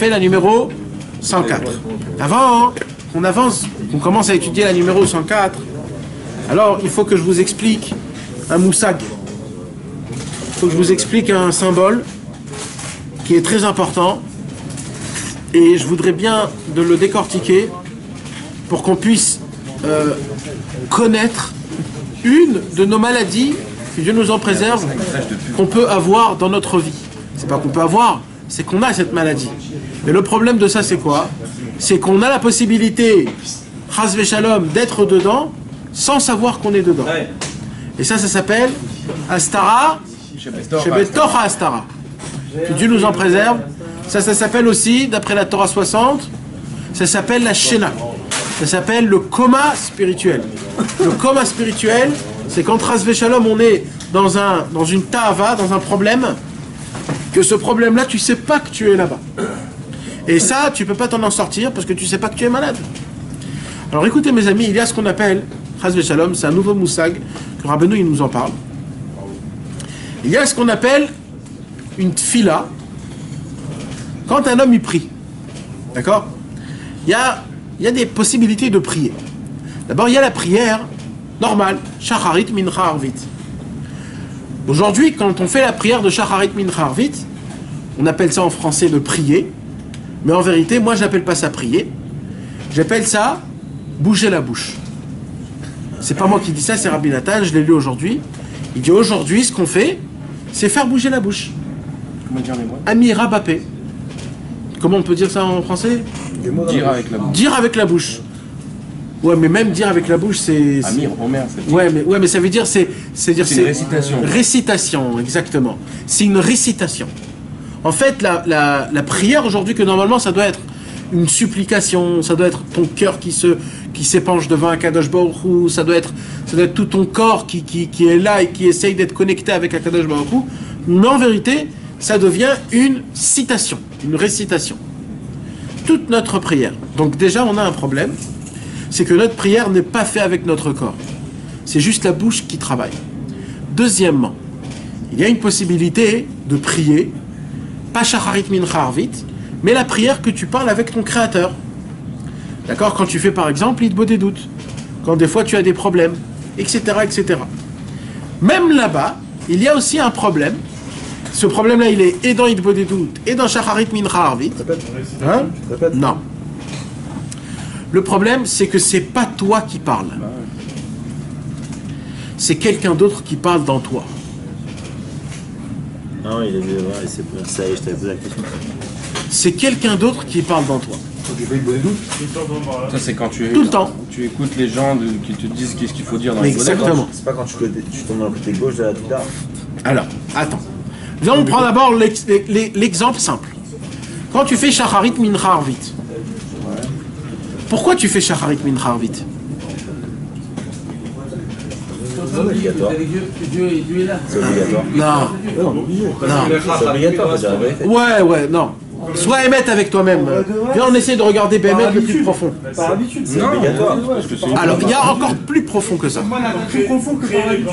fait la numéro 104. Avant qu'on avance, qu'on commence à étudier la numéro 104, alors il faut que je vous explique un moussag. Il faut que je vous explique un symbole qui est très important et je voudrais bien de le décortiquer pour qu'on puisse connaître une de nos maladies, que Dieu nous en préserve, qu'on peut avoir dans notre vie. C'est pas qu'on peut avoir, c'est qu'on a cette maladie. Mais le problème de ça, c'est quoi? C'est qu'on a la possibilité, chas v'shalom, d'être dedans sans savoir qu'on est dedans. Et ça s'appelle Astara, Shebetocha Astara. Que Dieu nous en préserve. Ça s'appelle aussi, d'après la Torah 60, ça s'appelle la Shena. Ça s'appelle le coma spirituel. Le coma spirituel, c'est quand chas v'shalom, on est dans une ta'ava, dans un problème, que ce problème-là, tu sais pas que tu es là-bas. Et ça, tu peux pas t'en sortir parce que tu sais pas que tu es malade. Alors écoutez mes amis, il y a ce qu'on appelle, chas v'shalom, c'est un nouveau moussag, que Rabbeinu il nous en parle. Il y a ce qu'on appelle une tfila, quand un homme y prie. D'accord? Il y a des possibilités de prier. D'abord, il y a la prière normale, shacharit mincha arvit. Aujourd'hui, quand on fait la prière de shacharit mincha arvit, on appelle ça en français de prier, mais en vérité, moi, je n'appelle pas ça prier, j'appelle ça bouger la bouche. C'est pas moi qui dis ça, c'est Rabbi Nathan, je l'ai lu aujourd'hui. Il dit aujourd'hui, ce qu'on fait, c'est faire bouger la bouche. Comment dire les mots? Amira Bapé. Comment on peut dire ça en français? Dire avec la bouche. Dire avec la bouche. Ouais, mais même dire avec la bouche, c'est... Amir, Omer, c'est... Ouais, mais ça veut dire, c'est une récitation. Récitation, exactement. C'est une récitation. En fait, la prière aujourd'hui, que normalement, ça doit être une supplication, ça doit être ton cœur qui s'épanche devant un Kadosh Baruch Hu, ça doit être tout ton corps qui est là et qui essaye d'être connecté avec un Kadosh Baruch Hu. Mais en vérité, ça devient une citation, une récitation. Toute notre prière. Donc déjà, on a un problème, c'est que notre prière n'est pas faite avec notre corps. C'est juste la bouche qui travaille. Deuxièmement, il y a une possibilité de prier, pas shacharit mincha arvit, mais la prière que tu parles avec ton créateur. D'accord? Quand tu fais par exemple l'idbo des doutes, quand des fois tu as des problèmes, etc., etc. Même là-bas, il y a aussi un problème. Ce problème-là, il est et dans l'idbo des doutes, et dans shacharit mincha arvit. Hein? Non. Le problème, c'est que c'est pas toi qui parles. C'est quelqu'un d'autre qui parle dans toi. Non, il est vieux, ouais, c'est pour ça, je t'avais posé la question. C'est quelqu'un d'autre qui parle dans toi. Ça, c'est quand tu Tout le temps. Tu écoutes les gens qui te disent qu'est-ce qu'il faut dire dans Exactement. C'est pas quand tu tombes dans le côté gauche de la Tida. Alors, attends. On prend d'abord l'exemple simple. Quand tu fais shacharit mincha arvit, pourquoi tu fais shacharit mincha arvit? C'est obligatoire. C'est obligatoire. Non. C'est obligatoire, faut dire la vérité. Ouais, non. Sois émette avec toi-même. Viens, on essaie de regarder BMF le plus profond. Par habitude. C'est obligatoire. Parce que c'est Alors, il y a encore plus profond que ça. Plus profond que par habitude.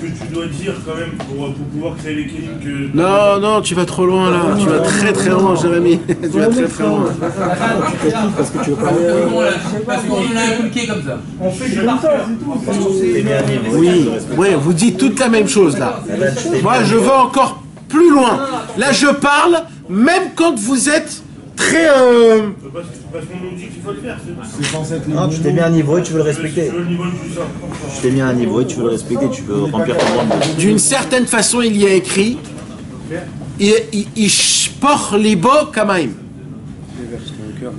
Que tu dois dire quand même pour pouvoir créer l'équilibre que... Non, tu vas trop loin là. Tu vas très très loin, Jérémy. Tu vas très très loin. Parce que tu veux pas. Parce qu'on l'a inculqué comme ça. On fait comme ça, c'est tout. c'est bien niveau. Oui, vous dites toute la même chose là. Moi, je vais encore plus loin. Là, je parle même quand vous êtes très... Parce qu'on nous dit qu'il faut le faire, c'est Non, tu t'es mis à un niveau et tu veux le respecter. le niveau le plus simple. Tu t'es mis à un niveau et tu veux le respecter, tu veux remplir ton rôle. D'une certaine façon, il y a écrit Ishpor libo kamaim.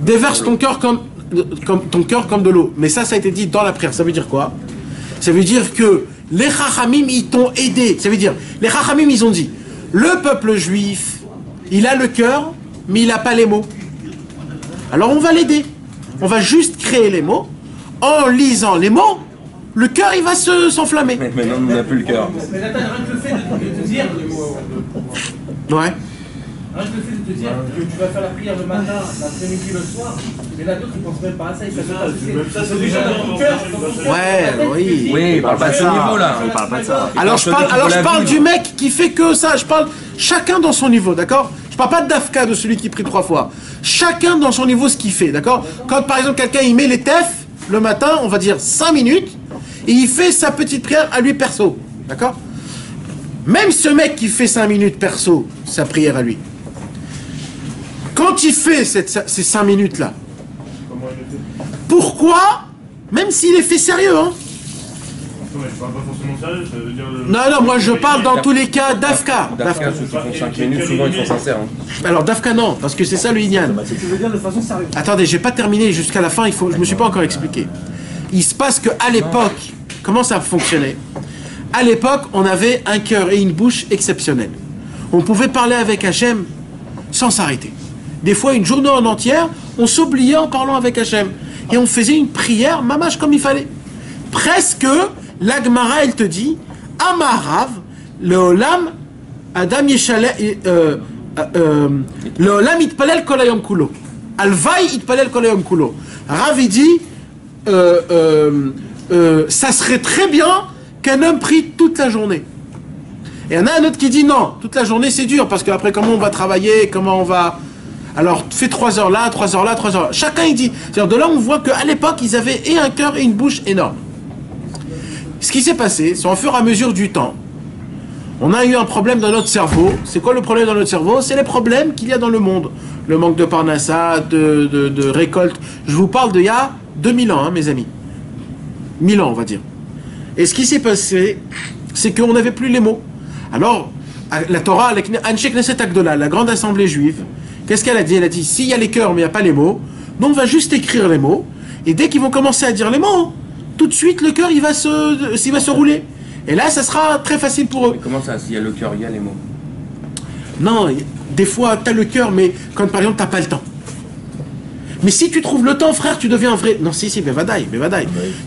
Déverse ton cœur comme de l'eau. Mais ça a été dit dans la prière. Ça veut dire quoi? Ça veut dire que les Chachamim, ils t'ont aidé. Ça veut dire, les Chachamim, ils ont dit, le peuple juif, il a le cœur, mais il n'a pas les mots. Alors on va l'aider. On va juste créer les mots. En lisant les mots, le cœur, il va s'enflammer. Mais maintenant, on n'a plus le cœur. Mais attends, rien que le fait de te dire, Ouais. rien que le fait de te dire que tu vas faire la prière le matin, l'après-midi, le soir, mais là d'autres ils pensent même pas à ça, ils savent Ça, c'est déjà dans ton cœur. Ouais, oui. Oui, il parle pas de ce niveau là. Il parle pas de ça. Alors je parle du mec qui fait que ça. Je parle chacun dans son niveau, d'accord? Je parle pas de Dafka, de celui qui prie 3 fois. Chacun dans son niveau ce qu'il fait, d'accord? Quand par exemple quelqu'un il met les tefs le matin, on va dire 5 minutes, et il fait sa petite prière à lui perso, d'accord? Même ce mec qui fait 5 minutes perso, sa prière à lui, quand il fait ces 5 minutes là, pourquoi, même s'il est fait sérieux, hein? Je parle pas forcément sérieux, ça veut dire... Non, moi je parle dans tous les cas d'Afka. Dafka, ceux qui font 5 minutes, souvent ils sont sincères. Hein. Alors d'Afka non, parce que c'est ça le Inyan. Tu veux dire de façon sérieuse. Attendez, j'ai pas terminé jusqu'à la fin, je me suis pas encore expliqué. Il se passe qu'à l'époque, comment ça fonctionnait? À l'époque, on avait un cœur et une bouche exceptionnels. On pouvait parler avec Hachem sans s'arrêter. Des fois, une journée en entière, on s'oubliait en parlant avec Hachem. Et on faisait une prière, mamache, comme il fallait. Presque, l'Agmara, elle te dit, Amarav, le Olam, Adam Yeshale, le Olam itpalel kol hayom kulo. Alvai itpalel kol hayom kulo. Rav, il dit, ça serait très bien qu'un homme prie toute la journée. Et il y en a un autre qui dit non, toute la journée c'est dur, parce qu'après comment on va travailler, comment on va... Alors fais 3 heures là, 3 heures là, 3 heures là. Chacun il dit. C'est-à-dire de là on voit qu'à l'époque ils avaient et un cœur et une bouche énorme. Ce qui s'est passé, c'est au fur et à mesure du temps, on a eu un problème dans notre cerveau. C'est quoi le problème dans notre cerveau? C'est les problèmes qu'il y a dans le monde. Le manque de parnassa, de récolte. Je vous parle d'il y a 2000 ans, hein, mes amis. 1000 ans, on va dire. Et ce qui s'est passé, c'est qu'on n'avait plus les mots. Alors, la Torah, Anshe Knesset Agdola, la grande assemblée juive, qu'est-ce qu'elle a dit? Elle a dit, s'il y a les cœurs mais il n'y a pas les mots, donc on va juste écrire les mots, et dès qu'ils vont commencer à dire les mots, tout de suite le cœur il va se rouler. Et là, ça sera très facile pour eux. Mais comment ça, s'il y a le cœur, il y a les mots? Non, des fois, tu as le cœur, mais quand par exemple, tu n'as pas le temps. Mais si tu trouves le temps, frère, tu deviens un vrai... Non, si, mais vadaï.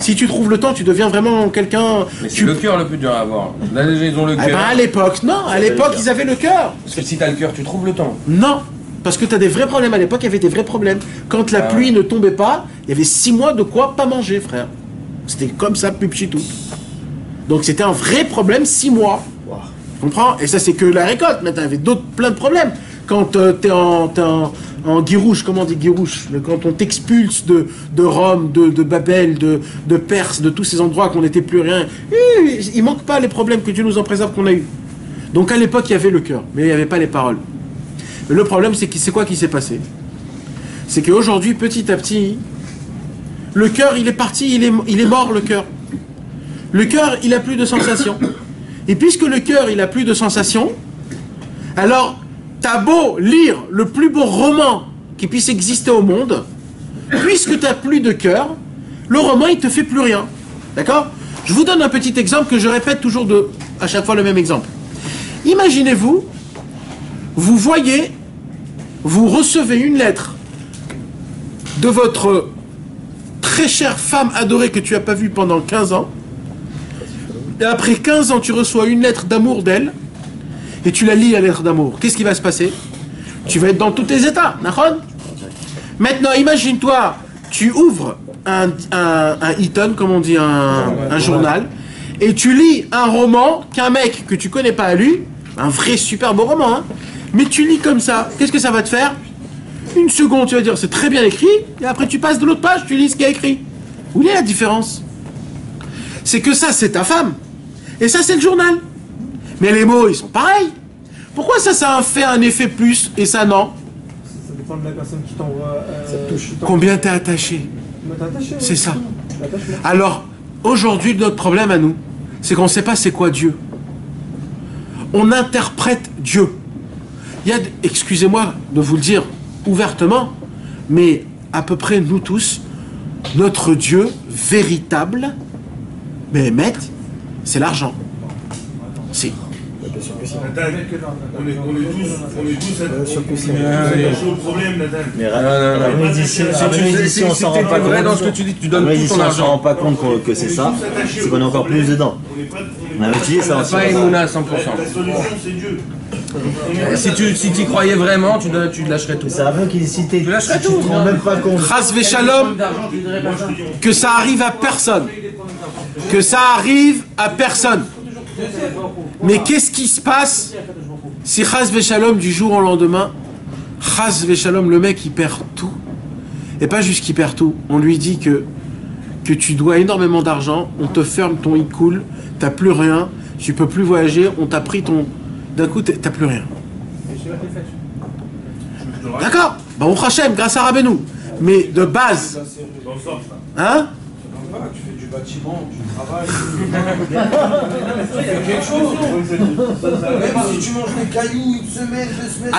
Si tu trouves le temps, tu deviens vraiment quelqu'un... Mais c'est le cœur le plus dur à avoir. Là, ils ont le cœur. Eh ben, à l'époque, non. À l'époque, ils avaient le cœur. Parce que si t'as le cœur, tu trouves le temps. Non. Parce que tu as des vrais problèmes. À l'époque, il y avait des vrais problèmes. Quand la pluie ne tombait pas, il y avait 6 mois de quoi pas manger, frère. C'était comme ça, plus tout. Donc c'était un vrai problème, 6 mois. Wow. Tu comprends? Et ça, c'est que la récolte. Maintenant, il y avait d'autres, plein de problèmes. Quand t'es en guirouche, comment on dit guirouche? Quand on t'expulse de Rome, de Babel, de Perse, de tous ces endroits qu'on n'était plus rien, il manque pas les problèmes que Dieu nous en préserve qu'on a eu. Donc à l'époque, il y avait le cœur, mais il n'y avait pas les paroles. Mais le problème, c'est quoi qui s'est passé? C'est qu'aujourd'hui, petit à petit, le cœur, il est parti, il est mort, le cœur. Le cœur, il n'a plus de sensations. Et puisque le cœur, il n'a plus de sensations, alors, t'as beau lire le plus beau roman qui puisse exister au monde, puisque t'as plus de cœur, le roman, il te fait plus rien. D'accord? Je vous donne un petit exemple que je répète toujours à chaque fois le même exemple. Imaginez-vous, vous recevez une lettre de votre très chère femme adorée que tu n'as pas vue pendant 15 ans, et après 15 ans, tu reçois une lettre d'amour d'elle, et tu la lis à lettre d'amour. Qu'est-ce qui va se passer? Tu vas être dans tous tes états, d'accord? Maintenant, imagine-toi, tu ouvres un Eaton, comme on dit, un journal, et tu lis un roman qu'un mec que tu connais pas a lu, un vrai super beau roman, hein, mais tu lis comme ça. Qu'est-ce que ça va te faire? Une seconde, tu vas dire c'est très bien écrit, et après tu passes de l'autre page, tu lis ce qu'il y a écrit. Où est la différence? C'est que ça, c'est ta femme, et ça, c'est le journal. Mais les mots, ils sont pareils. Pourquoi ça a fait un effet plus et ça non? Ça dépend de la personne qui t'envoie. Combien t'es attaché? C'est ça. Alors, aujourd'hui, notre problème à nous, c'est qu'on ne sait pas c'est quoi Dieu. On interprète Dieu. Il y a, excusez-moi de vous le dire ouvertement, mais à peu près nous tous, notre Dieu véritable, Béhémet, c'est l'argent. Si. Nathan, on est tous attachés au problème, Nathan. Mais si on s'en rend pas compte, dans ce que tu dis, tu donnes tout si ton on s'en argent. rend pas compte que c'est ça, c'est qu'on est encore plus dedans. On a utilisé ça aussi. Pas Emouna à 100%. La solution, c'est Dieu. Si tu croyais vraiment, tu lâcherais tout. C'est avant qu'il citait. Tu lâcherais Tu tout. te rends même pas compte. Chas v'shalom, que ça arrive à personne. Que ça arrive à personne. Mais qu'est-ce qui se passe Si Chas Veshalom, du jour au lendemain, Chas Veshalom, le mec il perd tout, et pas juste qu'il perd tout, on lui dit que tu dois énormément d'argent, on te ferme ton e-cool, t'as plus rien, tu peux plus voyager, on t'a pris ton... D'un coup, t'as plus rien. D'accord, bah on Hachem, grâce à Rabbeinu. Mais de base, hein? Tu fais du bâtiment, tu travailles. quelque chose. Même si tu manges des cailloux une semaine, 2 semaines.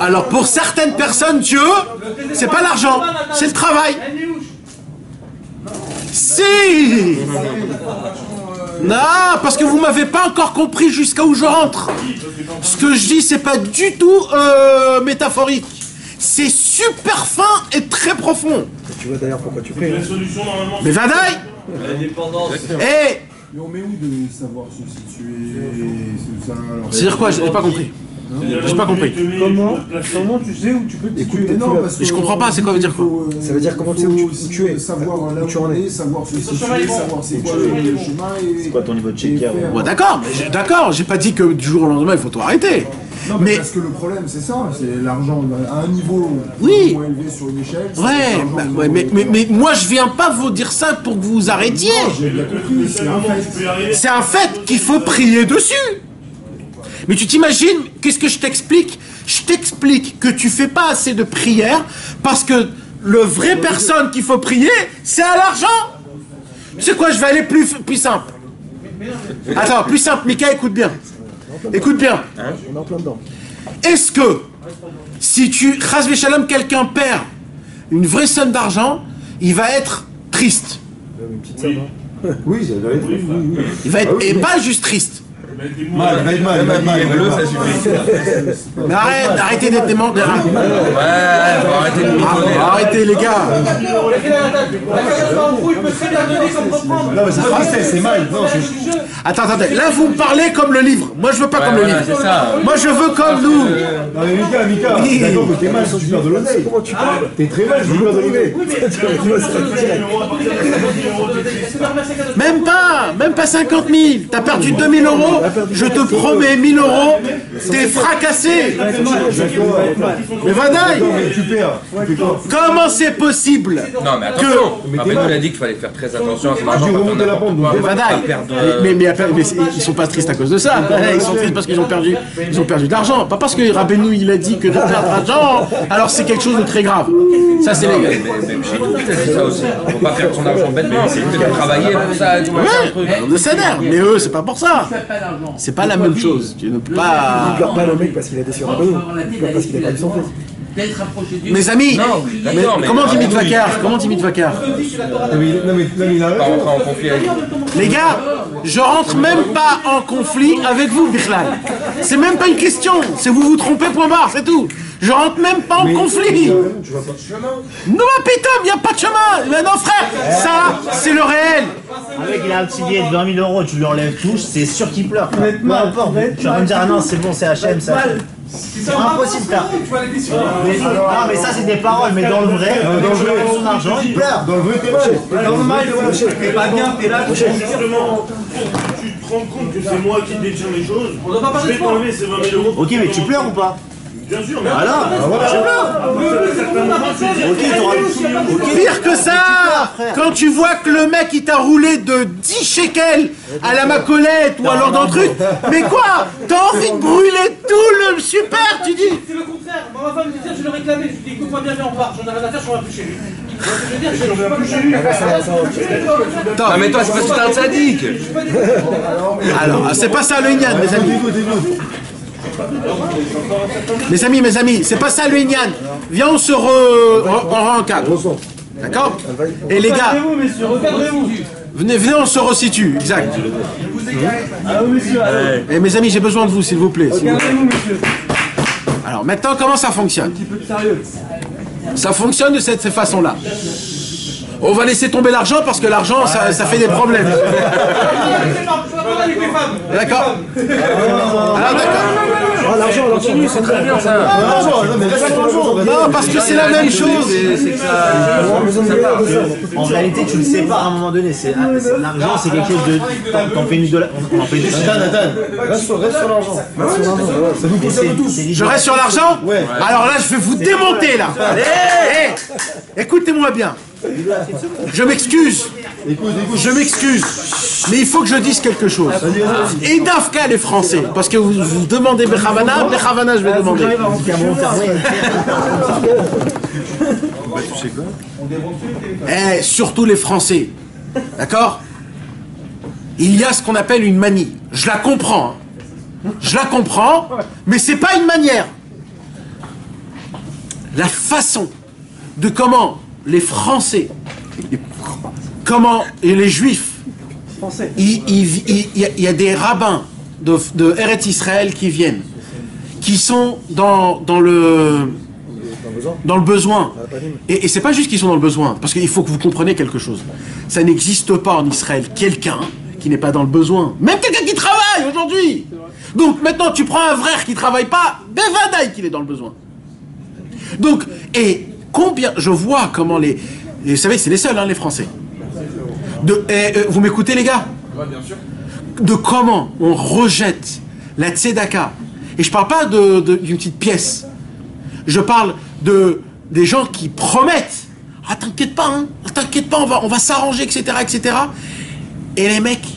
Alors pour certaines personnes, Dieu, c'est pas l'argent, c'est le travail. Si! Non, parce que vous m'avez pas encore compris jusqu'à où je rentre. Ce que je dis, c'est pas du tout métaphorique. C'est super fin et très profond. Tu vois d'ailleurs pourquoi tu pries. Mais Vadaï! Eh! Mais on met où de savoir se situer, c'est ça alors... C'est-à-dire quoi? J'ai pas compris. J'ai pas compris. Comment tu sais où tu peux te situer? non, parce que Je comprends pas, c'est quoi veut dire quoi? Ça veut dire comment tu sais où tu es. Savoir là où tu en es, savoir se situer, savoir c'est quoi le chemin et... C'est quoi ton niveau de checker? Ouais, d'accord, j'ai pas dit que du jour au lendemain il faut tout arrêter. Non, mais parce que le problème c'est ça, c'est l'argent à un niveau Oui. moins élevé sur une échelle. Ouais, mais moi je viens pas vous dire ça pour que vous arrêtiez. J'ai bien compris, c'est un fait. C'est un fait qu'il faut prier dessus. Mais tu t'imagines, qu'est-ce que je t'explique? Je t'explique que tu fais pas assez de prières parce que le vrai personne qu'il faut prier, c'est à l'argent. Tu sais quoi, je vais aller plus simple. Attends, plus simple, Mika, écoute bien. Écoute bien. On est en plein dedans. Est-ce que si Chas Veshalom, quelqu'un perd une vraie somme d'argent, il va être triste? Une petite somme, hein. Oui, ça doit être... Oui. Il va être, et pas juste triste. Mal. Mais arrêtez d'être des menteurs. Arrêtez les gars. Non, mais c'est pas tristesse, c'est mal. Non, Attendez, là vous me parlez comme le livre. Moi je veux pas comme le livre. Moi je veux comme nous. Non mais Mika, Oui. d'accord, mais t'es mal si tu perds de l'oseille. Comment tu parles? T'es très mal si tu perds de l'oseille. Même pas 50 000. T'as perdu 2 000 euros. Je te promets 1 000 euros. T'es fracassé. Mais Vadaï, Tu perds. comment c'est possible? Non, mais attention. Après, nous, on a dit qu'il fallait faire très attention à son argent. Tu remontes de la pente. Mais Vadaï, mais ils sont pas tristes à cause de ça. Ils sont tristes parce qu'ils ont perdu de l'argent. Pas parce que Rabbeinu il a dit que de perdre de l'argent, alors c'est quelque chose de très grave. Ça c'est légal. Mais chez nous, c'est ça aussi. Faut pas perdre son argent bêtement. C'est peut-être travailler pour ça. Ouais, on est sénère, mais eux c'est pas pour ça. C'est pas la même chose. Tu ne peux pas. Il pleure pas le mec parce qu'il a déçu Rabbeinu. Il pleure parce qu'il a pas eu son fils. Mes amis, comment t'imites Vakar? Comment t'imites Vakar? Non mais il a Pas raison. rentrer en conflit avec Les gars, je rentre même pas en conflit avec vous, Bichlal. C'est même pas une question. C'est vous vous trompez, point barre, c'est tout. Je rentre même pas en conflit. Non, putain, y a pas de chemin. Mais non, frère, ça, c'est le réel. Avec il a un petit billet de 20 000 euros, tu lui enlèves tout, c'est sûr qu'il pleure. Peu importe, tu vas me dire ah non c'est bon c'est HM, c'est HM. C'est impossible ça. Non mais ça c'est des paroles, mais dans le vrai, son argent il pleure. Dans le vrai t'es mal. Dans le mal, t'es pas bien, t'es là. Justement, tu te rends compte que c'est moi qui détiens les choses. Je vais t'enlever ces 20 000 euros. Ok mais tu pleures ou pas? Bien sûr, mais Voilà, Pire que ça, quand tu vois que le mec il t'a roulé de 10 shekels à la macolette ou alors dans le truc, mais quoi? T'as envie de brûler tout le super, tu dis? C'est le contraire. Moi, ma femme me disait, je le réclamais. Je lui dis, écoute-moi bien, viens, on part. J'en ai rien à faire, je reviens plus chez lui. Tu vois ce que je veux dire? Je reviens plus chez lui. Ah, mais toi, c'est parce que t'es un sadique. Alors, c'est pas ça le Inyan, mes amis. Mes amis, c'est pas ça le Inyan. Viens, on se re-encadre. D'accord? Et les gars, Recadrez-vous, messieurs, recadrez-vous. venez, on se resitue, exact. Allô, monsieur, allô. Et mes amis, j'ai besoin de vous, s'il vous plaît. Recadrez-vous, monsieur. Alors, maintenant, comment ça fonctionne? Un petit peu de sérieux. Ça fonctionne de cette façon-là. On va laisser tomber l'argent parce que l'argent, ça fait des problèmes. Je vais pas avec les femmes. D'accord? Alors, d'accord. Continue, c'est très bien ça. Non, parce que c'est la même chose. C'est que ça part. En réalité, tu le sais pas à un moment donné. L'argent, c'est quelque chose de. T'en fais une dollar. On en fait une Reste sur l'argent. Je reste sur l'argent? Ouais. Alors là, je vais vous démonter là. Écoutez-moi bien. Je m'excuse. Je m'excuse. Mais il faut que je dise quelque chose. Et d'Afka les Français, parce que vous demandez Bechavana, je vais demander. Et surtout les Français. D'accord? Il y a ce qu'on appelle une manie. Je la comprends. Je la comprends, mais c'est pas une manière. La façon de comment les Français, comment et les Juifs, il y a des rabbins de Eretz Israël qui viennent, qui sont dans le besoin. Et c'est pas juste qu'ils sont dans le besoin, parce qu'il faut que vous compreniez quelque chose. Ça n'existe pas en Israël quelqu'un qui n'est pas dans le besoin. Même quelqu'un qui travaille aujourd'hui. Donc maintenant tu prends un frère qui travaille pas, Bevadaï qu'il est dans le besoin. Donc, et combien, je vois comment vous savez, c'est les seuls, hein, les Français. Vous m'écoutez les gars? Bien sûr. De comment on rejette la tzedaka. Et je parle pas d'une petite pièce. Je parle des gens qui promettent. Ah t'inquiète pas, hein, t'inquiète pas, on va s'arranger, etc., etc. Et les mecs,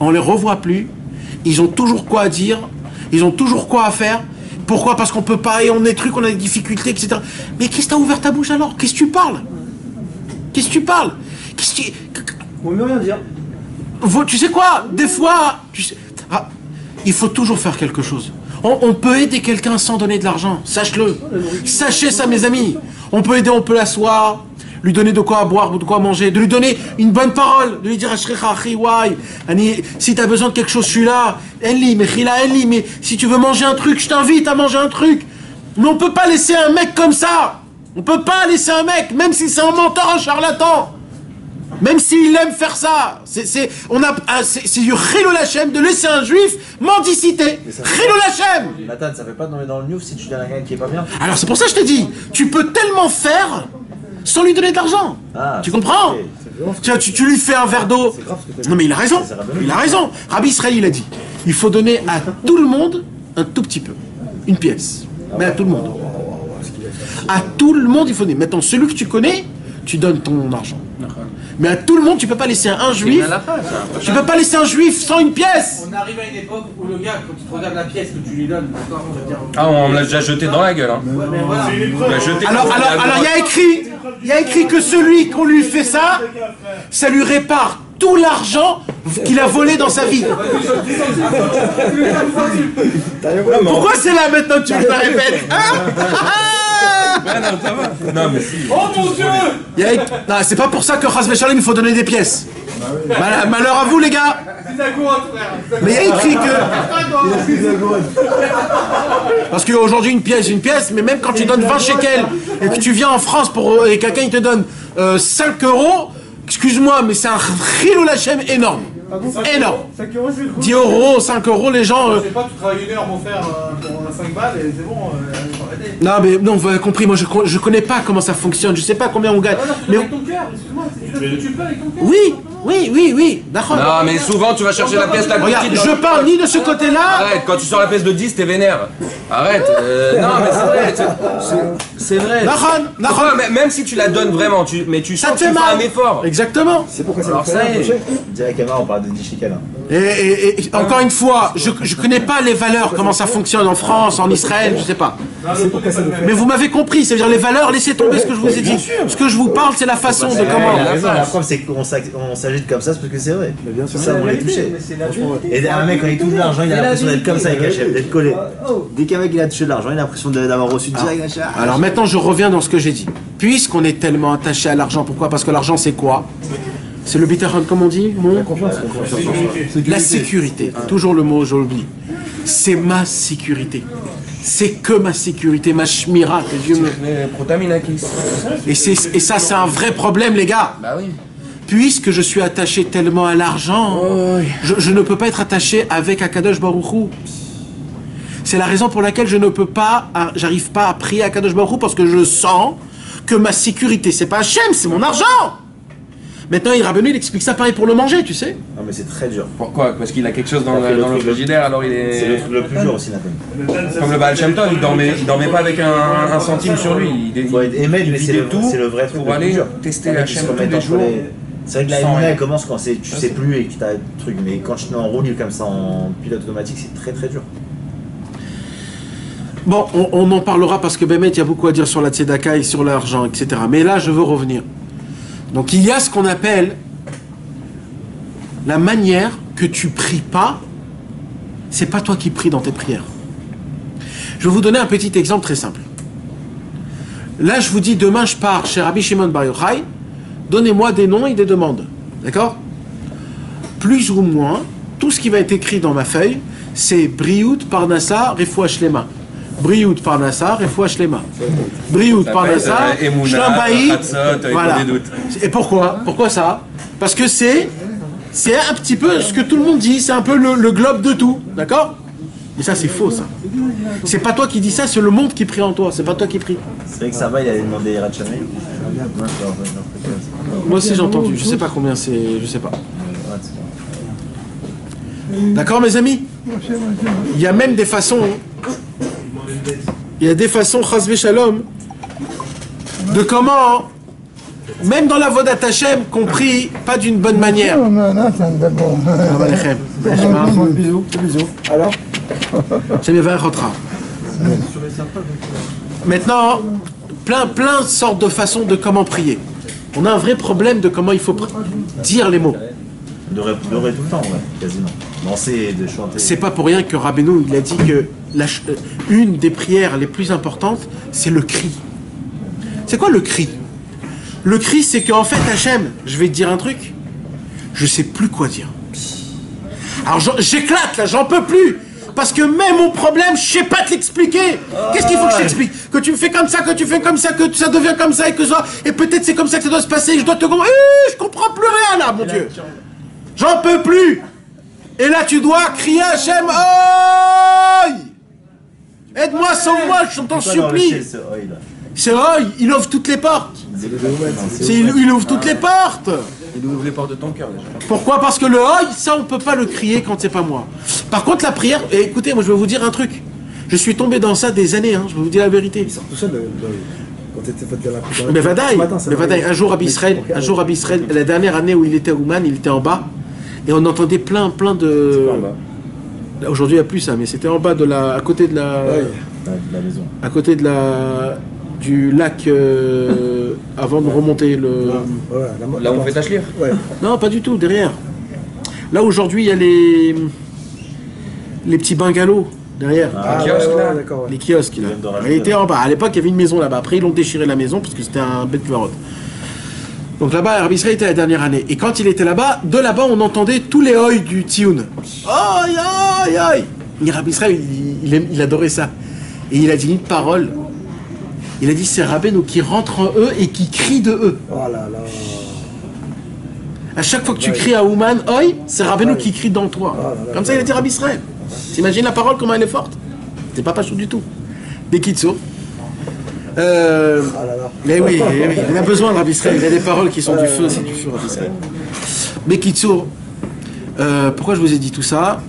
on les revoit plus. Ils ont toujours quoi à dire. Ils ont toujours quoi à faire. Pourquoi? Parce qu'on peut pas, et on a des trucs, on a des difficultés, etc. Mais qu'est-ce que t'as ouvert ta bouche alors? Qu'est-ce que tu parles? Qu'est-ce que tu parles? Qu'est-ce que tu... On ne veut rien dire. Tu sais quoi? Des fois, il faut toujours faire quelque chose. On peut aider quelqu'un sans donner de l'argent. Sache-le. Sachez ça, mes amis. On peut aider, on peut l'asseoir, lui donner de quoi boire ou de quoi manger, de lui donner une bonne parole, de lui dire si tu as besoin de quelque chose, je suis là. Mais si tu veux manger un truc, je t'invite à manger un truc. Mais on peut pas laisser un mec comme ça. On peut pas laisser un mec, même si c'est un menteur, un charlatan. Même s'il aime faire ça, c'est du Chilul Hashem de laisser un juif mendicité. Chilul Hashem. Nathan, ça fait pas tomber dans le news si tu dis à quelqu'un qui est pas bien. Alors c'est pour ça que je te dis, tu peux tellement faire sans lui donner de l'argent. Tu comprends? Tu lui fais un verre d'eau. Non mais il a raison. Il a raison. Rabbi Israël il a dit, il faut donner à tout le monde un tout petit peu, une pièce. Mais à tout le monde. À tout le monde il faut donner. Maintenant celui que tu connais, tu donnes ton argent. Mais à tout le monde, tu peux pas laisser un juif. Tu peux pas laisser un juif sans une pièce. On arrive à une époque où le gars, quand il te regarde la pièce que tu lui donnes, d'accord, on va dire. Ah, on me l'a déjà jeté dans la gueule. Hein. Voilà. Alors, il y a écrit que celui qu'on lui fait ça, ça lui répare tout l'argent qu'il a volé dans sa vie. Pourquoi c'est là maintenant que tu me la répètes, Non, ça va. Non, mais si. Oh mon Dieu! Non, c'est pas pour ça que Chas V'Shalom il faut donner des pièces. Malheur à vous les gars. Mais il y a écrit que... Parce qu'aujourd'hui une pièce, mais même quand tu donnes 20 shekels et que tu viens en France et quelqu'un il te donne 5 euros, excuse-moi, mais c'est un Chilul Hashem énorme. Énorme. 10 euros, 5 euros, les gens... Je sais pas, tu travailles 1 heure, mon frère, pour 5 balles et c'est bon, arrêtez. Non, mais non, vous avez compris, moi je connais pas comment ça fonctionne, je sais pas combien on gagne. Mais avec ton cœur, excuse-moi, tu peux avec ton cœur. Oui, d'accord. Non, mais souvent tu vas chercher la pièce la plus Regarde, petite. je parle ni de ce côté-là. Arrête, quand tu sors la pièce de 10, t'es vénère. Arrête. Non, mais c'est vrai. C'est vrai. Nahon. Même si tu la donnes vraiment, mais tu sens que tu fais un effort. Exactement. C'est pourquoi ça Alors ça y est. Direct Kamar, on parle de 10 shekels. Et encore une fois, je connais pas les valeurs, comment ça fonctionne en France, en Israël, je sais pas. Mais vous m'avez compris, c'est-à-dire les valeurs, laissez tomber ce que je vous ai dit. Ce que je vous parle, c'est la façon de comment. La preuve, c'est qu'on s'agite comme ça, c'est parce que c'est vrai. bien sûr. Ça, on l'a touché. Et un mec, quand il touche de l'argent, il a l'impression d'être comme ça avec Hachem, d'être collé. Dès qu'un mec il a touché de l'argent, il a l'impression d'avoir reçu direct Hachem. Alors maintenant, je reviens dans ce que j'ai dit. Puisqu'on est tellement attaché à l'argent, pourquoi? Parce que l'argent, c'est quoi? C'est le bitachon, comme on dit, la sécurité. Toujours le mot, je l'oublie. C'est ma sécurité. C'est que ma sécurité, ma shmira, que Dieu me... Et ça, c'est un vrai problème, les gars. Bah oui. Puisque je suis attaché tellement à l'argent, je ne peux pas être attaché avec Akadosh Baruch Hu. C'est la raison pour laquelle je ne peux pas, j'arrive pas à prier à Kadosh Baruch Hu parce que je sens que ma sécurité, c'est pas Hachem, c'est mon argent. Maintenant, Rabbeinu, il explique ça pareil pour le manger, tu sais. Non mais c'est très dur. Pourquoi? Parce qu'il a quelque chose dans le frigidaire, alors il est... C'est le truc le plus dur aussi, Nathan. Comme le Baal Shem Tov, il dormait pas avec un centime sur lui. Il faut être aimé, mais c'est tout le vrai truc pour le plus aller dur. tester Hachem tous les jours. C'est vrai que la ligne elle commence quand tu sais plus et que tu as un truc, mais quand tu te mets en roue libre comme ça en pilote automatique, c'est très très dur. Bon, on en parlera parce que Bémet, il y a beaucoup à dire sur la tzedaka et sur l'argent, etc. Mais là, je veux revenir. Donc, il y a ce qu'on appelle la manière que tu pries pas, c'est pas toi qui pries dans tes prières. Je vais vous donner un petit exemple très simple. Là, je vous dis, demain, je pars chez Rabbi Shimon Bar Yochai, donnez-moi des noms et des demandes. D'accord? Plus ou moins, tout ce qui va être écrit dans ma feuille, c'est Briout, Parnassa, Refoua Shlema. Briout, Parnassa, Refoua Shlema. Briout, Parnassa, Shlam Bayit. Voilà. Et pourquoi? Pourquoi ça? Parce que c'est un petit peu ce que tout le monde dit, c'est un peu le globe de tout. D'accord? Mais ça, c'est faux, ça. C'est pas toi qui dis ça, c'est le monde qui prie en toi, c'est pas toi qui prie. C'est vrai que ça va, il allait demander Ratchamay. Moi aussi j'ai entendu, je sais pas combien c'est, je sais pas. D'accord mes amis? Il y a même des façons, chasvé shalom, de comment, même dans la Vodat Hashem, qu'on prie pas d'une bonne manière. Bisous. Alors Maintenant, plein de sortes de façons de comment prier. On a un vrai problème de comment il faut dire les mots. De répéter tout le temps, ouais, quasiment. Danser, de chanter. C'est pas pour rien que Rabbeinu, il a dit que une des prières les plus importantes, c'est le cri. C'est quoi le cri? Le cri, c'est qu'en fait, Hachem, je vais te dire un truc, je sais plus quoi dire. Alors j'éclate là, j'en peux plus. Parce que même mon problème, je sais pas te l'expliquer. Qu'est-ce qu'il faut que je t'explique? Que tu me fais comme ça, que tu fais comme ça, que ça devient comme ça, et peut-être c'est comme ça que ça doit se passer, je dois te comprendre. Je comprends plus rien là, mon Dieu. J'en peux plus. Et là, tu dois crier à Hachem, Oï! Aide-moi, sauve-moi, je t'en supplie. C'est Oï, il ouvre toutes les portes. Il ouvre toutes les portes. Il ouvre les portes de ton cœur déjà. Pourquoi? Parce que le Oï, ça on peut pas le crier quand c'est pas moi. Par contre la prière, et écoutez, moi je vais vous dire un truc. Je suis tombé dans ça des années, je vais vous dire la vérité. Il sort tout seul quand tu étais fait la prière. Mais Vadaï, un jour à Israël, la dernière année où il était à Ouman, il était en bas, et on entendait plein de... Aujourd'hui il n'y a plus ça, mais c'était en bas à côté de la maison. À côté de du lac avant de remonter le... Là où on fait Tachlir? Non, pas du tout, derrière. Là aujourd'hui il y a les petits bungalows derrière. Les kiosques là. Les kiosques là. Il était en bas. À l'époque il y avait une maison là-bas. Après ils l'ont déchiré la maison parce que c'était un bête de Donc là-bas, Rabbi Israël était la dernière année. Et quand il était là-bas, de là-bas on entendait tous les oïs du Tioun. Aïe aïe aïe. Et Rabbi Israël il adorait ça. Et il a dit une parole. Il a dit c'est Rabbeinu qui rentre en eux et qui crie de eux. Oh là là. À chaque fois que tu cries à Ouman, Oi, c'est Rabbeinu qui crie dans toi. Comme ça il a dit Rabbi Israël. T'imagines la parole comment elle est forte? C'est pas chaud du tout. Des kitso. Mais oui, il a besoin de Rabbi Israël. Il y a des paroles qui sont du feu, c'est du feu Rabbi Israël. Mais kitso, pourquoi je vous ai dit tout ça?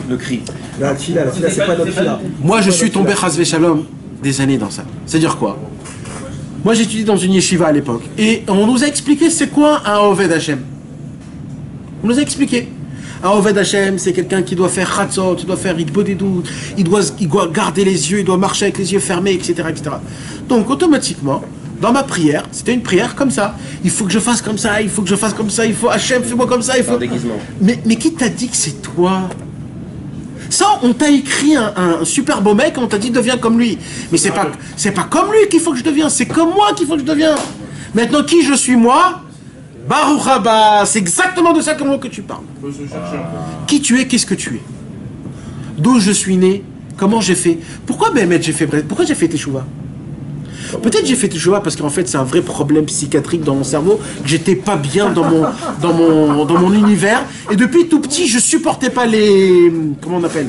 Le cri. La tfila, c'est pas notre tfila. Moi je suis tombé chasvé shalom des années dans ça. C'est-à-dire quoi? Moi j'étudiais dans une yeshiva à l'époque et on nous a expliqué c'est quoi un Oved Hashem. On nous a expliqué. Un Oved Hashem, c'est quelqu'un qui doit faire chatzot, il doit faire idbodedut, il doit garder les yeux, il doit marcher avec les yeux fermés, etc., etc. Donc automatiquement, dans ma prière, c'était une prière comme ça. Il faut que je fasse comme ça, il faut que je fasse comme ça, il faut Hashem, fais-moi comme ça, il faut. Mais qui t'a dit que c'est toi? Ça, on t'a écrit un super beau mec, on t'a dit deviens comme lui. Mais c'est pas comme lui qu'il faut que je devienne, c'est comme moi qu'il faut que je devienne. Maintenant, qui je suis moi? Baruch Haba, c'est exactement de ça que tu parles. Qui tu es, qu'est-ce que tu es? D'où je suis né? Comment j'ai fait? Pourquoi Bémet j'ai fait Teshuva? Peut-être j'ai fait tchouva parce qu'en fait c'est un vrai problème psychiatrique dans mon cerveau, que j'étais pas bien dans mon univers, et depuis tout petit je supportais pas comment on appelle,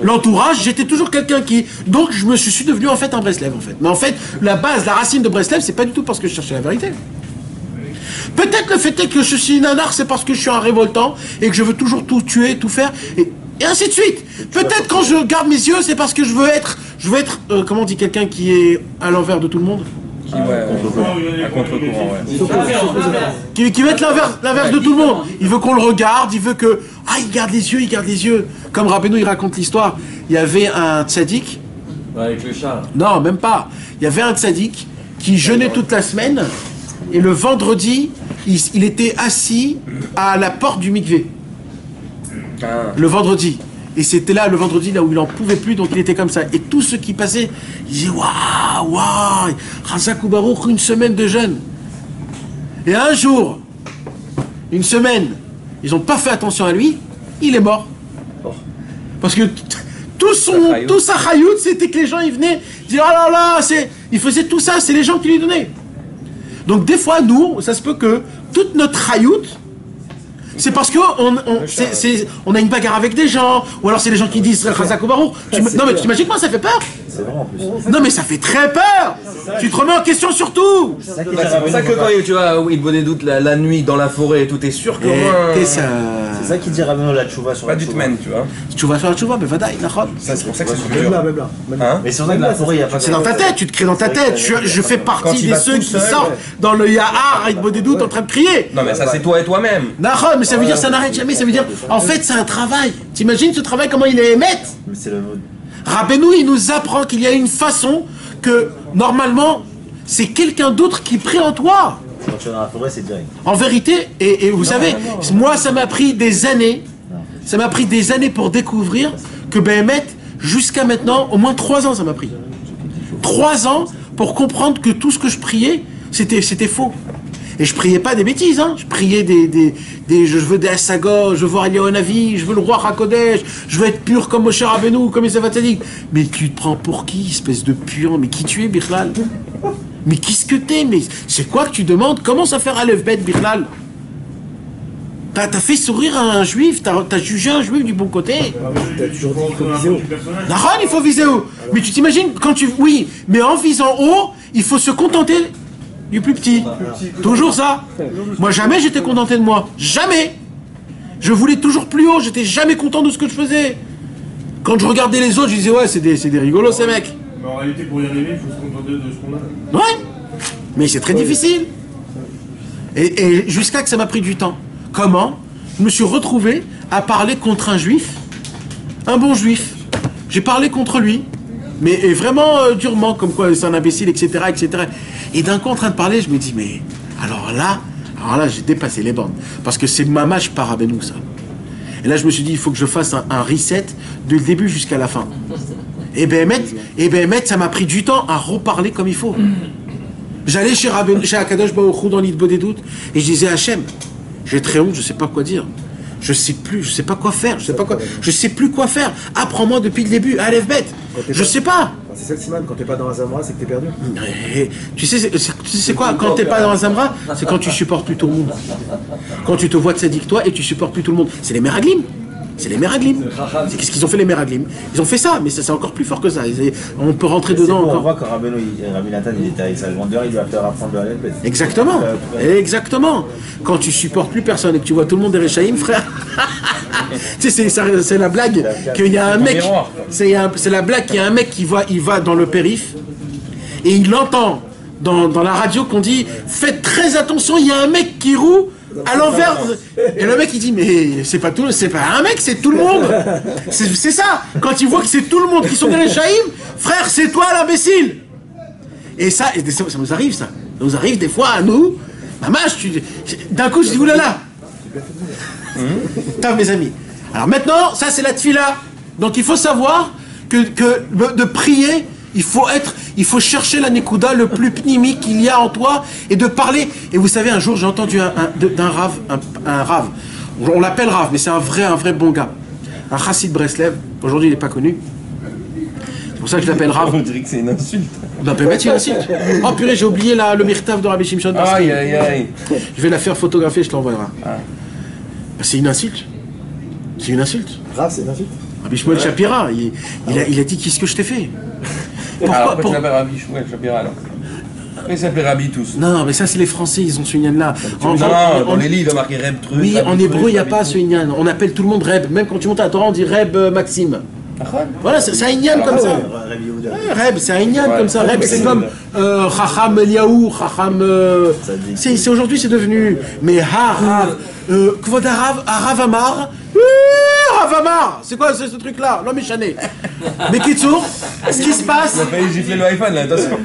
l'entourage. J'étais toujours quelqu'un donc je suis devenu en fait un Breslev en fait. Mais en fait la base, la racine de Breslev, c'est pas du tout parce que je cherchais la vérité. Peut-être le fait est que je suis nanar, c'est parce que je suis un révoltant et que je veux toujours tout tuer, tout faire, et ainsi de suite. Peut-être quand je garde mes yeux, c'est parce que je veux être, comment on dit quelqu'un qui est à l'envers de tout le monde, À contre-courant, ouais. qui veut être l'inverse de tout le monde. Il veut qu'on le regarde, il veut que, il garde les yeux. Comme Rabbeinu, il raconte l'histoire. Il y avait un tzaddik. Avec le chat. Non, même pas. Il y avait un tzaddik qui jeûnait toute la semaine, et le vendredi, il était assis à la porte du mikvé. Le vendredi. Et c'était là, le vendredi, là où il en pouvait plus, donc il était comme ça. Et tous ceux qui passaient, ils disaient, waouh, Chazak ou Baruch, une semaine de jeûne. Et un jour, une semaine, ils n'ont pas fait attention à lui, il est mort. Parce que tout sa chayout, c'était que les gens, ils venaient, ils disaient, oh là là, il faisait tout ça, c'est les gens qui lui donnaient. Donc des fois, nous, ça se peut que toute notre chayout, c'est parce que on a une bagarre avec des gens, ou alors c'est les gens qui disent Chazak ou Baruch. Non mais tu t'imagines comment ça fait peur? C'est vrai en plus. Non mais ça fait très peur. Tu te remets en question surtout. C'est ça que quand tu vas il te des doutes la nuit dans la forêt, tout est sûr que C'est ça qui dit Rabbeinu la tchouva sur la pas du tchouva. tout, tu vois. Tchouva sur la tchouva, mais vadaï, nachon. C'est pour ça que c'est Même dur. là, même là. Hein? Mais si on est dans la forêt, il n'y a pas de... C'est dans ta tête, tu te crées dans ta tête. Je fais Quand partie il de va ceux tout qui seul, sortent dans le Yahar avec des doutes en train de crier. Non mais ça c'est toi et toi-même. Nachon, mais ça veut dire ça n'arrête jamais. Ça veut dire, en fait, c'est un travail. T'imagines ce travail, comment il est émettre? Mais c'est le... Rabbeinu, il nous apprend qu'il y a une façon que, normalement, c'est quelqu'un d'autre qui prie en toi. Quand tu es dans la forêt, c'est direct. En vérité, et vous savez, moi, ça m'a pris des années. Ça m'a pris des années pour découvrir que Béhémet, jusqu'à maintenant, au moins 3 ans, ça m'a pris. 3 ans pour comprendre que tout ce que je priais, c'était faux. Et je priais pas des bêtises, hein. Je priais je veux des Assago, je veux voir Eliyahu, je veux le roi Hakodesh, je veux être pur comme Moshe Rabbeinu, comme Esav Tzadik. Mais tu te prends pour qui, espèce de puant? Mais qui tu es, Bichlal? Mais qu'est-ce que t'es? Mais c'est quoi que tu demandes? Comment ça faire Aleph Bet, Bichlal? T'as fait sourire à un juif, t'as jugé un juif du bon côté. T'as toujours dit qu'il faut viser haut. Naran, il faut viser haut. Mais tu t'imagines, oui, mais en visant haut, il faut se contenter du plus petit. Toujours ça. Moi, jamais j'étais contenté de moi. Jamais. Je voulais toujours plus haut, j'étais jamais content de ce que je faisais. Quand je regardais les autres, je disais, ouais, c'est des rigolos, ces mecs. Mais en réalité, pour y arriver, il faut se contenter de ce qu'on a. Ouais. Mais c'est très difficile. Et jusqu'à que ça m'a pris du temps. Comment? Je me suis retrouvé à parler contre un juif, un bon juif. J'ai parlé contre lui, mais vraiment durement, comme quoi c'est un imbécile, etc., etc. Et d'un coup, en train de parler, je me dis, mais alors là, j'ai dépassé les bornes. Parce que c'est mamache par Rabbeinu, ça. Et là, je me suis dit, il faut que je fasse un reset de le début jusqu'à la fin. Et Béhémet, ça m'a pris du temps à reparler comme il faut. J'allais chez Akadosh Baruch Hu dans l'Idbo des doutes, et je disais, Hachem, j'ai très honte, je sais pas quoi dire. Je sais pas quoi faire, je sais plus quoi faire. Apprends-moi depuis le début, Aleph Bet. Je sais pas. C'est ça le siman, quand t'es pas dans un Zamra, c'est que t'es perdu. Et tu sais quoi, quand t'es pas dans un Zamra, c'est quand tu supportes plus tout le monde. Quand tu te vois tzaddik toi et tu supportes plus tout le monde. C'est les Meraglim. C'est les Meraglim. C'est qu'est-ce qu'ils ont fait les Meraglim? Ils ont fait ça, mais c'est encore plus fort que ça. On peut rentrer dedans On encore. voit quand Rabbi Nathan il était avec sa grandeur, il doit faire apprendre le Aleph Bet. Exactement, exactement. Quand tu supportes plus personne et que tu vois tout le monde des Réchaïm, frère. Tu sais, c'est la blague qu'il y a un mec. C'est la blague qu'il y a un mec il va dans le périph' et il entend dans la radio qu'on dit faites très attention, il y a un mec qui roule à l'envers. Et le mec il dit mais c'est pas un mec, c'est tout le monde. C'est ça. Quand il voit que c'est tout le monde qui sont des Réchaïm, frère, c'est toi l'imbécile. Et ça nous arrive ça. Ça nous arrive des fois à nous. D'un coup je dis oulala. T'as mes amis. Alors maintenant, ça c'est la tfila. Donc il faut savoir que de prier, il faut chercher la nekuda le plus pnimi qu'il y a en toi et de parler. Et vous savez, un jour j'ai entendu un rave. On l'appelle rave, mais c'est un vrai bon gars. Un chassid Breslev. Aujourd'hui il n'est pas connu. pour ça que je l'appelle Rav. On dirait que c'est une insulte. Non, mais c'est une insulte. Oh purée, j'ai oublié le mirtav de Rabbi Shimshon. Aïe, aïe, aïe. Je vais la faire photographier, je te l'envoierai. Ah. Bah, c'est une insulte. C'est une insulte. Grave, c'est une insulte. Rabbi Shmuel Shapira, il a dit qu'est-ce que je t'ai fait. Pourquoi tu l'appelles Rabbi Shmuel Shapira alors? Ils s'appellent Rabbi tous. Non, mais ça c'est les Français, ils ont ce inyan-là. Non, dans les livres, il a marqué Reb truc. Oui, Rabbi en hébreu, il n'y a Rabbi pas truc. ce inyan. On appelle tout le monde Reb. Même quand tu montes à la Torah, on dit Reb Maxime. Voilà, c'est un inyan comme ça. Ouais, Reb, c'est un inyan comme ça. Reb, c'est comme Chacham Eliaou, Chacham. C'est aujourd'hui, c'est devenu. Mais Harav, Kvod Harav Amar. Rav Amar, c'est quoi ce truc-là? L'homme est chané. Mais Kitsour, ce qui se passe. Il a failli gifler le iPhone là, attention.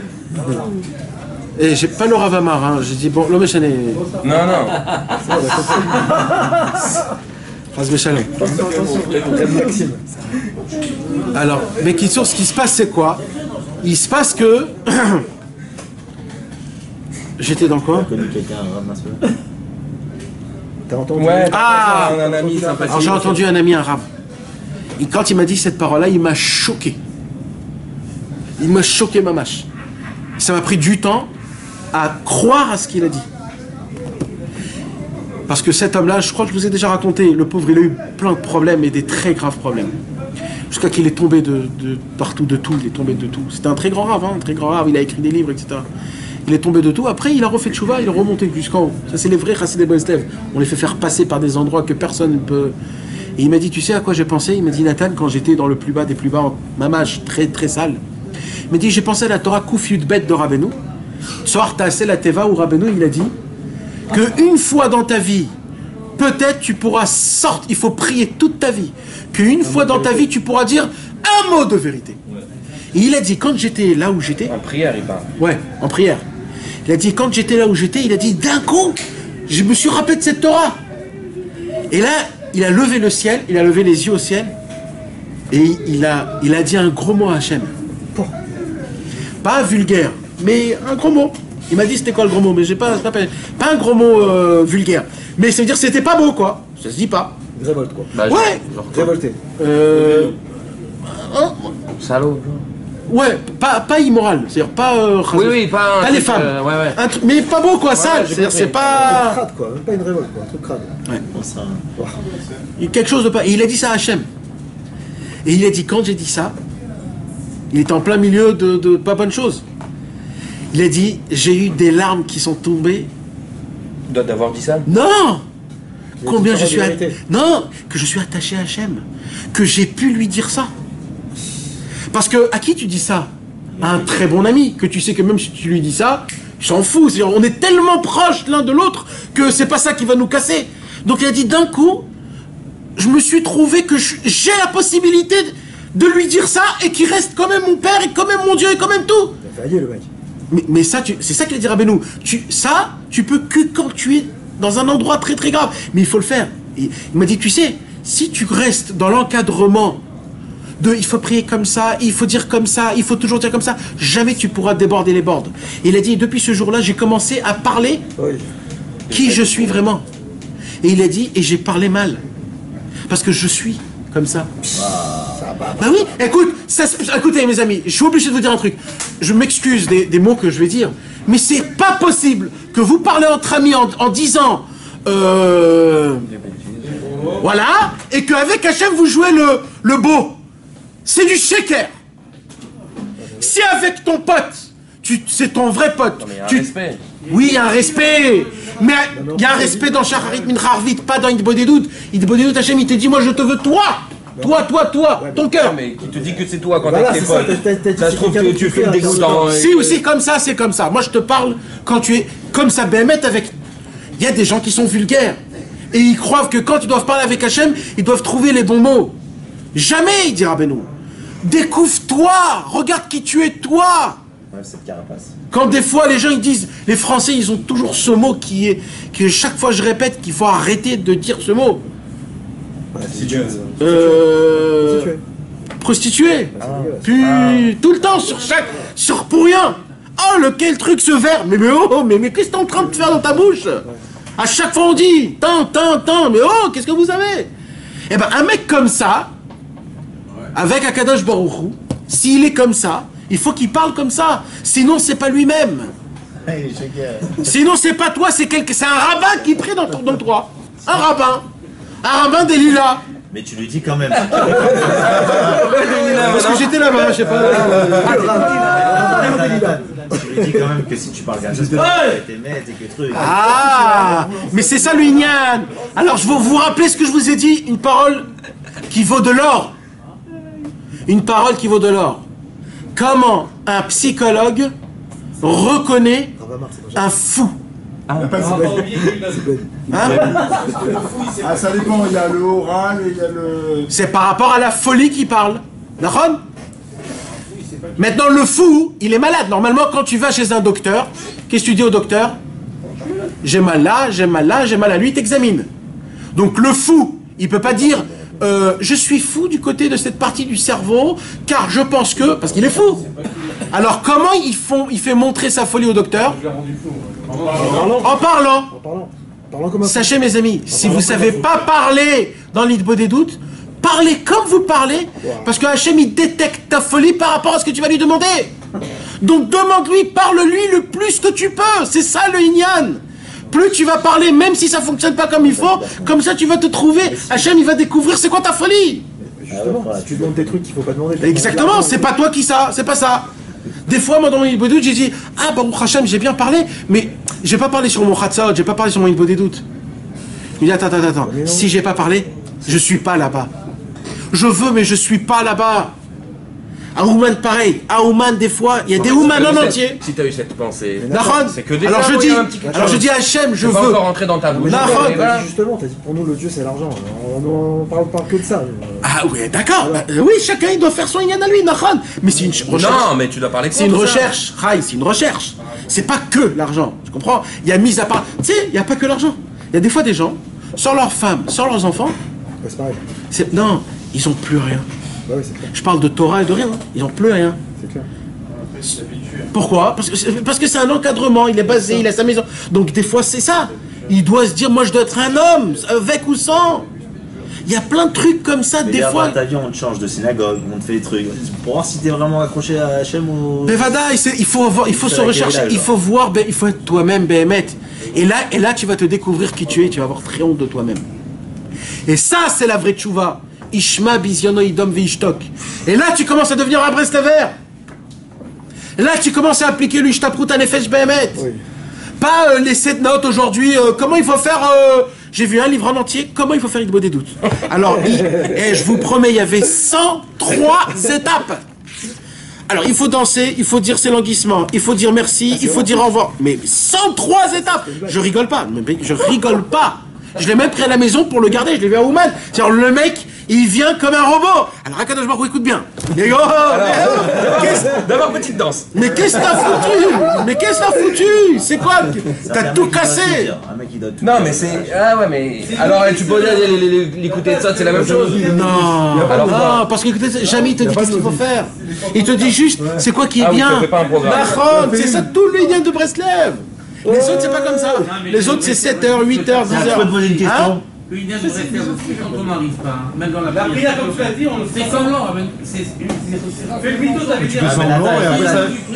Et j'ai pas le Rav Amar, hein. J'ai dit bon, l'homme est chané. Non, non. Ras Béchané. Alors, mais Kitsour, ce qui se passe, c'est quoi? Il se passe que. J'étais dans quoi? T'as entendu? Ouais, Ah, on a un ami sympathique. alors j'ai entendu un ami arabe. Et quand il m'a dit cette parole-là, il m'a choqué. Il m'a choqué, mamache. Ça m'a pris du temps à croire à ce qu'il a dit. Parce que cet homme-là, je crois que je vous ai déjà raconté, le pauvre, il a eu plein de problèmes et des très graves problèmes. Jusqu'à qu'il est tombé de partout, de tout, il est tombé de tout. C'était un très grand rave, hein, un très grand rave, il a écrit des livres, etc. Il est tombé de tout. Après, il a refait le chouva, il est remonté jusqu'en haut. Ça, c'est les vrais Chassidé Breslev. On les fait faire passer par des endroits que personne ne peut. Et il m'a dit, tu sais à quoi j'ai pensé? Il m'a dit, Nathan, quand j'étais dans le plus bas des plus bas, en mamage, très très sale. Il m'a dit, j'ai pensé à la Torah Kouf Yud Bet de Rabbeinu. Soar Ta'aseh la Teva, où Rabbeinu, il a dit qu'une fois dans ta vie, peut-être tu pourras sortir, il faut prier toute ta vie, qu'une fois dans ta vie, tu pourras dire un mot de vérité. Et il a dit, quand j'étais là où j'étais. En prière, il parle. Ouais, en prière. Il a dit, quand j'étais là où j'étais, il a dit, d'un coup, je me suis rappelé de cette Torah. Et là, il a levé le ciel, il a levé les yeux au ciel, et il a dit un gros mot à Hachem. Pas vulgaire, mais un gros mot. Il m'a dit, c'était quoi le gros mot, mais j'ai pas un gros mot vulgaire. Mais ça veut dire que c'était pas beau, quoi. Ça se dit pas. Révolte, quoi. Bah, Ouais. Révolté. Salaud. Ouais, pas immoral, c'est-à-dire pas. Oui, pas un pas les truc, femmes. ouais, ouais. Un truc, mais pas beau, quoi, sale. j'ai C'est-à-dire, compris. c'est pas. Crade, quoi. Même pas une révolte, quoi. Un truc crade. Ouais. Bon, ça... Il y a quelque chose de pas. Et il a dit ça à Hachem. Et il a dit, quand j'ai dit ça, il était en plein milieu de pas bonne chose. Il a dit, j'ai eu des larmes qui sont tombées. Tu dois d'avoir dit ça. Non! Combien je suis vérité. Non, que je suis attaché à Hachem, que j'ai pu lui dire ça. Parce que à qui tu dis ça? À un très bon ami, que tu sais que même si tu lui dis ça, il s'en fout. C'est-à-dire, on est tellement proches l'un de l'autre que c'est pas ça qui va nous casser. Donc il a dit, d'un coup, je me suis trouvé que j'ai la possibilité de lui dire ça et qu'il reste quand même mon père et quand même mon Dieu et quand même tout. Il a fait aïe, le mec. Mais ça, c'est ça qu'il a dit Rabbeinu. Ça, tu peux que quand tu es dans un endroit très très grave. Mais il faut le faire. Et il m'a dit, tu sais, si tu restes dans l'encadrement de il faut prier comme ça, il faut dire comme ça, il faut toujours dire comme ça, jamais tu pourras déborder les bordes. Et il a dit, depuis ce jour-là, j'ai commencé à parler Oui. qui je suis vraiment. Et il a dit, et j'ai parlé mal. Parce que je suis comme ça. Bah oui, écoutez mes amis, je suis obligé de vous dire un truc. Je m'excuse des mots que je vais dire, mais c'est pas possible que vous parlez entre amis en disant voilà, et qu'avec Hachem vous jouez le beau. C'est du shaker. Si avec ton pote, c'est ton vrai pote. Non, mais il y a un respect. Oui, il y a un respect. Mais il y a un respect dans Shacharit Min Harvit, pas dans Idbodedout. Idbodedout, Hachem, il te dit, moi je te veux toi. Toi, ton cœur. Non, mais qui te dit que c'est toi quand Voilà, t'es avec c'est tes ça, potes. Ça se trouve que tu fais le dégoûtant. Si ou si, comme ça, c'est comme ça. Moi, je te parle quand tu es comme ça, Béhémet, avec... Il y a des gens qui sont vulgaires. Et ils croient que quand ils doivent parler avec Hachem, ils doivent trouver les bons mots. Jamais, il dira Benoît. Découvre-toi, regarde qui tu es, toi. Ouais, cette carapace. Quand des fois, les gens, ils disent... Les Français, ils ont toujours ce mot que chaque fois je répète qu'il faut arrêter de dire ce mot. Prostituée. Puis tout le temps sur pour rien. Oh, lequel truc ce verre. Mais qu'est-ce que t'es en train de faire dans ta bouche? À chaque fois on dit tant, mais oh, qu'est-ce que vous avez? Eh ben un mec comme ça, avec Akadosh Baruch Hu, s'il est comme ça, il faut qu'il parle comme ça. Sinon, c'est pas lui-même. Sinon, c'est pas toi, c'est un rabbin qui prie dans toi. Un rabbin. Un rabbin des lilas. Mais tu lui dis quand même. Parce que j'étais là-bas, je sais pas. Tu lui dis quand même que si tu parles comme ça, c'est tes maîtres et que truc. Ah, mais c'est ça le Inyan. Alors, je vais vous rappeler ce que je vous ai dit, une parole qui vaut de l'or. Une parole qui vaut de l'or. Comment un psychologue reconnaît un fou? Ah, ça dépend, il y a le oral et il y a le... C'est par rapport à la folie qu'il parle. D'accord? Maintenant, le fou, il est malade. Normalement, quand tu vas chez un docteur, qu'est-ce que tu dis au docteur? J'ai mal là, j'ai mal là, j'ai mal là. Lui, il t'examine. Donc, le fou, il peut pas dire je suis fou du côté de cette partie du cerveau, car je pense que... Parce qu'il est fou. Alors, comment il fait montrer sa folie au docteur? En parlant. Sachez, mes amis, si vous ne savez pas parler dans l'Hitbo des doutes, parlez comme vous parlez, parce que Hachem, il détecte ta folie par rapport à ce que tu vas lui demander. Donc demande-lui, parle-lui le plus que tu peux. C'est ça le Inyan. Plus tu vas parler, même si ça ne fonctionne pas comme il faut, comme ça tu vas te trouver. Hachem, il va découvrir c'est quoi ta folie. Justement, tu demandes des trucs qu'il ne faut pas demander. Exactement, c'est pas toi qui ça, c'est pas ça. Des fois, moi, dans mon Hitbo des doutes, j'ai dit ah, Baruch Hachem, j'ai bien parlé, mais j'ai pas parlé sur mon Chatzot, j'ai pas parlé sur mon Hitbo des doutes. Il dit attends, si j'ai pas parlé, je suis pas là-bas. Je veux, mais je suis pas là-bas. À Ouman, pareil. À Ouman, des fois, il y a des Ouman en entier. Si tu as eu cette pensée, c'est que alors je dis à Hachem, je veux. pas encore rentrer dans ta bouche. Justement, t'as dit pour nous, le Dieu, c'est l'argent. On parle pas que de ça. Ah oui, d'accord. Oui, chacun, il doit faire son Inyan à lui, Nachon. Mais c'est une recherche. Non, mais tu dois parler que c'est une recherche. C'est une recherche. C'est pas que l'argent. Tu comprends? Il y a mise à part. Tu sais, il n'y a pas que l'argent. Il y a des fois des gens, sans leurs femmes, sans leurs enfants. C'est pareil. Non, ils ont plus rien. Bah oui, c'est clair. Je parle de Torah et de rien. Ils ont plus rien. C'est clair. Pourquoi? Parce que c'est un encadrement, il est basé, il a sa maison. Donc des fois c'est ça. Il doit se dire, moi je dois être un homme, avec ou sans. Il y a plein de trucs comme ça, des fois. Dans ta vie, on te change de synagogue, on te fait des trucs. Pour voir si t'es vraiment accroché à Hachem ou... Mais Vada, il faut se rechercher, il faut voir, il faut être toi-même, Béhémet. Et là, tu vas te découvrir qui tu es, tu vas avoir très honte de toi-même. Et ça, c'est la vraie tchouva. Ishma bizyono idom veishtok. Et là, tu commences à devenir un Brestever. Là, tu commences à appliquer l'ishtaprut à nefesh Béhémet. Oui. Pas les 7 notes aujourd'hui, comment il faut faire... J'ai vu un livre en entier, comment il faut faire Hitbo des doutes. Alors, je vous promets, il y avait 103 étapes. Alors, il faut danser, il faut dire ses languissements, il faut dire merci, il faut dire au revoir. Mais 103 étapes. Je rigole pas, je rigole pas. Je l'ai même pris à la maison pour le garder, je l'ai vu à Ouman. C'est-à-dire, le mec, il vient comme un robot. Alors, Akadosh Baruch Hu, écoute bien. D'abord, petite danse. Mais qu'est-ce que t'as foutu? C'est quoi? T'as tout cassé. Non, mais c'est... Ah ouais, mais... Alors, tu peux dire l'écouter de ça, c'est la même chose? Non. Alors, non, parce que jamais il te dit qu'est-ce qu'il faut faire. Il te dit juste, c'est quoi qui est bien. C'est ça tout le lien de Breslev. Les autres, c'est pas comme ça. Les autres, c'est 7h, 8h, 10h. Je peux te poser une question. Le Inyan de rester aussi quand on n'arrive pas, même dans la prière, comme tu l'as dit, on le fait semblant. Fais le mytho, ça veut dire.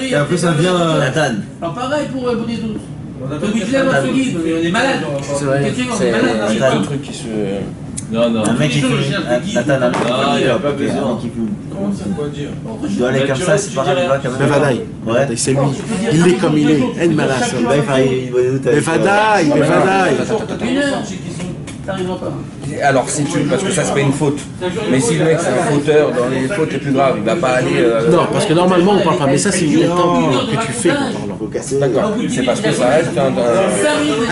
Et après ça vient. Alors pareil pour Bonnets doutes. Celui qui lève notre guide, on est malade. C'est vrai. C'est un truc qui se... Non. Un mec qui fume. Nathan, il n'y a pas besoin. Comment ça peut dire? Je dois aller comme ça, c'est pas grave, quand même. Mais Vadaï. Ouais, c'est lui. Il est comme il est. En malade. Mais Vadaï. Une heure, t'arriveras pas. Alors si tu... Parce que ça c'est pas une faute. Mais si le mec c'est un fauteur, dans les fautes les plus graves, il va pas aller... Non, parce que normalement on parle pas. Mais ça c'est une temps que tu fais en parlant. D'accord. C'est parce que ça reste un...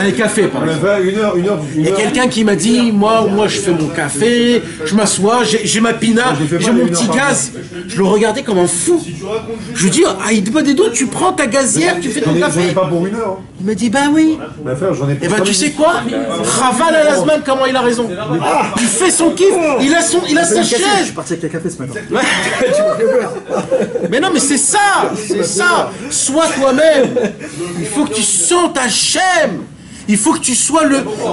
Allez, café par exemple. Une heure. Il y a quelqu'un qui m'a dit, moi je fais mon café, je m'assois, j'ai ma pina, j'ai mon petit gaz. Je le regardais comme un fou. Je lui dis, à Hitbo des doutes, tu prends ta gazière, tu fais ton café. J'en ai pas pour une heure. Il m'a dit, bah oui. Et bah tu sais quoi? Raval Alazman, comment il a raison. Il fait son kiff, il a sa chaise. Je suis parti avec le café ce matin. Mais non, mais c'est ça. Sois toi-même. Il faut que tu sentes Hachem. Il faut que tu sois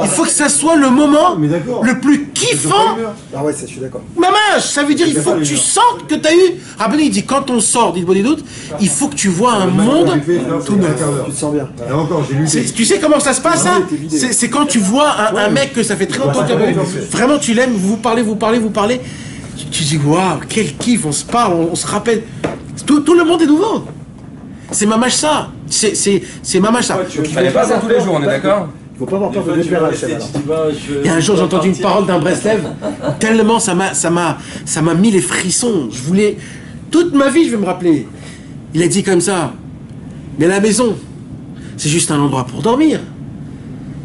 il faut que ça soit le moment Mais d'accord. le plus kiffant. Ah ouais, ça, je suis d'accord. Mamage, ça veut dire il faut que tu sentes que tu as eu. Rabbeinu, il dit quand on sort d'Il des doutes, il faut que tu vois un monde tout neuf. Tu te sens bien. Et encore, j'ai lu Tu sais comment ça se passe, ça? C'est quand tu vois un mec que ça fait très longtemps qu'il y a vraiment tu l'aimes, vous parlez. Tu dis waouh, quel kiff, on se parle, on se rappelle. Tout le monde est nouveau. C'est mamage ça. C'est mamage ça. Il fallait pas ça tous les jours, on est d'accord? Faut pas avoir peur de déplaire à Hachem, alors. Et un jour j'ai entendu une parole d'un Breslev, tellement ça m'a mis les frissons. Je voulais toute ma vie je vais me rappeler. Il a dit comme ça. Mais la maison, c'est juste un endroit pour dormir.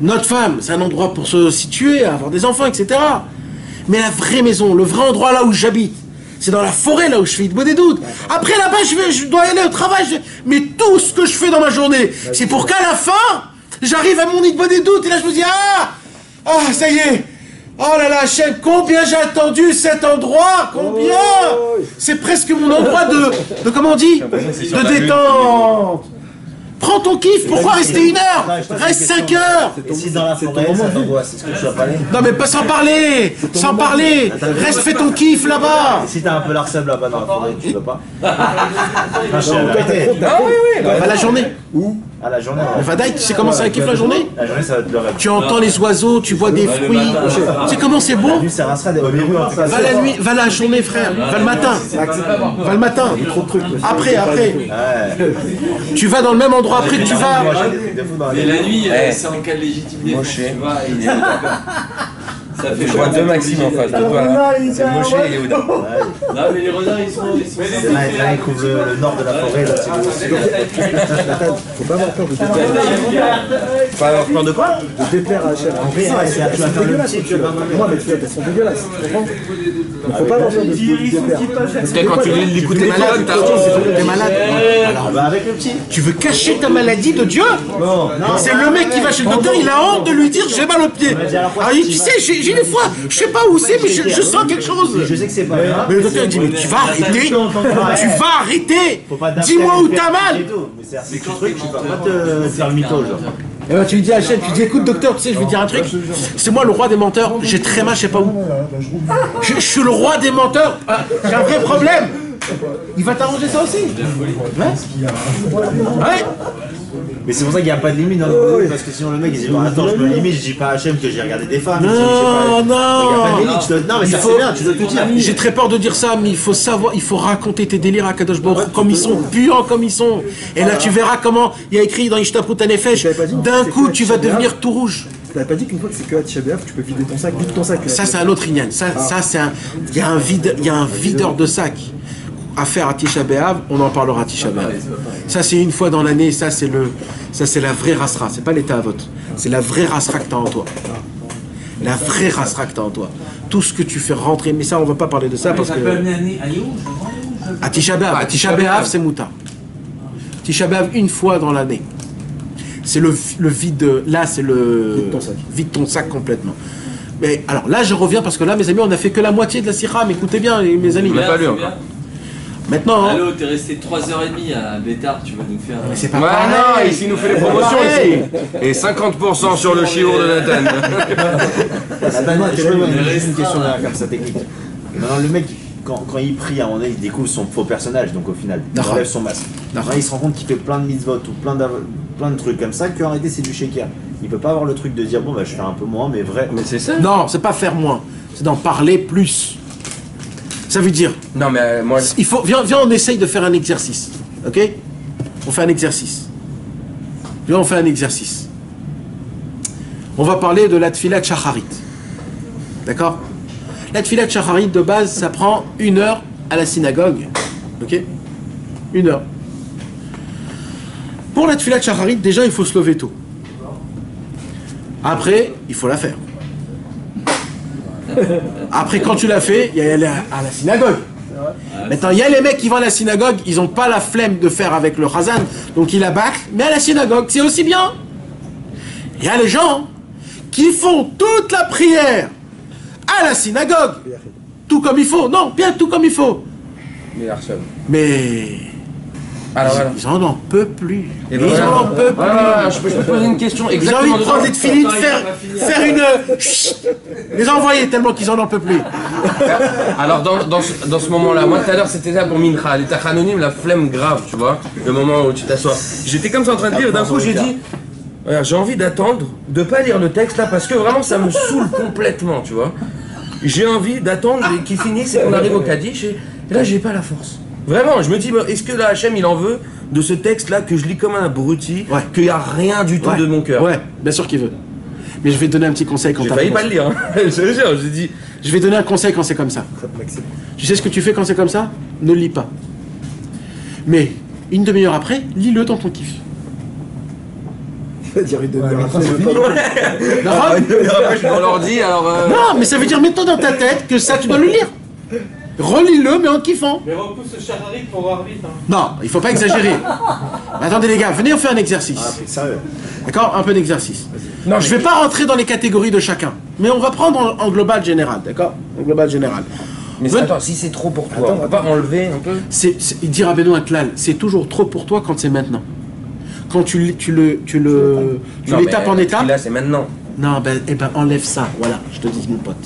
Notre femme, c'est un endroit pour se situer, avoir des enfants, etc. Mais la vraie maison, le vrai endroit là où j'habite, c'est dans la forêt là où je fais des doutes. Après là-bas, je dois aller au travail. Mais tout ce que je fais dans ma journée, c'est pour qu'à la fin, j'arrive à mon des doutes. Et là, je me dis, ça y est. Oh là là, Hachem, combien j'ai attendu cet endroit. Combien. C'est presque mon endroit de comment on dit, de détente. Prends ton kiff, pourquoi rester 1 heure? Reste 5 heures. Et si dans la forêt, ça t'angoisse, c'est ce que tu vas parler. Non mais pas sans parler. Sans parler. Reste, fais ton kiff là-bas. Et si t'as un peu l'arsève là-bas dans la forêt, tu veux pas? Bah, la journée. Où? À la journée. Le Vadaï, tu sais comment ça kiffe la journée? La journée, ça va te le rêve. Tu entends les oiseaux, tu vois des fruits. Tu sais comment c'est beau? La nuit, ça restera des rues en tout cas. Va la nuit, va la journée, frère. Va le matin. Va le matin. Après. Tu vas dans le même endroit après que tu vas. Mais la nuit, c'est en cas de légitimité. Moshe. Tu vois, ça fait Je vois 2 Maxime en face de toi là. C'est Moshe et Yehuda. Non, mais les renards, ils sont. Là, ils couvrent le nord de la forêt. Là, Faut pas avoir peur de déplaire. Pas avoir peur de quoi? De déplaire à Hachem. C'est dégueulasse. Moi, mes filles, elles sont dégueulasses. Tu comprends? Il faut pas avoir peur de déplaire. Parce que quand tu l'écoutes, t'es malade. T'es malade. Alors, avec le petit. tu veux cacher ta maladie de Dieu? Non. C'est le mec qui va chez le docteur, il a honte de lui dire j'ai mal au pied. Alors tu sais, j'ai des fois, je sais pas où c'est, mais je sens quelque chose. Je sais que c'est pas grave. Mais le docteur il dit mais tu vas arrêter. Tu vas arrêter. Dis-moi où t'as mal. Mais c'est un truc, tu vas pas te faire le mytho, genre. Et ben tu lui dis à Hachem, tu dis écoute docteur, tu sais, je vais te dire un truc. C'est moi le roi des menteurs, j'ai très mal, je sais pas où. Je suis le roi des menteurs. J'ai un vrai problème. Il va t'arranger ça aussi. Ouais. Mais c'est pour ça qu'il n'y a pas de limite dans le parce que sinon le mec il dit attends, je me limite, je dis pas à Hachem que j'ai regardé des femmes. Non. Il n'y a pas de limite. Non, mais ça c'est bien, tu dois tout dire. J'ai très peur de dire ça, mais il faut savoir, il faut raconter tes délires à Kadosh Baruch Hu comme ils sont, puants comme ils sont. Et là tu verras comment il y a écrit dans Ishtaprut Hanefesh, d'un coup tu vas devenir tout rouge. Tu n'avais pas dit qu'une fois que c'est que à Tisha B'Av, tu peux vider ton sac, vide ton sac. Ça c'est un autre ignan. Ça c'est un, il y a un videur de sac. À faire à Tisha B'Av, on en parlera à Tisha B'Av. Ça c'est une fois dans l'année, ça c'est la vraie rasra, c'est pas l'état à vote. C'est la vraie rasra que t'as en toi. La vraie rasra que t'as en toi. Tout ce que tu fais rentrer, mais ça on va pas parler de ça parce que... À Tisha B'Av c'est mouta. Tisha B'Av une fois dans l'année. C'est le vide, là c'est le... Vide ton sac complètement. Mais alors là je reviens parce que là mes amis on a fait que la moitié de la sira, mais écoutez bien mes amis. On n'a pas lu encore. Maintenant. Allô, t'es resté 3h30 à Bétard, tu vas nous faire. Mais c'est pas pareil. Non, ici il nous fait les promotions ici. Et 50% sur le chiour de Nathan. Nathan, j'ai une question là, comme ça technique. Maintenant le mec, quand il prie à un moment donné, il découvre son faux personnage, donc au final, il enlève son masque. Maintenant il se rend compte qu'il fait plein de mitzvot ou plein de trucs comme ça, qu'en réalité c'est du shaker. Il peut pas avoir le truc de dire bon bah je fais un peu moins, mais vrai. Mais c'est ça. Non, c'est pas faire moins, c'est d'en parler plus. Ça veut dire. Non mais moi. Il faut. Viens, on essaye de faire un exercice. Ok? On fait un exercice. Viens, on fait un exercice. On va parler de la tfilat shacharit. D'accord? La tfilat shacharit de base, ça prend 1 heure à la synagogue. Ok? 1 heure. Pour la tfilat shacharit, déjà, il faut se lever tôt. Après, il faut la faire. Après, quand tu l'as fait, il y a aller à la synagogue. Maintenant, il y a les mecs qui vont à la synagogue, ils n'ont pas la flemme de faire avec le Chazan, donc ils la bâclent, mais à la synagogue, c'est aussi bien. Il y a les gens qui font toute la prière à la synagogue, tout comme il faut. Non, bien tout comme il faut. Mais Alors, ils en peuvent plus. Et Ils en peuvent plus. je peux te poser une question Ils ont exactement. envie de prendre des filines, faire une... les envoyer tellement qu'ils en peuvent plus. Alors dans ce moment-là, moi tout à l'heure c'était ça pour Mincha, les tachanonim, la flemme grave, tu vois, le moment où tu t'assois. J'étais comme ça en train de lire, d'un coup j'ai dit, regarde, j'ai envie d'attendre, de pas lire le texte là, parce que vraiment ça me saoule complètement, tu vois. J'ai envie d'attendre qu'il finisse et qu'on arrive au Kaddish, et là j'ai pas la force. Vraiment, je me dis, est-ce que là Hachem il en veut de ce texte là que je lis comme un abruti, qu'il n'y a rien du tout de mon cœur? Ouais, bien sûr qu'il veut. Mais je vais te donner un petit conseil quand j'ai t'as failli pas le lire, hein. Je te jure, j'ai dit... Je vais te donner un conseil quand c'est comme ça. Tu sais ce que tu fais quand c'est comme ça? Ne lis pas. Mais une demi-heure après, lis-le dans ton kiff. Il va dire une demi-heure après, une demi-heure après, je suis dans l'ordi, alors... Non, mais ça veut dire, mets-toi dans ta tête que ça, tu dois le lire. Relis-le, mais en kiffant. Mais repousse ce Shacharit pour voir vite. Hein. Non, il faut pas exagérer. Attendez les gars, venez on fait un exercice. Sérieux. D'accord? Un peu d'exercice. Non, je vais pas rentrer dans les catégories de chacun, mais on va prendre en global général, d'accord? En global général. Mais attends, si c'est trop pour toi, on va pas enlever un peu? Il dit Rabbeinu Aklal, c'est toujours trop pour toi quand c'est maintenant. Quand tu l'étapes en étapes. Là, c'est maintenant. Non, ben enlève ça, voilà, je te dis mon pote.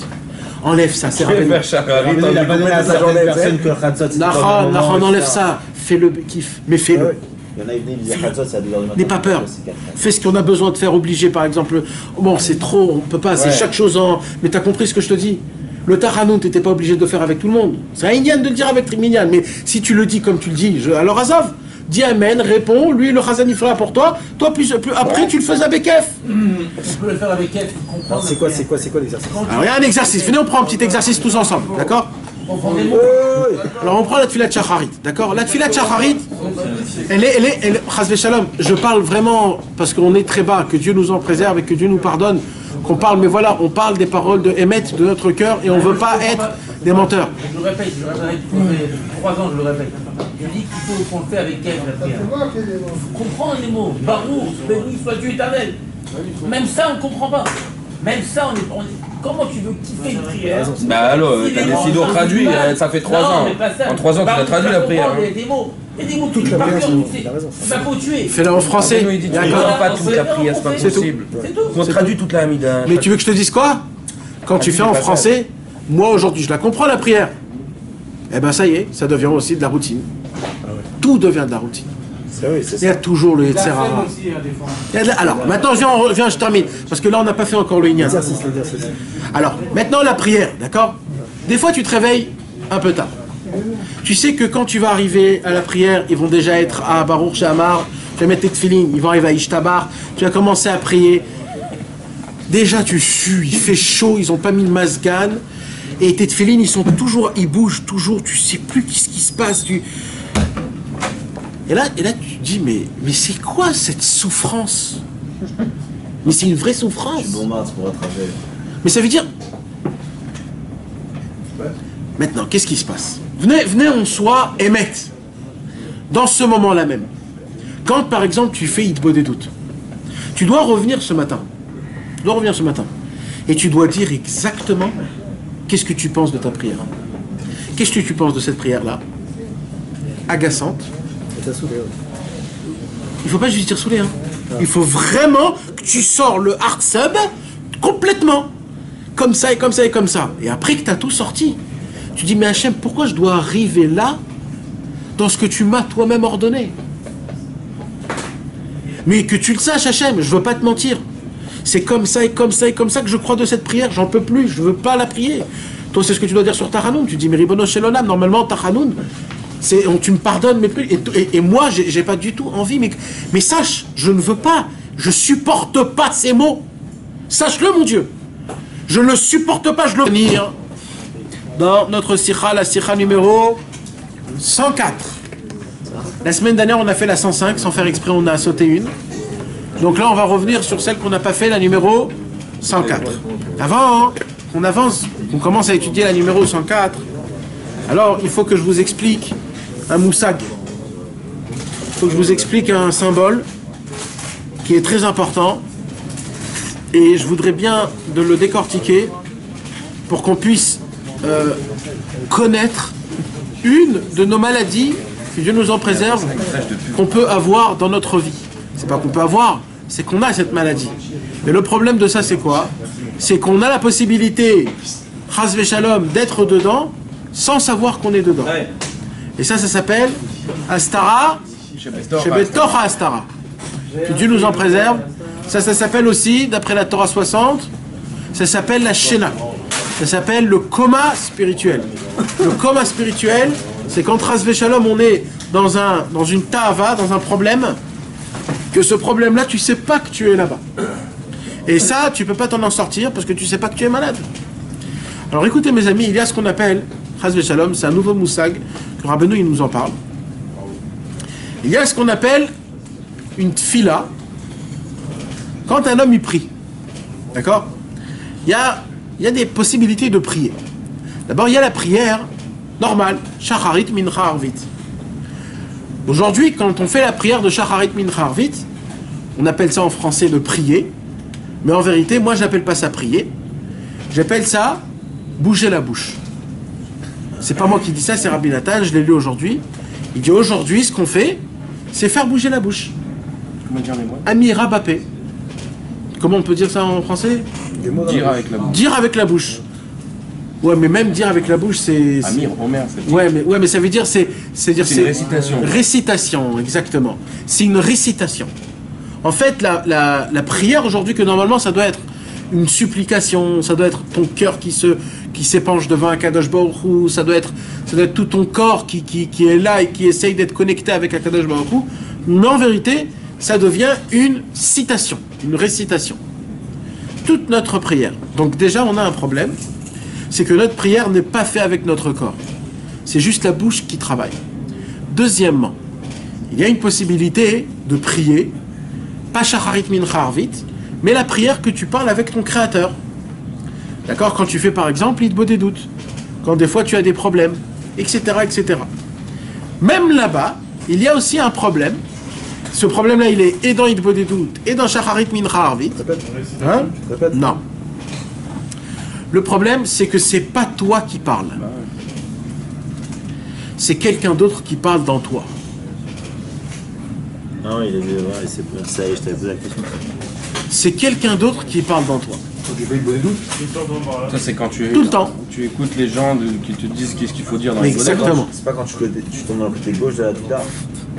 Enlève ça, c'est Rabbeinu. Il a pas donné à certaines personnes que Khatzot c'est pas le moment, enlève ça, fais le kiff, mais fais-le. Il y en a une qui disait Khatzot c'est à 2h du matin. N'aie pas peur. Fais ce qu'on a besoin de faire, obligé par exemple. Bon, c'est trop, on peut pas, c'est chaque chose en. Mais t'as compris ce que je te dis? Le Tachanoun, t'étais pas obligé de le faire avec tout le monde. C'est un Inyan de le dire avec Minyan, mais si tu le dis comme tu le dis, alors Azav, dis Amen, réponds, lui le Chazan il fera pour toi, plus après tu le fais avec F. Tu peux le faire avec F, tu comprends. C'est quoi l'exercice? Alors il y a un exercice, venez on prend un petit exercice tous ensemble, d'accord? Alors on prend la Tfilat Shacharit, d'accord? La Tfilat Shacharit, elle est, Chas Shalom, je parle vraiment parce qu'on est très bas, que Dieu nous en préserve et que Dieu nous pardonne, qu'on parle, mais voilà, on parle des paroles de Emet, de notre cœur, et on ne veut pas être des menteurs. Je le répète, ça fait 3 ans, je le répète. Je dis qu'il faut qu'on le fait avec elle, la prière. Il faut comprendre les mots. Baruch, béni soit Dieu éternel. Même ça, on ne comprend pas. Même ça, on est... Comment tu veux kiffer une prière? Bah alors, t'as décidé de traduire, ça fait 3 ans. En 3 ans, tu as traduit la prière. Il y a des mots. Il y a des mots qui par cœur, ça faut tuer. Fais-le en français. Il dit, tu ne pas toute la prière, c'est pas possible. On traduit toute la Hamida. Mais tu veux que je te dise quoi? Quand tu fais en français, moi aujourd'hui, je la comprends la prière. Eh ben ça y est, ça devient aussi de la routine. Tout devient de la routine. Il y a toujours le Yetzer Hara. Alors, maintenant, viens, je termine. Parce que là, on n'a pas fait encore le Inyan. Alors, maintenant, la prière, d'accord? Des fois, tu te réveilles un peu tard. Tu sais que quand tu vas arriver à la prière, ils vont déjà être à Baruch Shamar, tu vas mettre tes tefilines, ils vont arriver à Ishtabar, tu vas commencer à prier. Déjà, tu sues, il fait chaud, ils n'ont pas mis le masgan, et tes tefilines, ils bougent toujours, tu sais plus ce qui se passe. Et là, tu te dis, mais c'est quoi cette souffrance? Mais c'est une vraie souffrance. Mais ça veut dire... Maintenant, qu'est-ce qui se passe? Venez, on soit émet. Dans ce moment-là même. Quand, par exemple, tu fais Hitbo des doutes, tu dois revenir ce matin. Et tu dois dire exactement qu'est-ce que tu penses de ta prière. Qu'est-ce que tu penses de cette prière-là? Agaçante. Il ne faut pas juste dire saoulé. Hein. Il faut vraiment que tu sors le hard sub complètement. Comme ça et comme ça et comme ça. Et après que tu as tout sorti, tu dis, mais Hachem, pourquoi je dois arriver là dans ce que tu m'as toi-même ordonné? Mais que tu le saches, Hachem, je ne veux pas te mentir. C'est comme ça et comme ça et comme ça que je crois de cette prière. J'en peux plus, je ne veux pas la prier. Toi, c'est ce que tu dois dire sur Tachanoun. Tu dis, mais Ribono Shel Olam, normalement, Tachanoun, tu me pardonnes, mais plus. Et moi, j'ai pas du tout envie. Mais sache, je ne veux pas. Je supporte pas ces mots. Sache-le, mon Dieu. Je ne le supporte pas, je le veux. Dans notre sikha, la sikha numéro 104. La semaine dernière, on a fait la 105, sans faire exprès, on a sauté une. Donc là, on va revenir sur celle qu'on n'a pas fait, la numéro 104. Avant, hein, on avance, on commence à étudier la numéro 104. Alors, il faut que je vous explique un moussag. Il faut que je vous explique un symbole qui est très important. Et je voudrais bien de le décortiquer pour qu'on puisse connaître une de nos maladies que Dieu nous en préserve, qu'on peut avoir dans notre vie. C'est pas qu'on peut avoir, c'est qu'on a cette maladie. Mais le problème de ça, c'est quoi? C'est qu'on a la possibilité, chas v'shalom, d'être dedans sans savoir qu'on est dedans. Et ça s'appelle Astara, Shebetocha Astara. Que Dieu nous en préserve. Ça s'appelle aussi, d'après la Torah 60, ça s'appelle la Shena. Ça s'appelle le coma spirituel. Le coma spirituel, c'est quand chas v'shalom, on est dans une ta'ava, dans un problème, que ce problème-là, tu sais pas que tu es là-bas. Et ça, tu peux pas t'en sortir parce que tu sais pas que tu es malade. Alors écoutez mes amis, il y a ce qu'on appelle, chas v'shalom, c'est un nouveau moussag, que Rabbeinu il nous en parle. Il y a ce qu'on appelle une tfila, quand un homme y prie. D'accord? Il y a des possibilités de prier. D'abord, il y a la prière normale, shacharit mincha arvit. Aujourd'hui, quand on fait la prière de shacharit mincha arvit, on appelle ça en français de prier, mais en vérité, moi, je n'appelle pas ça prier, j'appelle ça bouger la bouche. C'est pas moi qui dis ça, c'est Rabbi Nathan, je l'ai lu aujourd'hui. Il dit aujourd'hui, ce qu'on fait, c'est faire bouger la bouche. Amira Bapé. Comment on peut dire ça en français? Dire avec la bouche. Dire avec la bouche. Ouais, mais même dire avec la bouche, c'est... Amir, Omer, c'est... Ouais, mais ça veut dire, c'est une récitation. Récitation, exactement. C'est une récitation. En fait, la prière aujourd'hui, que normalement, ça doit être une supplication, ça doit être ton cœur qui s'épanche devant un Kadosh Baruch Hu, ça doit être tout ton corps qui est là et qui essaye d'être connecté avec un Kadosh Baruch Hu. Mais en vérité, ça devient une citation, une récitation. Toute notre prière. Donc déjà, on a un problème, c'est que notre prière n'est pas faite avec notre corps. C'est juste la bouche qui travaille. Deuxièmement, il y a une possibilité de prier, pas shacharit mincha arvit, mais la prière que tu parles avec ton créateur. D'accord? Quand tu fais par exemple l'idbo des doutes, quand des fois tu as des problèmes, etc., etc. Même là-bas, il y a aussi un problème. Ce problème-là, il est et dans l'idbo des doutes, et dans shacharit mincha arvit. Hein? Non. Le problème, c'est que c'est pas toi qui parles. C'est quelqu'un d'autre qui parle dans toi. Non, il est vieux, ouais, ça y est, je t'avais posé la question. C'est quelqu'un d'autre qui parle dans toi. Ça, c'est quand tu Tout le temps. Tu écoutes les gens qui te disent qu'est-ce qu'il faut dire dans les Exactement. C'est pas quand tu tombes dans le côté gauche de la guitare.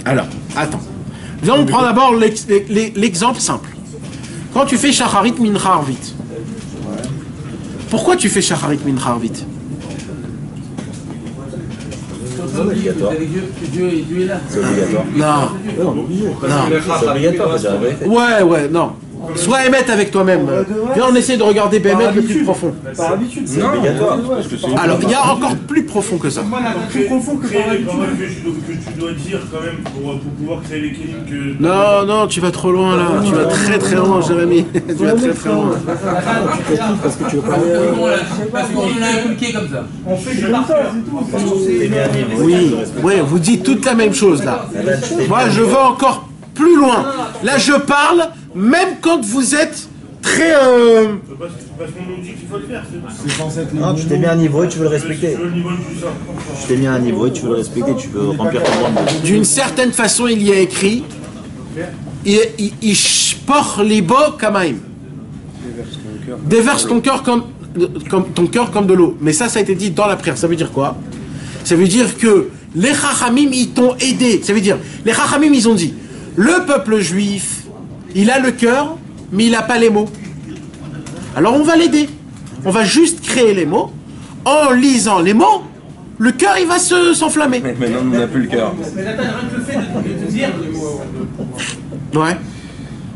Alors, attends. On prend d'abord l'exemple simple. Quand tu fais shacharit mincha arvit, pourquoi tu fais shacharit mincha arvit? C'est obligatoire. Dieu est là. C'est obligatoire. Non. C'est obligatoire, c'est la vérité. Ouais, non. Sois émette avec toi-même. Viens, on essaie de regarder BMF le plus profond. Par habitude, C'est obligatoire. Alors, il y a encore plus profond que ça. plus profond que par habitude. Que tu dois dire quand même pour pouvoir créer l'équilibre que... Non, tu vas trop loin là. Tu vas très très loin, Jérémy. Tu vas très très loin. Parce que tu veux pas Parce qu'on l'a inculqué comme ça. On fait comme ça, c'est tout. T'es bien niveau. Oui, vous dites toute la même chose là. Moi, je vais encore plus loin. Là, je parle même quand vous êtes très... Parce qu'on nous dit qu'il faut le faire, c'est Non, tu t'es mis à un niveau et tu veux le respecter. le niveau le plus simple. Tu t'es mis à un niveau et tu veux le respecter, tu veux remplir ton rôle. D'une certaine façon, il y a écrit Ishpoch libo kamaim. Déverse ton cœur comme de l'eau. Mais ça a été dit dans la prière. Ça veut dire quoi? Ça veut dire que les Chachamim, ils t'ont aidé. Ça veut dire, les Chachamim, ils ont dit, le peuple juif, il a le cœur, mais il n'a pas les mots. Alors on va l'aider. On va juste créer les mots. En lisant les mots, le cœur, il va s'enflammer. Mais maintenant, on n'a plus le cœur. Mais Nathan, rien que le fait de te dire. Ouais.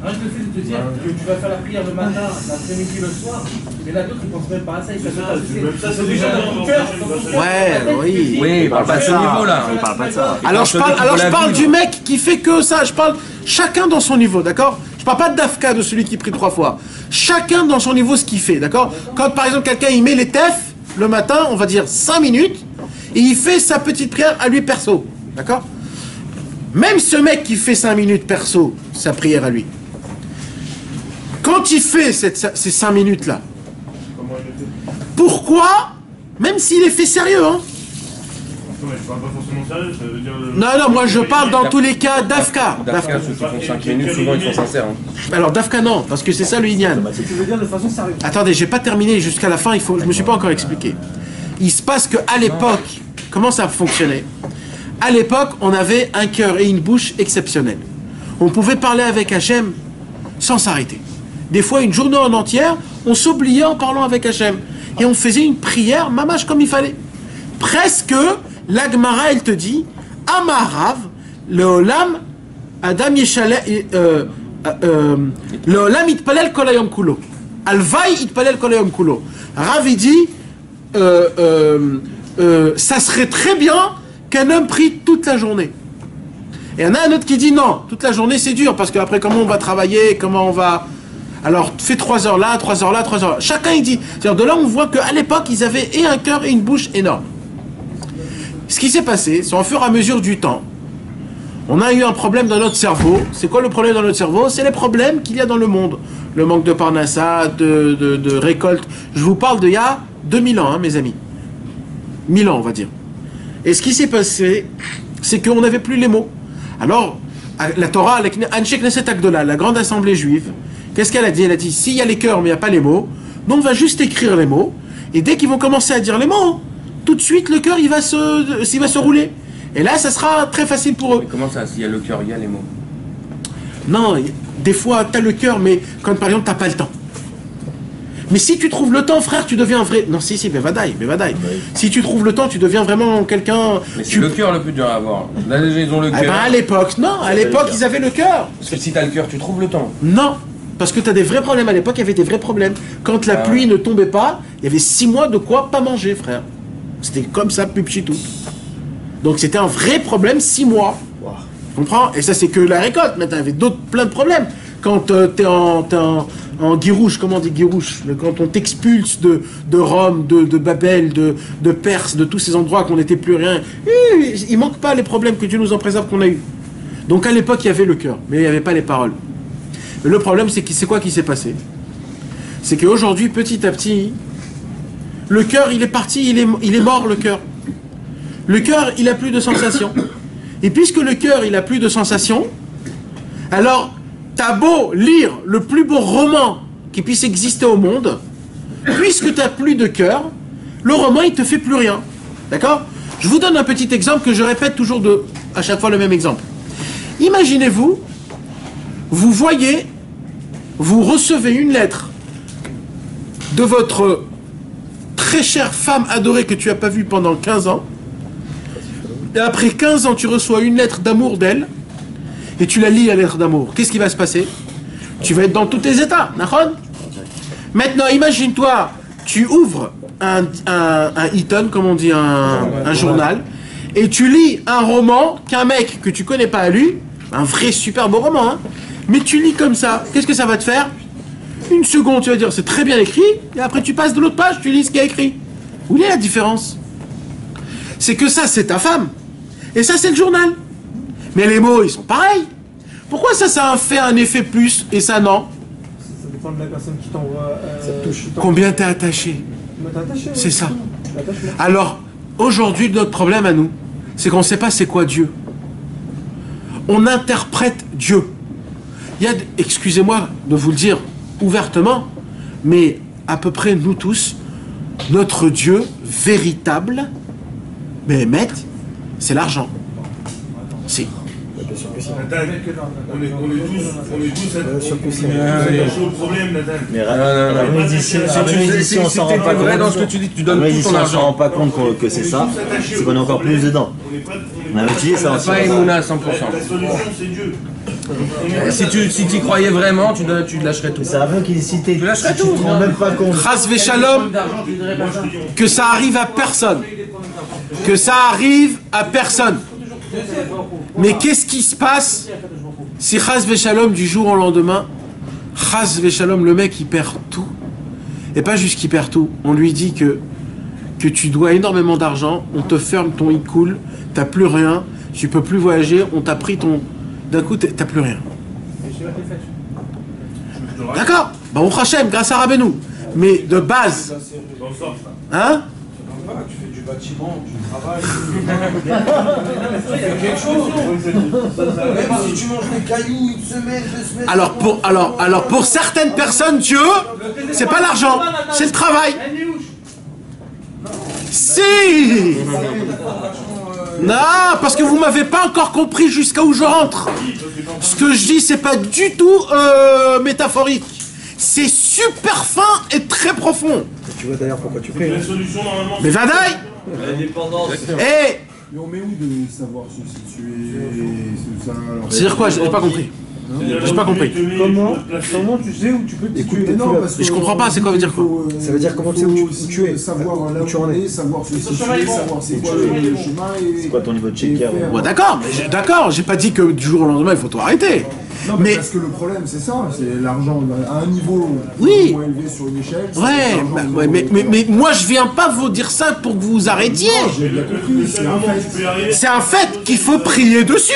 Rien que le fait de te dire que tu vas faire la prière le matin, l'après-midi, le soir, mais là d'autres ils pensent même pas à ça, ils savent pas. C'est déjà dans ton cœur, dans ton Ouais, oui. Oui, il parle pas de ce niveau-là. Il parle pas de ça. Alors je parle du mec qui fait que ça. Je parle chacun dans son niveau, d'accord? Je parle pas d'Afka, de celui qui prie 3 fois. Chacun dans son niveau ce qu'il fait, d'accord? Quand par exemple quelqu'un il met les tefs le matin, on va dire 5 minutes, et il fait sa petite prière à lui perso, d'accord? Même ce mec qui fait 5 minutes perso, sa prière à lui, quand il fait ces 5 minutes là, pourquoi, même s'il est fait sérieux, hein, mais je parle pas forcément sérieux, ça veut dire... Non, moi je parle dans tous les cas d'Afka. Dafka, ceux qui font 5 minutes, souvent ils sont sincères. Hein. Alors d'Afka non, parce que c'est ça le Inyan. Tu veux dire de façon sérieuse. Attendez, j'ai pas terminé jusqu'à la fin, je me suis pas encore expliqué. Il se passe qu'à l'époque, comment ça fonctionnait? À l'époque, on avait un cœur et une bouche exceptionnels. On pouvait parler avec Hachem sans s'arrêter. Des fois, une journée en entière, on s'oubliait en parlant avec Hachem. Et on faisait une prière, mamache, comme il fallait. Presque, l'Agmara, elle te dit, Amarav, le Olam, Adam Yeshale, le Olam itpalel kol hayom kulo. Alvaï itpalel kol hayom kulo. Rav, il dit, ça serait très bien qu'un homme prie toute la journée. Et il y en a un autre qui dit non, toute la journée c'est dur, parce qu'après comment on va travailler, comment on va... Alors fais 3 heures là, 3 heures là, 3 heures là. Chacun il dit. C'est-à-dire de là on voit qu'à l'époque ils avaient et un cœur et une bouche énorme. Ce qui s'est passé, c'est au fur et à mesure du temps, on a eu un problème dans notre cerveau. C'est quoi le problème dans notre cerveau? C'est les problèmes qu'il y a dans le monde. Le manque de parnassa, de récolte. Je vous parle d'il y a 2000 ans, hein, mes amis. 1000 ans on va dire. Et ce qui s'est passé, c'est qu'on n'avait plus les mots. Alors, la Torah, Anshe Knesset Agdola, la grande assemblée juive, qu'est-ce qu'elle a dit? Elle a dit, s'il y a les cœurs mais il n'y a pas les mots, donc on va juste écrire les mots, et dès qu'ils vont commencer à dire les mots, tout de suite le cœur il va se rouler. Et là, ça sera très facile pour eux. Mais comment ça, s'il y a le cœur, il y a les mots? Non, des fois, tu as le cœur, mais quand par exemple, tu n'as pas le temps. Mais si tu trouves le temps, frère, tu deviens un vrai... Non, si, Bevadaï. Si tu trouves le temps, tu deviens vraiment quelqu'un... Mais c'est le cœur le plus dur à avoir. Là, déjà, ils ont le cœur. Eh ben, à l'époque, non. À l'époque, ils avaient le cœur. Parce que si t'as le cœur, tu trouves le temps. Non. Parce que tu as des vrais problèmes. À l'époque, il y avait des vrais problèmes. Quand la pluie ne tombait pas, il y avait 6 mois de quoi pas manger, frère. C'était comme ça, plus tout. Donc, c'était un vrai problème, 6 mois. Wow. Tu comprends? Et ça, c'est que la récolte. Maintenant, il y avait d'autres, plein de problèmes. Quand t'es en guirouche, comment on dit guirouche? Quand on t'expulse de Rome, de Babel, de Perse, de tous ces endroits qu'on n'était plus rien, il manque pas les problèmes que Dieu nous en préserve qu'on a eu. Donc à l'époque, il y avait le cœur, mais il n'y avait pas les paroles. Mais le problème, c'est quoi qui s'est passé? C'est qu'aujourd'hui, petit à petit, le cœur, il est parti, il est mort, le cœur. Le cœur, il n'a plus de sensations. Et puisque le cœur, il n'a plus de sensations, alors... T'as beau lire le plus beau roman qui puisse exister au monde, puisque t'as plus de cœur, le roman il te fait plus rien. D'accord? Je vous donne un petit exemple que je répète toujours à chaque fois le même exemple. Imaginez-vous, vous recevez une lettre de votre très chère femme adorée que tu n'as pas vue pendant 15 ans, et après 15 ans tu reçois une lettre d'amour d'elle, et tu la lis à la lettre d'amour, qu'est-ce qui va se passer? Tu vas être dans tous tes états, d'accord? Maintenant, imagine-toi, tu ouvres un Eaton, comme on dit, un journal, et tu lis un roman qu'un mec que tu connais pas a lu, un vrai super beau roman, hein, mais tu lis comme ça, qu'est-ce que ça va te faire? Une seconde, tu vas dire, c'est très bien écrit, et après tu passes de l'autre page, tu lis ce qu'il y a écrit. Où est la différence? C'est que ça, c'est ta femme, et ça, c'est le journal. Mais les mots, ils sont pareils. Pourquoi ça a fait un effet plus et ça non? Ça dépend de la personne qui t'envoie. Combien t'es attaché? C'est ça. Alors, aujourd'hui, notre problème à nous, c'est qu'on ne sait pas c'est quoi Dieu. On interprète Dieu. Il y a, excusez-moi de vous le dire ouvertement, mais à peu près nous tous, notre Dieu véritable, Béhémet, c'est l'argent. Si. Nathan, on est tous attachés au problème, Nathan. Mais si on s'en rend pas compte, dans ce que tu dis, tu donnes tout ton on argent. s'en rend pas compte que c'est ça, c'est qu'on est encore plus dedans. On a utilisé ça aussi. Pas Emouna à 100%. La solution, c'est Dieu. Si tu croyais vraiment, tu lâcherais tout. C'est avant qu'il citait. Tu lâcherais tout. Tu te rends même pas compte. Chas v'shalom, que ça arrive à personne. Que ça arrive à personne. Mais qu'est-ce qui se passe si Chas v'shalom du jour au lendemain, Chas v'shalom, le mec il perd tout. Et pas juste qu'il perd tout, on lui dit que tu dois énormément d'argent, on te ferme ton e-cool, t'as plus rien, tu peux plus voyager, on t'a pris ton... D'un coup t'as plus rien. D'accord, Baruch Hashem, grâce à Rabbeinu. Mais de base... Hein? bâtiment, tu travailles. Quelque chose. Même si tu manges des cailloux une semaine, 2 semaines. Alors pour certaines personnes, Dieu, c'est pas l'argent, c'est le travail. Si. Non, parce que vous m'avez pas encore compris jusqu'à où je rentre. Ce que je dis, c'est pas du tout métaphorique. C'est super fin et très profond. Tu vois d'ailleurs pourquoi tu pries. Mais Vadaï. L'indépendance. Eh. Mais on met où de savoir se situer, tout ça alors... C'est-à-dire quoi? J'ai pas compris. J'ai pas compris. Comment tu sais où tu peux te situer? Non, parce que je comprends pas, c'est quoi veut dire quoi? Ça veut dire comment tu sais où tu es. Savoir là où tu en es, savoir se situer, savoir c'est quoi le chemin et... C'est quoi ton niveau de checker? Ouais, d'accord, j'ai pas dit que du jour au lendemain il faut tout arrêter. Non, mais parce que le problème c'est ça, c'est l'argent à un niveau oui. moins élevé sur une échelle. Ouais, mais moi je viens pas vous dire ça pour que vous arrêtiez. J'ai bien compris, c'est un fait. C'est un fait qu'il faut prier dessus.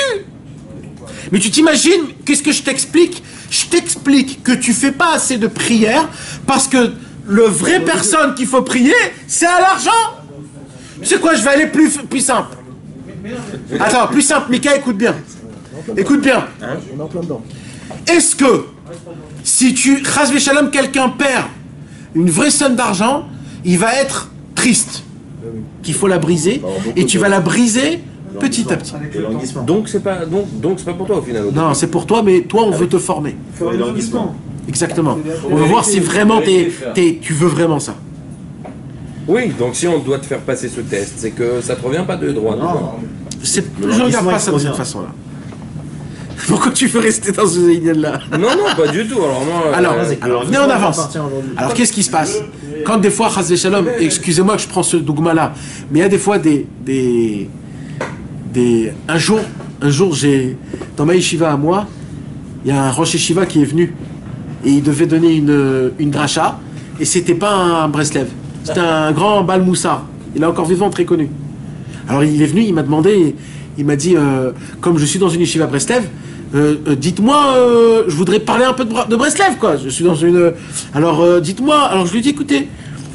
Mais tu t'imagines, qu'est-ce que je t'explique? Je t'explique que tu fais pas assez de prières parce que le vrai personne qu'il faut prier, c'est à l'argent. Tu sais quoi, je vais aller plus simple. Attends, plus simple, Mika, écoute bien. Écoute bien. On est en plein dedans. Est-ce que si tu, Chas v'shalom, quelqu'un perd une vraie somme d'argent, il va être triste, qu'il faut la briser, et tu vas la briser petit à petit. Donc c'est pas pour toi au final. Non, c'est pour toi, mais toi on veut te former. Exactement. On veut voir si vraiment tu veux vraiment ça. Oui, donc si on doit te faire passer ce test, c'est que ça te revient pas de droit. Je regarde pas ça de cette façon-là. Pourquoi tu veux rester dans ce idée-là? Non, pas du tout. Alors moi. Alors venez, on avance. Alors qu'est-ce qui se passe? Quand des fois, Chas v'shalom, excusez-moi que je prends ce dogma-là, mais il y a des fois un jour, j'ai dans ma yeshiva à moi, il y a un rosh yeshiva qui est venu et il devait donner une dracha et c'était pas un Breslev, c'était un grand Bal Moussar. Il est encore vivant, très connu. Alors il est venu, il m'a demandé, il m'a dit comme je suis dans une yeshiva Breslev, dites-moi, je voudrais parler un peu de Breslev quoi. Je suis dans une, alors dites-moi. Alors je lui ai dit écoutez,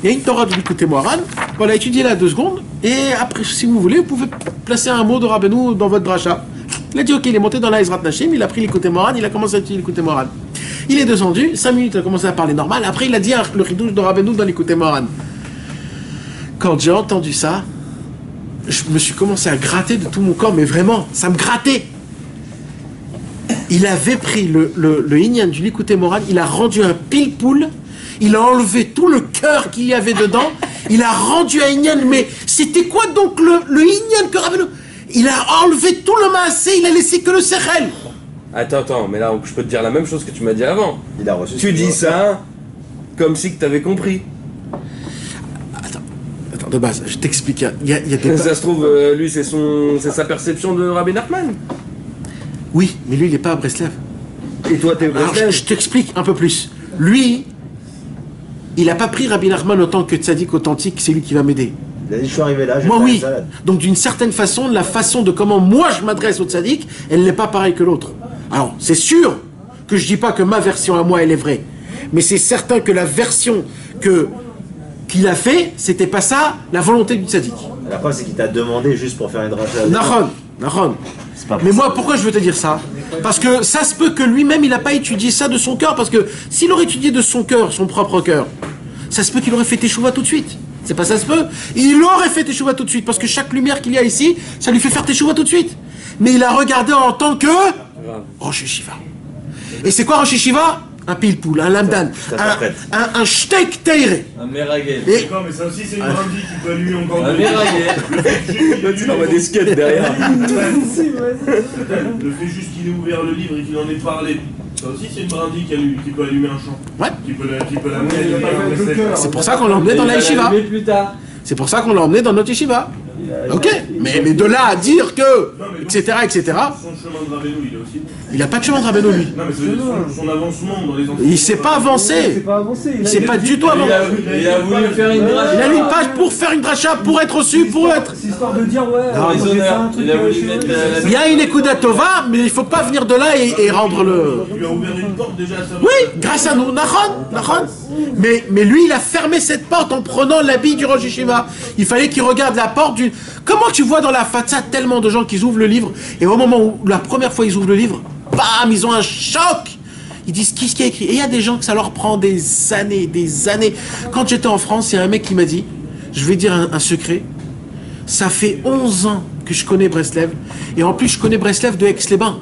il y a une Torah de l'écouter Moharan, voilà, étudiez-la 2 secondes, et après, si vous voulez, vous pouvez placer un mot de Rabbeinu dans votre dracha. Il a dit ok, il est monté dans la Ezrat Nashim, il a pris l'écouter Moharan, il a commencé à étudier l'écouter Moharan. Il est descendu, 5 minutes, il a commencé à parler normal, après il a dit le chidouche de Rabbeinu dans l'écouter Moharan. Quand j'ai entendu ça, je me suis commencé à gratter de tout mon corps, mais vraiment, ça me grattait. Il avait pris le Inyan du l'écouter Moharan, il a rendu un pile-poule. Il a enlevé tout le cœur qu'il y avait dedans. Il a rendu à Inyan. Mais c'était quoi donc le Inyan que Rabbeinu? Il a enlevé tout le maasé. Il a laissé que le sechel. Attends, mais là je peux te dire la même chose que tu m'as dit avant. Il a reçu. Tu dis ça comme si que t'avais compris. Attends, de base, je t'explique. Il y a des... Ça se trouve, lui c'est sa perception de Rabbi Nachman. Oui, mais lui il n'est pas à Breslev. Et toi t'es Breslev. Alors, je t'explique un peu plus. Lui, il n'a pas pris Rabbi Nachman en tant que tzaddik authentique, c'est lui qui va m'aider. Il a dit je suis arrivé là, j'ai moi fait oui. la salade. Donc d'une certaine façon, la façon de comment moi je m'adresse au tzaddik, elle n'est pas pareille que l'autre. Alors c'est sûr que je dis pas que ma version à moi elle est vraie, mais c'est certain que la version qu'il a fait, c'était pas ça la volonté du tzaddik. La preuve c'est qu'il t'a demandé juste pour faire une dracha. Nahon. Mais moi, pourquoi je veux te dire ça? Parce que ça se peut que lui-même, il n'a pas étudié ça de son cœur. Parce que s'il aurait étudié de son cœur, son propre cœur, ça se peut qu'il aurait fait teshuva tout de suite. C'est pas ça se peut. Il aurait fait teshuva tout de suite. Parce que chaque lumière qu'il y a ici, ça lui fait faire teshuva tout de suite. Mais il a regardé en tant que Rosh Yeshiva. Et c'est quoi Rosh Yeshiva? Un pile-poule, un lamdan, un steak teiré. Un meragel. D'accord, mais ça aussi c'est une brindille qui peut allumer encore. Un meragel. Tu envoies des skates derrière. Le fait juste qu'il ait ouvert le livre et qu'il en ait parlé, ça aussi c'est une brindille qui peut allumer un champ. Ouais. Qui peut l'amener. C'est pour ça qu'on l'a emmené dans la yeshiva. C'est pour ça qu'on l'a emmené dans notre yeshiva. Ok, mais de là à dire que etc., etc. Son chemin de Rabbeinu, il est aussi bon. Il n'a pas de chemin de Rabbeinu, lui. Non, mais son avancement dans les Il ne s'est pas avancé. Il s'est pas du tout avancé. Il a voulu faire une dracha. Il a lu une page pour faire une dracha, pour être reçu, pour être... C'est histoire de dire, ouais, Non, j'ai fait un truc il a voulu chez mettre eux. Il y a une Ekuda Tova, mais il ne faut pas venir de là et rendre le... Il lui a ouvert une porte déjà à sa Oui, grâce à nous, Nahon. Mais lui, il a fermé cette porte en prenant l'habit du Rosh Yeshiva. Il fallait qu'il regarde la porte du... Comment tu vois dans la Fatsa tellement de gens qui ouvrent le livre, et au moment où la première fois ils ouvrent le livre, bam, ils ont un choc. Ils disent, qu'est-ce qu'il y a écrit? Et il y a des gens que ça leur prend des années, des années. Quand j'étais en France, il y a un mec qui m'a dit, je vais dire un secret, ça fait 11 ans que je connais Breslev, et en plus je connais Breslev de Aix-les-Bains.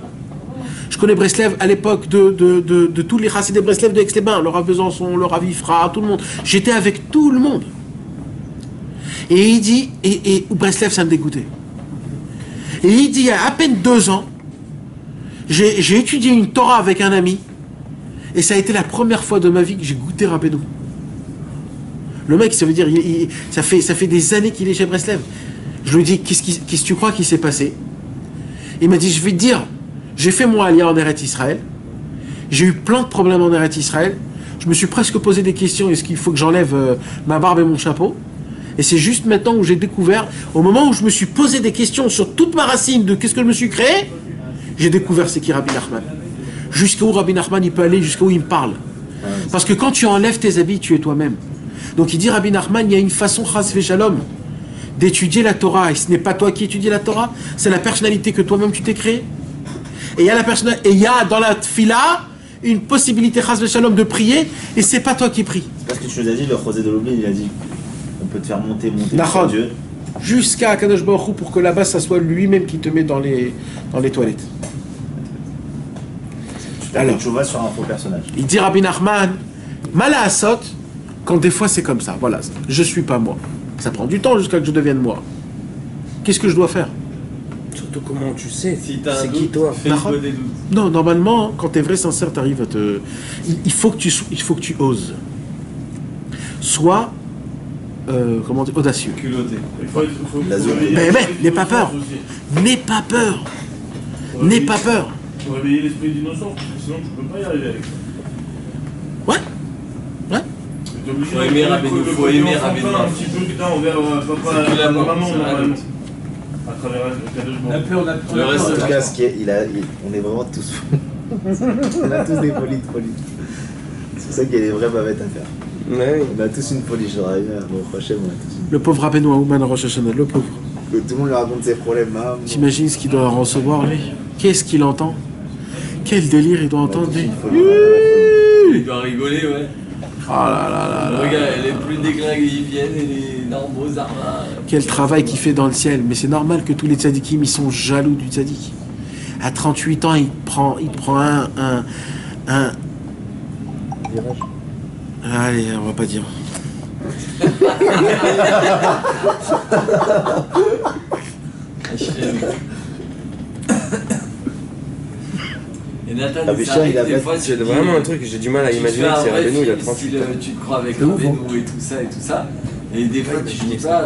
Je connais Breslev à l'époque de tous les Chassidés de Breslev de Aix-les-Bains, le Rav Besançon, le Rav Ifra, tout le monde. J'étais avec tout le monde. Et il dit, et Breslev, ça me dégoûtait. Et il dit, il y a à peine 2 ans, j'ai étudié une Torah avec un ami, et ça a été la première fois de ma vie que j'ai goûté Rabbeinu. Le mec, ça veut dire, ça fait des années qu'il est chez Breslev. Je lui dis, qu'est-ce que tu crois qui s'est passé? Il m'a dit, je vais te dire, j'ai fait mon alia en Eretz Israël, j'ai eu plein de problèmes en Eretz Israël, je me suis presque posé des questions, est-ce qu'il faut que j'enlève ma barbe et mon chapeau? Et c'est juste maintenant où j'ai découvert, au moment où je me suis posé des questions sur toute ma racine de qu'est-ce que je me suis créé, j'ai découvert c'est qui Rabbi Nachman. Jusqu'où Rabbi Nachman il peut aller, jusqu'où il me parle. Parce que quand tu enlèves tes habits, tu es toi-même. Donc il dit Rabbi Nachman, il y a une façon chas v'shalom d'étudier la Torah, et ce n'est pas toi qui étudies la Torah, c'est la personnalité que toi-même tu t'es créée. Et il y a il y a dans la tfila une possibilité chas v'shalom de prier, et c'est pas toi qui pries. C'est parce que tu nous as dit, le José de l'Oubli, il a dit on peut te faire monter Nachon. Dieu. Jusqu'à Kadosh Baruch Hu pour que là-bas, ça soit lui-même qui te met dans les toilettes. Alors, tu vas sur un faux personnage. Il dit Rabbi Nachman, Mala Asot, quand des fois c'est comme ça, voilà, je suis pas moi. Ça prend du temps jusqu'à que je devienne moi. Qu'est-ce que je dois faire? Surtout comment tu sais, Si t'as c'est un qui doute, toi? fais le des doutes. Non, normalement, quand tu es vrai sincère, tu arrives à te... Il faut que tu oses. Sois, comment dire, audacieux. culotté. Mais n'aie pas peur. N'aie pas peur. N'aie pas peur. Faut réveiller l'esprit d'innocence, sinon tu peux pas y arriver avec ça. Ouais. Ouais. T'es obligé Faut aimer Rabbeinu, le faut côté aimer enfantin, Rabbeinu. un petit peu putain envers papa C'est qu'il et a maman, c'est normalement. vrai. À travers le Kadosh On a Baruch Hu. plus, on a plus. Le reste, En tout cas, on est vraiment tous fous. On a tous des folies de folie. C'est pour ça qu'il y a des vraies bavettes à faire. Ouais. On a tous une folie, je dirais. Bon, prochain, on a tous une... Le pauvre Rabbeinu Aouman Rosh Hashanah, le pauvre. Que tout le monde lui raconte ses problèmes. Maman. T'imagines ce qu'il doit recevoir, lui? Qu'est-ce qu'il entend? Quel délire il doit entendre, lui? Il doit rigoler, ouais. Oh là là là là. Regarde, les plus déclingués ils viennent et les normaux armas. Quel travail qu'il fait dans le ciel. Mais c'est normal que tous les tzadikim, ils sont jaloux du tzadik. À 38 ans, il prend un... Allez, on va pas dire. Et Nathan, Abishai, ça arrive il a des pas- fois, C'est tu dis, vraiment un truc que j'ai du mal à tu te imaginer fais que un c'est vrai Rabbeinu, il a film, 38 ans. tu te crois avec Rabbeinu et tout ça, et des fois tu dis pas,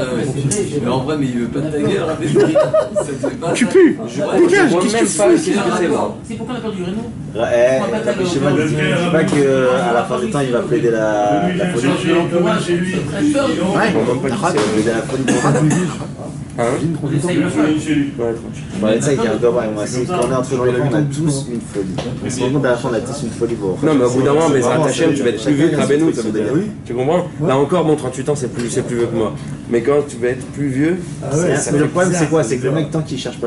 mais en vrai, mais il veut pas de ta gueule, Rabbeinu. Ça te fait pas Tu ça. pues. Ouais, Dégage, moi qu'est-ce que même tu pas, fais? qu'est-ce que c'est, moi? C'est pourquoi on a perdu Renault. Je sais pas qu'à la fin du temps, il va plaider la folie. Chercher l'entourage chez lui. Ouais, Plaider la folie pour Rabbeinu. Hein? Essaye de le faire. Chez lui. Ouais, On va être ça avec un gobain et moi. Si quand on est entre les on a tous une folie. On se rend compte à la fin, on a tous une folie pour. non, mais au bout d'un moment, Bezrat Hashem, tu vas être plus vieux que Rabbeinu, ça veut dire. Oui. Tu comprends? Là encore, bon, 38 ans, c'est plus vieux que moi. Mais quand tu vas être plus vieux, Mais le problème, c'est quoi? C'est que le mec, tant qu'il cherche pas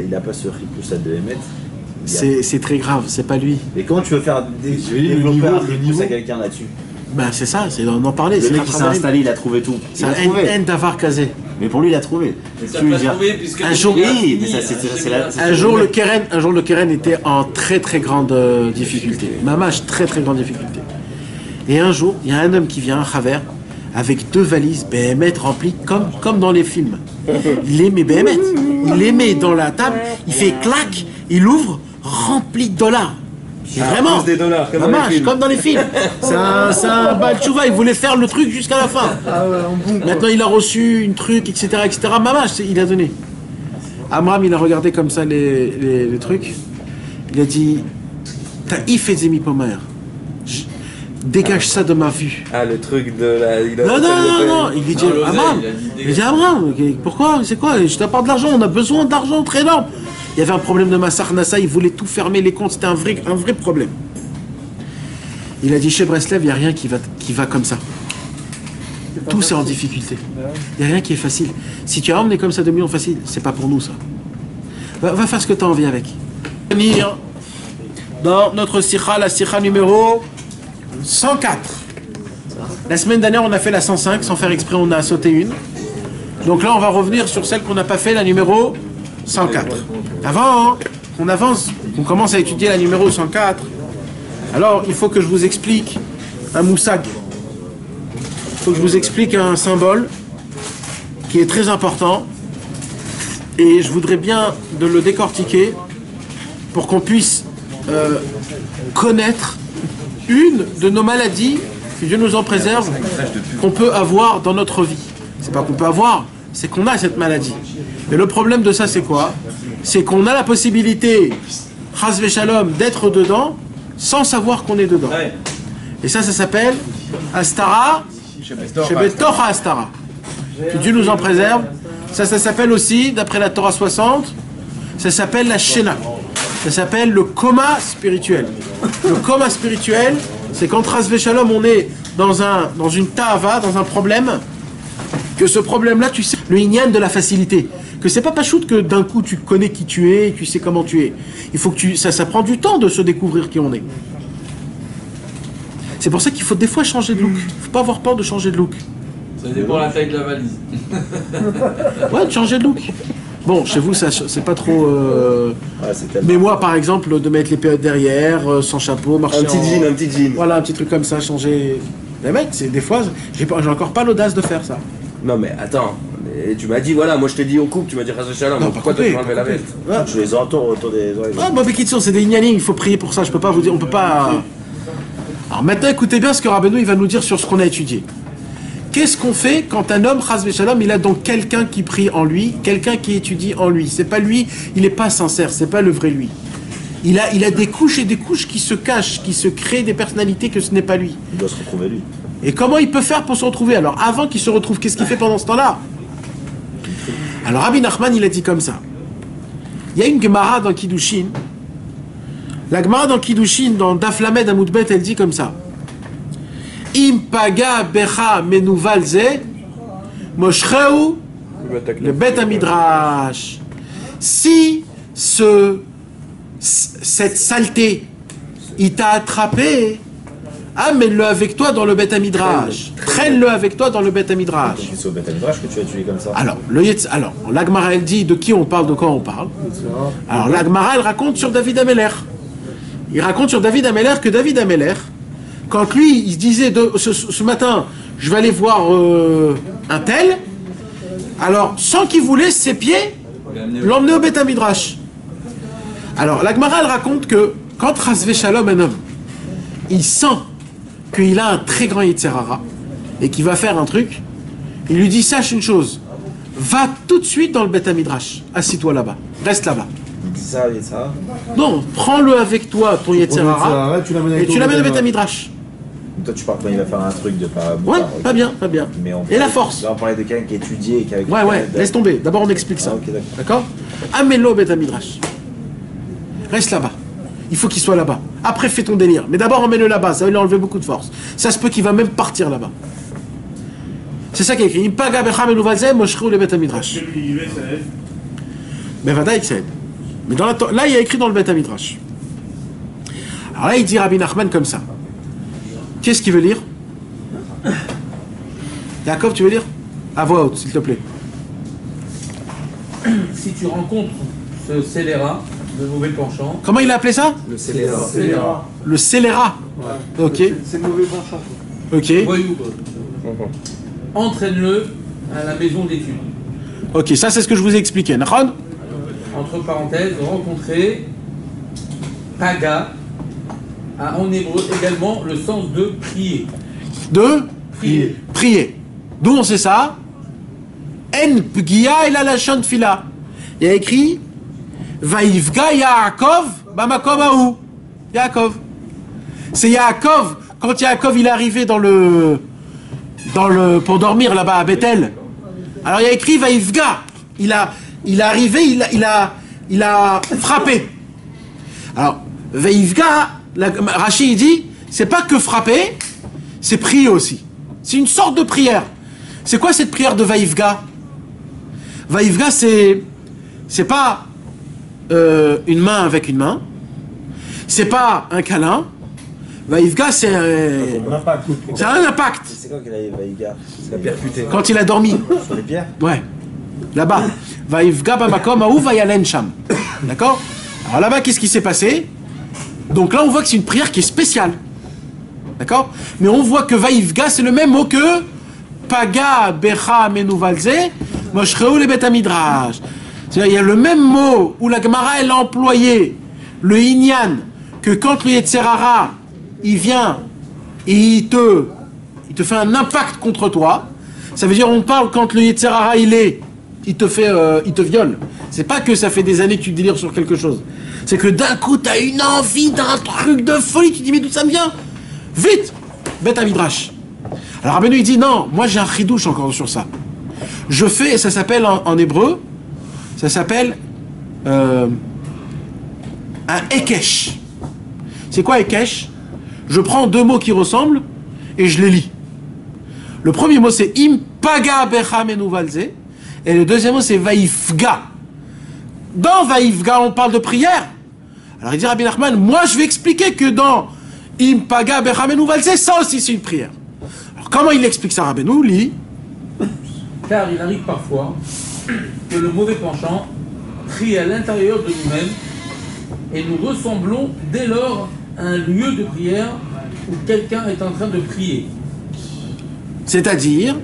il a pas ce plus à 2 mètres. c'est très grave, c'est pas lui. Et comment tu veux faire développer un plus à quelqu'un là-dessus? Ben c'est ça, c'est d'en parler. Le C'est mec pas qui s'est travailler. installé, il a trouvé tout. C'est Il a un trouvé. haine d'avoir casé. Mais pour lui, il a trouvé. Mais ça Tu veux pas dire. trouvé puisque Un jour, oui, mais ça, c'est la. Un jour, le Keren était en très très grande difficulté. Mamache, très très grande difficulté. Et un jour, il y a un homme qui vient, un chaver, avec 2 valises BMT remplies comme dans les films. Il les met BMT. Il les met dans la table, il fait clac, il ouvre, rempli de dollars. Et vraiment, plus des dollars, comme dans les Mamache, films. comme dans les films. C'est un Baal Tshuva, il voulait faire le truc jusqu'à la fin. Maintenant, il a reçu une truc, etc. Mamache, il a donné. Amram, il a regardé comme ça les trucs. Il a dit, Taïf et Zemi Pomer. Dégage ça de ma vue. Ah, le truc de la... Non. Il dit, Amram, pourquoi? C'est quoi? Je t'apporte de l'argent, on a besoin d'argent très énorme. Il y avait un problème de Massar Nassa, il voulait tout fermer les comptes, c'était un vrai problème. Il a dit, chez Breslev, il n'y a rien qui va comme ça. Tout c'est en difficulté. Il n'y a rien qui est facile. Si tu as emmené comme ça 2 millions facile, c'est pas pour nous ça. Va faire ce que tu as envie avec. Dans notre sikha, la sikha numéro 104. La semaine dernière, on a fait la 105, sans faire exprès, on a sauté une. Donc là, on va revenir sur celle qu'on n'a pas fait, la numéro 104. Avant qu'on avance, qu'on commence à étudier la numéro 104, alors il faut que je vous explique un moussag. Il faut que je vous explique un symbole qui est très important. Et je voudrais bien de le décortiquer pour qu'on puisse connaître une de nos maladies, que Dieu nous en préserve, qu'on peut avoir dans notre vie. C'est pas qu'on peut avoir, c'est qu'on a cette maladie. Mais le problème de ça, c'est quoi? C'est qu'on a la possibilité, chas v'shalom, d'être dedans sans savoir qu'on est dedans. Et ça s'appelle Astara, Shebetocha Astara. Que Dieu nous en préserve. Ça s'appelle aussi, d'après la Torah 60, ça s'appelle la Shena. Ça s'appelle le coma spirituel. Le coma spirituel, c'est quand chas v'shalom, on est dans une ta'ava, dans un problème, que ce problème-là, tu sais, le inyan de la facilité. Que c'est pas pachout que d'un coup tu connais qui tu es, tu sais comment tu es. Il faut que ça prend du temps de se découvrir qui on est. C'est pour ça qu'il faut des fois changer de look. Il faut pas avoir peur de changer de look. Ça dépend de la taille de la valise. Ouais, de changer de look. Bon, chez vous, ça c'est pas trop... Mais moi, par exemple, de mettre les périodes derrière, sans chapeau, marcher un petit jean. Voilà, un petit truc comme ça, changer... Les mecs, des fois, j'ai encore pas l'audace de faire ça. Non mais attends, tu m'as dit, voilà, moi je t'ai dit on coupe, tu m'as dit chas v'shalom, pourquoi tu m'as enlevé la veste? Je les entends autour des oreilles. Ah, bah, Bekitsour, c'est des ignaning, il faut prier pour ça, je peux pas vous dire, on peut pas... Alors maintenant, écoutez bien ce que Rabbeinu il va nous dire sur ce qu'on a étudié. Qu'est-ce qu'on fait quand un homme, chas v'shalom, il a donc quelqu'un qui prie en lui, quelqu'un qui étudie en lui? C'est pas lui, il n'est pas sincère, c'est pas le vrai lui. Il a des couches et des couches qui se cachent, qui se créent des personnalités que ce n'est pas lui. Il doit se retrouver lui. Et comment il peut faire pour se retrouver? Alors avant qu'il se retrouve, qu'est-ce qu'il fait pendant ce temps-là? Alors Rabbi Nachman, il a dit comme ça. Il y a une Gemara dans Kiddushin. La Gemara dans Kiddushin, dans Daf Lamed Amud Bet, elle dit comme ça. Im paga becha menuval ze moshreu le Bet Amidrash. Si cette saleté, il t'a attrapé, amène-le avec toi dans le Bet Amidrash. Traîne-le avec toi dans le Bet Amidrash. C'est au Bet Amidrash que tu as tué comme ça. Alors, la Gemara, elle dit de qui on parle, de quoi on parle. Alors, la Gemara, elle raconte sur David Ameler. Il raconte sur David Ameler que David Ameler, quand lui, il se disait ce matin, je vais aller voir un tel, alors, sans qu'il voulait, ses pieds l'emmener au Bet Amidrash. Alors, la Gemara, elle raconte que quand chas v'shalom, un homme, il sent qu'il a un très grand Yetzerara et qu'il va faire un truc, il lui dit, sache une chose, va tout de suite dans le Bet Amidrash, assis-toi là-bas, reste là-bas. Il dit ça, il dit ça. Non, prends-le avec toi, ton Yetzerara, et tu l'amènes au Bet Amidrash. Toi, tu parles quand il va faire un truc de pas... Ouais, pas bien, pas bien. Et la force. Là, on parlait de quelqu'un qui étudie et qui avait... Ouais, laisse tomber. D'abord, on explique ça. Okay, d'accord. Amène-le au Bet Amidrash. Reste là-bas. Il faut qu'il soit là-bas. Après, fais ton délire. Mais d'abord, emmène-le là-bas. Ça va lui enlever beaucoup de force. Ça se peut qu'il va même partir là-bas. C'est ça qui est écrit. Impaga becha menuvalzeh moshreu le Bet Amidrash. Mais vadaï ksed. Mais là, il y a écrit dans le Bet Amidrash. Alors là, il dit Rabbi Nachman comme ça. Qu'est-ce qu'il veut lire? Yaakov, tu veux lire? À voix haute, s'il te plaît. Si tu rencontres ce scélérat de mauvais penchant. Comment il a appelé ça? Le scélérat. Le scélérat. Ouais. Ok. C'est le mauvais penchant. Ok. Voyou. Entraîne-le à la maison d'études. Ok, ça c'est ce que je vous ai expliqué. Nahon? Entre parenthèses, rencontrer paga a en hébreu également le sens de prier. De prier. Prier. D'où on sait ça? En pgia et la lachon fila. il y a écrit Vaïvga Yaakov Bamakom Aou. Yaakov. C'est Yaakov, quand Yaakov il est arrivé pour dormir là-bas à Bethel. Alors il y a écrit Vaïvga. Il est arrivé, il a frappé. Alors, Vaïvga, Rashi il dit, c'est pas que frapper, c'est prier aussi. C'est une sorte de prière. C'est quoi cette prière de Vaïvga? Vaïvga, c'est pas une main avec une main. C'est pas un câlin. Vaïvga, c'est un impact. C'est quand qu'il a Vaïvga? Ça a percuté. Quand il a dormi. Sur les pierres? Ouais. Là-bas. Vaïvga bamakom aou vayalen sham. D'accord? Alors là-bas, qu'est-ce qui s'est passé? Donc là, on voit que c'est une prière qui est spéciale. D'accord? Mais on voit que Vaïvga, c'est le même mot que Paga becha menuvalze moshreu le bet midrash. C'est-à-dire, il y a le même mot où la Gemara, elle a employé le inyan, que quand le Yetzerara, il vient et il te fait un impact contre toi. Ça veut dire, on parle quand le Yetzerara, il te viole. C'est pas que ça fait des années que tu délires sur quelque chose. C'est que d'un coup, tu as une envie d'un truc de folie. Tu dis, mais d'où ça me vient? Vite! Bet midrash. Alors Rabbeinu, il dit, non, moi j'ai un chidouche encore sur ça. Je fais, ça s'appelle en hébreu, ça s'appelle un ekesh. C'est quoi ekesh? Je prends deux mots qui ressemblent et je les lis. Le premier mot c'est im paga becha menuvalze et le deuxième mot c'est vaïfga. Dans vaïfga on parle de prière. Alors il dit Rabbi Nachman, moi je vais expliquer que dans im paga becha menuvalze ça aussi c'est une prière. Alors comment il explique ça Rabbeinu? Lit. Car il arrive parfois que le mauvais penchant prie à l'intérieur de nous-mêmes et nous ressemblons dès lors à un lieu de prière où quelqu'un est en train de prier. C'est-à-dire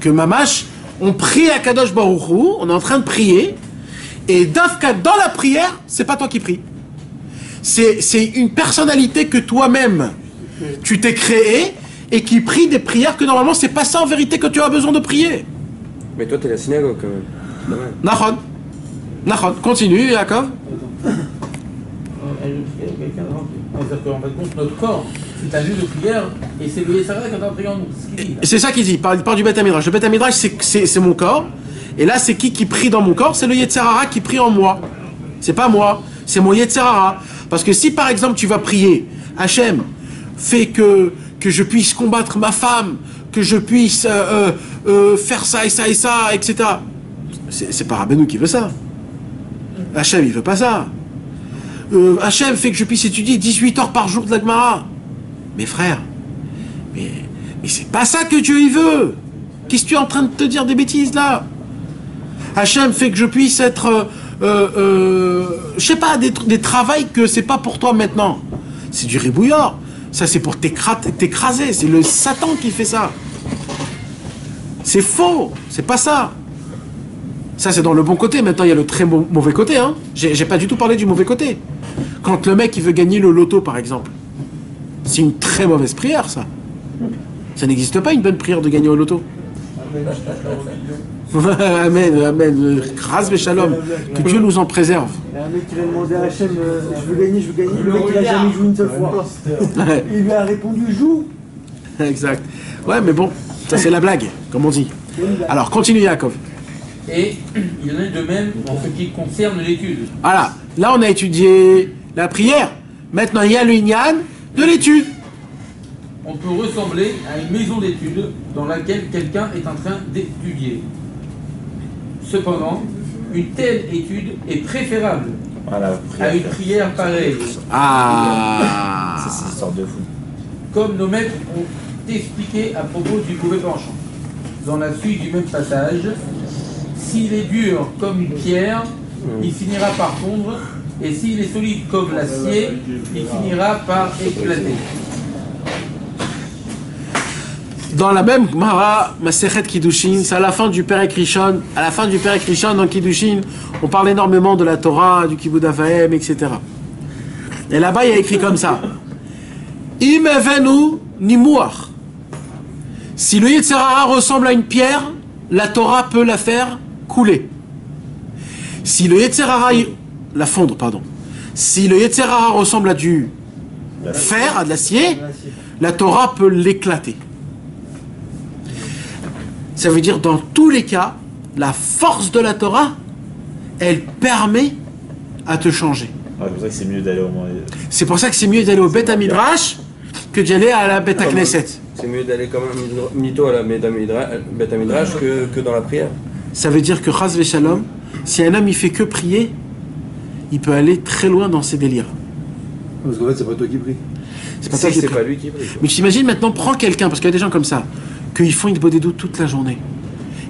que Mamash, on prie à Kadosh Baruch Hu, on est en train de prier, et Dafka, dans la prière, c'est pas toi qui pries. C'est une personnalité que toi-même, tu t'es créé, et qui prie des prières que normalement, c'est pas ça en vérité que tu as besoin de prier. Mais toi, t'es la synagogue quand même. Nachon. Nachon. Continue, Yaakov. En fait, compte, notre corps, c'est un lieu de prière et c'est le Yetzirah qui est en priant nous. C'est ça qu'il dit, il parle du Beth Midrash. Le Beth Midrash, c'est mon corps. Et là, c'est qui prie dans mon corps? C'est le Yetzirah qui prie en moi. C'est pas moi, c'est mon Yetzirah. Parce que si par exemple tu vas prier, Hachem, fais que je puisse combattre ma femme, que je puisse faire ça et ça et ça, etc. C'est pas Rabbeinu qui veut ça. Hachem, il veut pas ça. Hachem fait que je puisse étudier 18 heures par jour de la Gemara. Mais frère, mais c'est pas ça que Dieu il veut. Qu'est-ce que tu es en train de te dire des bêtises là? Hachem fait que je puisse être, je sais pas, des travails que c'est pas pour toi maintenant. C'est du ribouillard. Ça c'est pour t'écraser. C'est le Satan qui fait ça. C'est faux. C'est pas ça. Ça c'est dans le bon côté. Maintenant il y a le très mauvais côté. Hein. J'ai pas du tout parlé du mauvais côté. Quand le mec il veut gagner le loto par exemple, c'est une très mauvaise prière ça. Ça n'existe pas une bonne prière de gagner au loto. Amen, amen. Ras shalom. Que Dieu nous en préserve. Il y a un mec qui va demander à Hachem, je veux gagner. Le mec il a jamais joué une seule fois. Il lui a répondu joue. Exact. Ouais mais bon, ça c'est la blague, comme on dit. Alors continue Yaakov. Et il y en a de même en ce qui concerne l'étude. Voilà, là on a étudié la prière. Maintenant il y a le inyan de l'étude. On peut ressembler à une maison d'études dans laquelle quelqu'un est en train d'étudier. Cependant, une telle étude est préférable à une prière pareille. Ah, ça c'est une sorte de fou. Comme nos maîtres ont expliqué à propos du mauvais penchant. Dans la suite du même passage, s'il est dur comme une pierre, il finira par fondre, et s'il est solide comme l'acier, il finira par éclater. dans la même Gemara, Masechet Kiddushin, c'est à la fin du Perek Rishon. À la fin du Perek Rishon, dans Kiddushin, on parle énormément de la Torah, du Kibud Avaim, etc. Et là-bas, il y a écrit comme ça. Im evenu nimuach. Si le Yetzirah ressemble à une pierre, la Torah peut la faire couler. Si le Yetzer Hara, la fondre, pardon. Si le Yetzer Hara ressemble à du fer, à de l'acier, la Torah peut l'éclater. Ça veut dire, dans tous les cas, la force de la Torah, elle permet à te changer. Ah, c'est pour ça que c'est mieux d'aller au moins. C'est pour ça que c'est mieux d'aller au Beth Midrash que d'y aller à la Beth Knesset. C'est mieux d'aller comme un mytho à la Beth Midrash que dans la prière. Ça veut dire que Chas Veshalom, si un homme il fait que prier, il peut aller très loin dans ses délires. Parce qu'en fait, c'est pas toi qui prie. C'est pas toi qui c'est prie. pas lui qui prie. Mais tu t'imagines maintenant, prends quelqu'un, parce qu'il y a des gens comme ça, qu'ils font une bodé doute toute la journée.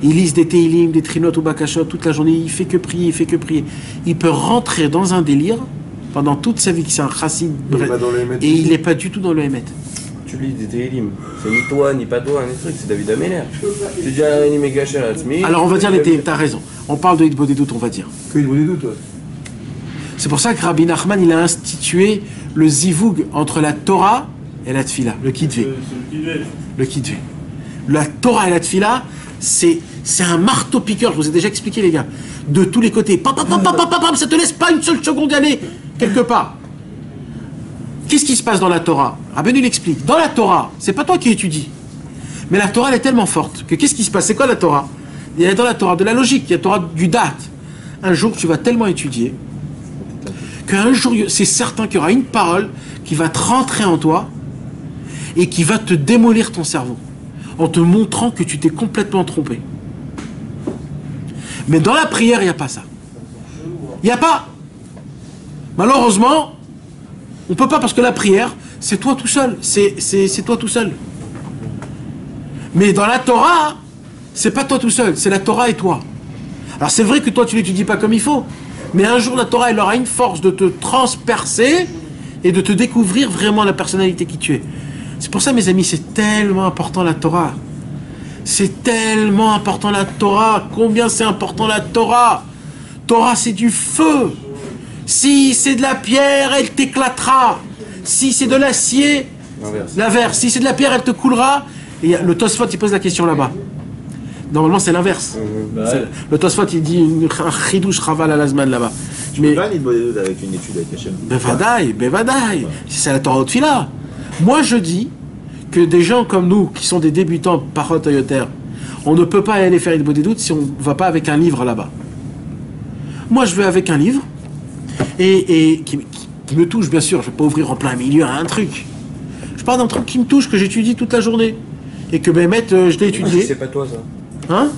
Ils lisent des Teilim, des Trinot ou Bakashot toute la journée, il fait que prier, il fait que prier. Il peut rentrer dans un délire pendant toute sa vie, que c'est un chassid, et il n'est pas du tout dans le Hémet. Tu lis des Tehillim, c'est ni toi, ni pas toi, ni truc, c'est David Améler. Tu dis à Reni Megacher Atzmi. Alors on va dire les Tehillim, t'as raison. On parle de Hitbodé doute, on va dire. Que il vaut des doutes, ouais. C'est pour ça que Rabbi Nachman, il a institué le zivoug entre la Torah et la Tfila, le Kitvé. Le Kitvé. La Torah et la Tfila, c'est un marteau-piqueur, je vous ai déjà expliqué les gars, de tous les côtés. Pam, pam, pam, pam, pam, pam, ça te laisse pas une seule seconde y aller, quelque part. Qu'est-ce qui se passe dans la Torah? Rabbeinu l'explique. Dans la Torah, c'est pas toi qui étudies. Mais la Torah, elle est tellement forte que qu'est-ce qui se passe? C'est quoi la Torah? Il y a dans la Torah de la logique, il y a la Torah du date. Un jour, tu vas tellement étudier qu'un jour, c'est certain qu'il y aura une parole qui va te rentrer en toi et qui va te démolir ton cerveau en te montrant que tu t'es complètement trompé. Mais dans la prière, il n'y a pas ça. Il n'y a pas. Malheureusement, on ne peut pas parce que la prière, c'est toi tout seul. C'est toi tout seul. Mais dans la Torah, c'est pas toi tout seul, c'est la Torah et toi. Alors c'est vrai que toi, tu ne l'étudies pas comme il faut. Mais un jour, la Torah, elle aura une force de te transpercer et de te découvrir vraiment la personnalité qui tu es. C'est pour ça, mes amis, c'est tellement important la Torah. C'est tellement important la Torah. Combien c'est important la Torah? Torah, c'est du feu. Si c'est de la pierre, elle t'éclatera. Si c'est de l'acier, l'inverse. Si c'est de la pierre, elle te coulera. Et le Tosfot, il pose la question là-bas. Normalement, c'est l'inverse. Le Tosfot, il dit un chidouche raval à l'azman là-bas. Mais pas une bonne étude avec une étude avec Hachem. Bevadaï. C'est la Torah de Fila. Moi, je dis que des gens comme nous, qui sont des débutants par Toyoter, on ne peut pas aller faire une bonne doute si on ne va pas avec un livre là-bas. Moi, je vais avec un livre et qui me touche, bien sûr. Je ne vais pas ouvrir en plein milieu à un truc. Je parle d'un truc qui me touche, que j'étudie toute la journée. Et que, ben, je l'ai étudié. C'est pas toi, ça. Hein?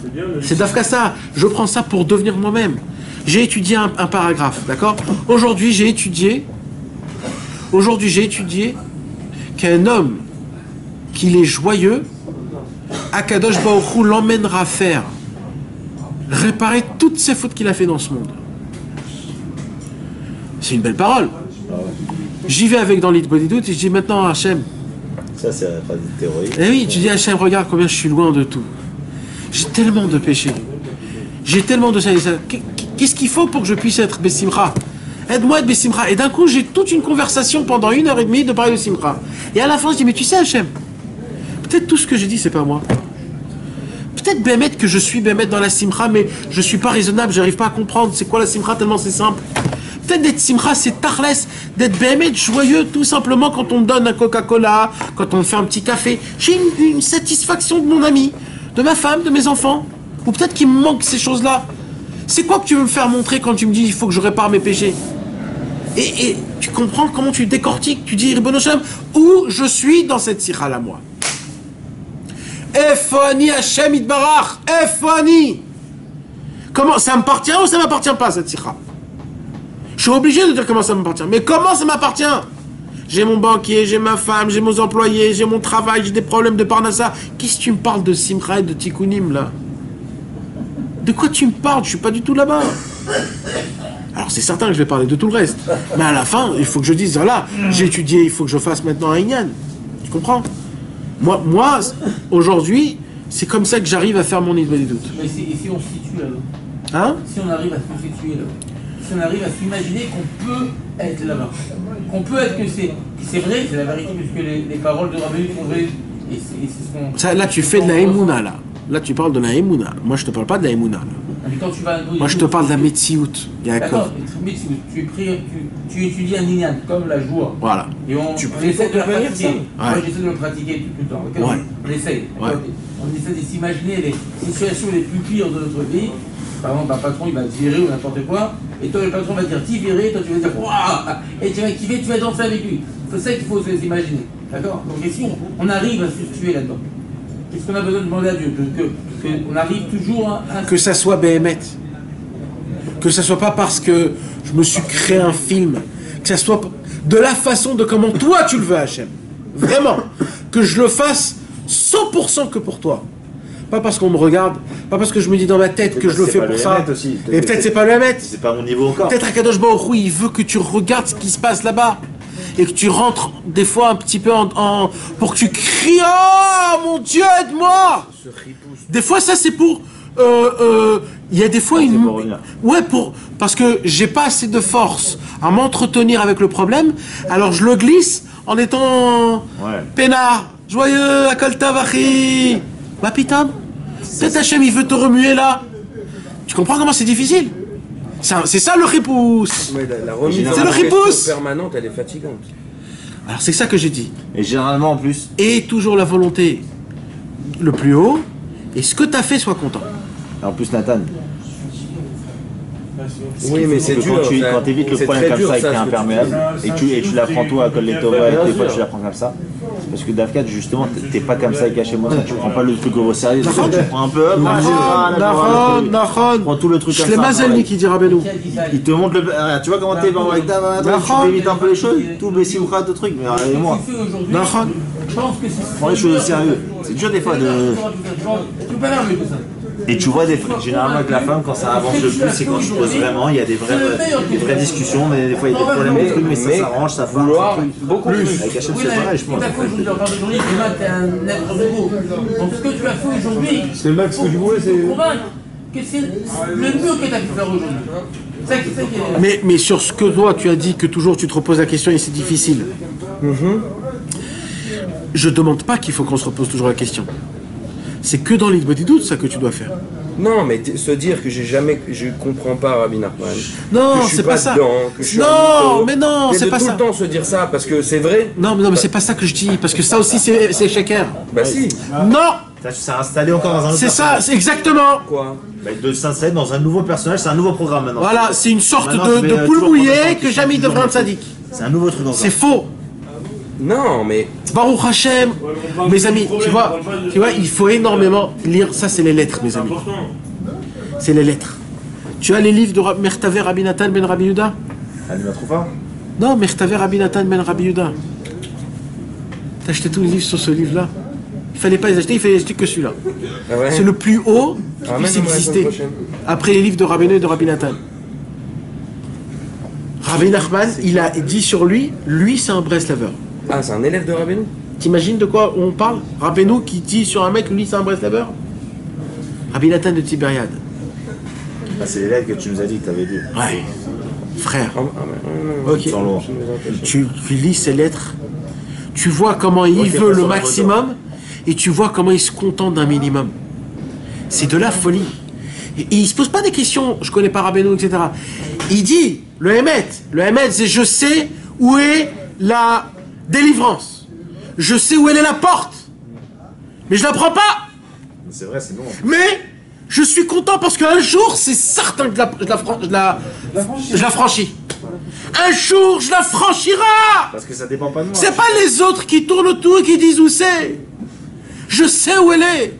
C'est Dafka ça. Je prends ça pour devenir moi-même. J'ai étudié un paragraphe, d'accord? Aujourd'hui, j'ai étudié qu'un homme, qu'il est joyeux, Akadosh Baruch Hu l'emmènera faire réparer toutes ses fautes qu'il a fait dans ce monde. C'est une belle parole. J'y vais avec dans l'Hitbodidut et je dis maintenant à Hachem. Ça, c'est la phrase théorique. Eh oui, tu dis à Hachem, regarde combien je suis loin de tout. J'ai tellement de péchés. J'ai tellement de ça. Qu'est-ce qu'il faut pour que je puisse être Bessimcha? Aide-moi à être Bessimcha. Et d'un coup, j'ai toute une conversation pendant 1h30 de parler de Simcha. Et à la fin, je dis, mais tu sais, Hachem, peut-être tout ce que j'ai dit, c'est pas moi. Peut-être Bémet que je suis Bémet dans la Simcha, mais je suis pas raisonnable, j'arrive pas à comprendre c'est quoi la Simcha tellement c'est simple. Peut-être d'être Simcha, c'est Tarles, d'être Bémet joyeux tout simplement quand on me donne un Coca-Cola, quand on me fait un petit café. J'ai une satisfaction de mon ami, de ma femme, de mes enfants. Ou peut-être qu'il me manque ces choses-là. C'est quoi que tu veux me faire montrer quand tu me dis il faut que je répare mes péchés? Et tu comprends comment tu décortiques, tu dis Ribono Shem, où je suis dans cette Simcha là moi. Efoni Hashem Itbarach, Efoni. Comment ça m'appartient ou ça m'appartient pas cette Simcha? Je suis obligé de dire comment ça m'appartient. Mais comment ça m'appartient? J'ai mon banquier, j'ai ma femme, j'ai mes employés, j'ai mon travail, j'ai des problèmes de parnassa. Qu'est-ce que tu me parles de Simcha et de Tikkunim là? De quoi tu me parles? Je suis pas du tout là-bas. Alors c'est certain que je vais parler de tout le reste. Mais à la fin, il faut que je dise, voilà, j'ai étudié, il faut que je fasse maintenant un Inyan. Tu comprends? Moi aujourd'hui, c'est comme ça que j'arrive à faire mon idée des doutes. Mais si on se situe là-bas? Hein? Si on arrive à se situer là-bas, si on arrive à s'imaginer qu'on peut être là-bas, qu'on peut être que c'est vrai, c'est la vérité, puisque les paroles de Rabbeinu sont vraies, et c'est ce qu'on... Ça, là, tu fais de la Emouna, là. Là, tu parles de la Emouna. Moi, je te parle pas de la Emouna. Mais quand tu vas Moi, je te parle de la Metsiout, Yaakov. D'accord, mais tu étudies un inyan comme la joie. Voilà. Et on essaie de le pratiquer. Moi, j'essaie de le pratiquer tout le temps. Ouais. On essaie. Ouais. On essaie de s'imaginer les situations les plus pires de notre vie. Par exemple, un patron, il va te virer ou n'importe quoi. Et toi, le patron va te dire, t'y virer. Toi, tu vas dire, waouh. Et tu vas kiffer, tu vas danser avec lui. C'est ça qu'il faut s'imaginer. D'accord. Donc, et si on arrive à se tuer là-dedans, qu'est-ce qu'on a besoin de demander à Dieu? Qu'on arrive toujours à... Que ça soit Béhémet. Que ça soit pas parce que je me suis créé un film. Que ça soit de la façon de comment toi tu le veux, Hachem. Vraiment. Que je le fasse 100% que pour toi. Pas parce qu'on me regarde, pas parce que je me dis dans ma tête que je le fais pour ça. Et peut-être c'est pas le Hémet. C'est pas mon niveau encore. Peut-être Akadosh Baruch Hu, il veut que tu regardes ce qui se passe là-bas. Et que tu rentres des fois un petit peu pour que tu cries, oh mon Dieu, aide-moi. Des fois ça c'est pour... Il y a des fois une... Ouais, parce que j'ai pas assez de force à m'entretenir avec le problème, alors je le glisse en étant peinard, joyeux, Akolta Vachi. Bah putain, peut-être Hachem il veut te remuer là. Tu comprends comment c'est difficile? C'est ça le ripousse. La remise c'est le ripousse permanente, elle est fatigante. Alors c'est ça que j'ai dit. Et généralement en plus. Et toujours la volonté le plus haut. Et ce que tu as fait, sois content. En plus, Nathan. Oui, mais c'est dur. Quand tu évites le problème comme ça et que tu es imperméable, et tu l'apprends toi à coller Tova, et des fois tu l'apprends comme ça, c'est parce que Dafkat, justement, t'es pas comme ça avec Hachem, tu prends pas le truc au sérieux, tu prends un peu, tu prends tout le truc comme ça. C'est Mazelni qui dira Benou. Il te montre le. Tu vois comment t'es avec ta tu évites un peu les choses, tout le Simchat, tout truc, mais regardez-moi. Prends les choses au sérieux. C'est dur des fois de. Et tu vois, généralement avec la femme, quand ça avance le plus, c'est quand tu poses vraiment, il y a des vraies discussions, mais des fois il y a des problèmes, des trucs, mais ça s'arrange, ça part. Beaucoup plus. Avec Hachem, c'est pareil, je pense. Aujourd'hui, tu es un être nouveau. Donc ce que tu as fait aujourd'hui, c'est le max que tu voulais, c'est. Convaincre que c'est le mieux que tu as pu faire aujourd'hui. Mais sur ce que toi tu as dit, que toujours tu te reposes la question et c'est difficile. Je demande pas qu'il faut qu'on se repose toujours la question. C'est que dans l'Idbodidout ça que tu dois faire. Non, mais se dire que je comprends pas Rabbi Nachman. Non, c'est pas ça. Non, mais non, c'est pas ça. Tout le temps se dire ça parce que c'est vrai. Non, mais c'est pas ça que je dis parce que ça aussi c'est shaker. Bah si. Non. Ça, tu s'est installé encore dans un autre. C'est ça, c'est exactement. Quoi? De s'installer dans un nouveau personnage, c'est un nouveau programme maintenant. Voilà, c'est une sorte de poule mouillée que jamais il devrait être sadique. C'est un nouveau truc dans C'est faux. Non, mais... Baruch Hashem, mes amis, tu vois, il faut énormément lire, ça c'est les lettres, mes amis. C'est les lettres. Tu as les livres de Mertaver Rabbi Nathan ben Rabbi Yuda? Elle ne la trouve pas? Non, Mertaver Rabbi Nathan ben Rabbi Yuda. T'as acheté tous les livres sur ce livre-là? Il fallait pas les acheter, il fallait acheter que celui-là. Ah ouais. C'est le plus haut qui puisse exister. Après les livres de Rabbeinu et de Rabbi Nathan. Rabbi Nachman, il a dit sur lui c'est un Breslaveur. Ah, c'est un élève de Rabbeinu? T'imagines de quoi on parle? Rabbeinu qui dit sur un mec, lui c'est un Breslaveur? Rabbi Nathan de Tibériade. Ah, c'est l'élève que tu nous as dit que tu avais lu. Ouais, frère. Ok. Tu lis ses lettres, tu vois comment il veut le maximum et tu vois comment il se contente d'un minimum. C'est de la folie. Et il se pose pas des questions, je connais pas Rabbeinu, etc. Il dit, le Hémet c'est je sais où est la délivrance. Je sais où elle est la porte. Mais je la prends pas. C'est vrai, c'est bon. Mais je suis content parce qu'un jour, c'est certain que je la franchis. Un jour, je la franchirai. Parce que ça dépend pas de moi. C'est pas les autres qui tournent autour et qui disent où c'est. Je sais où elle est.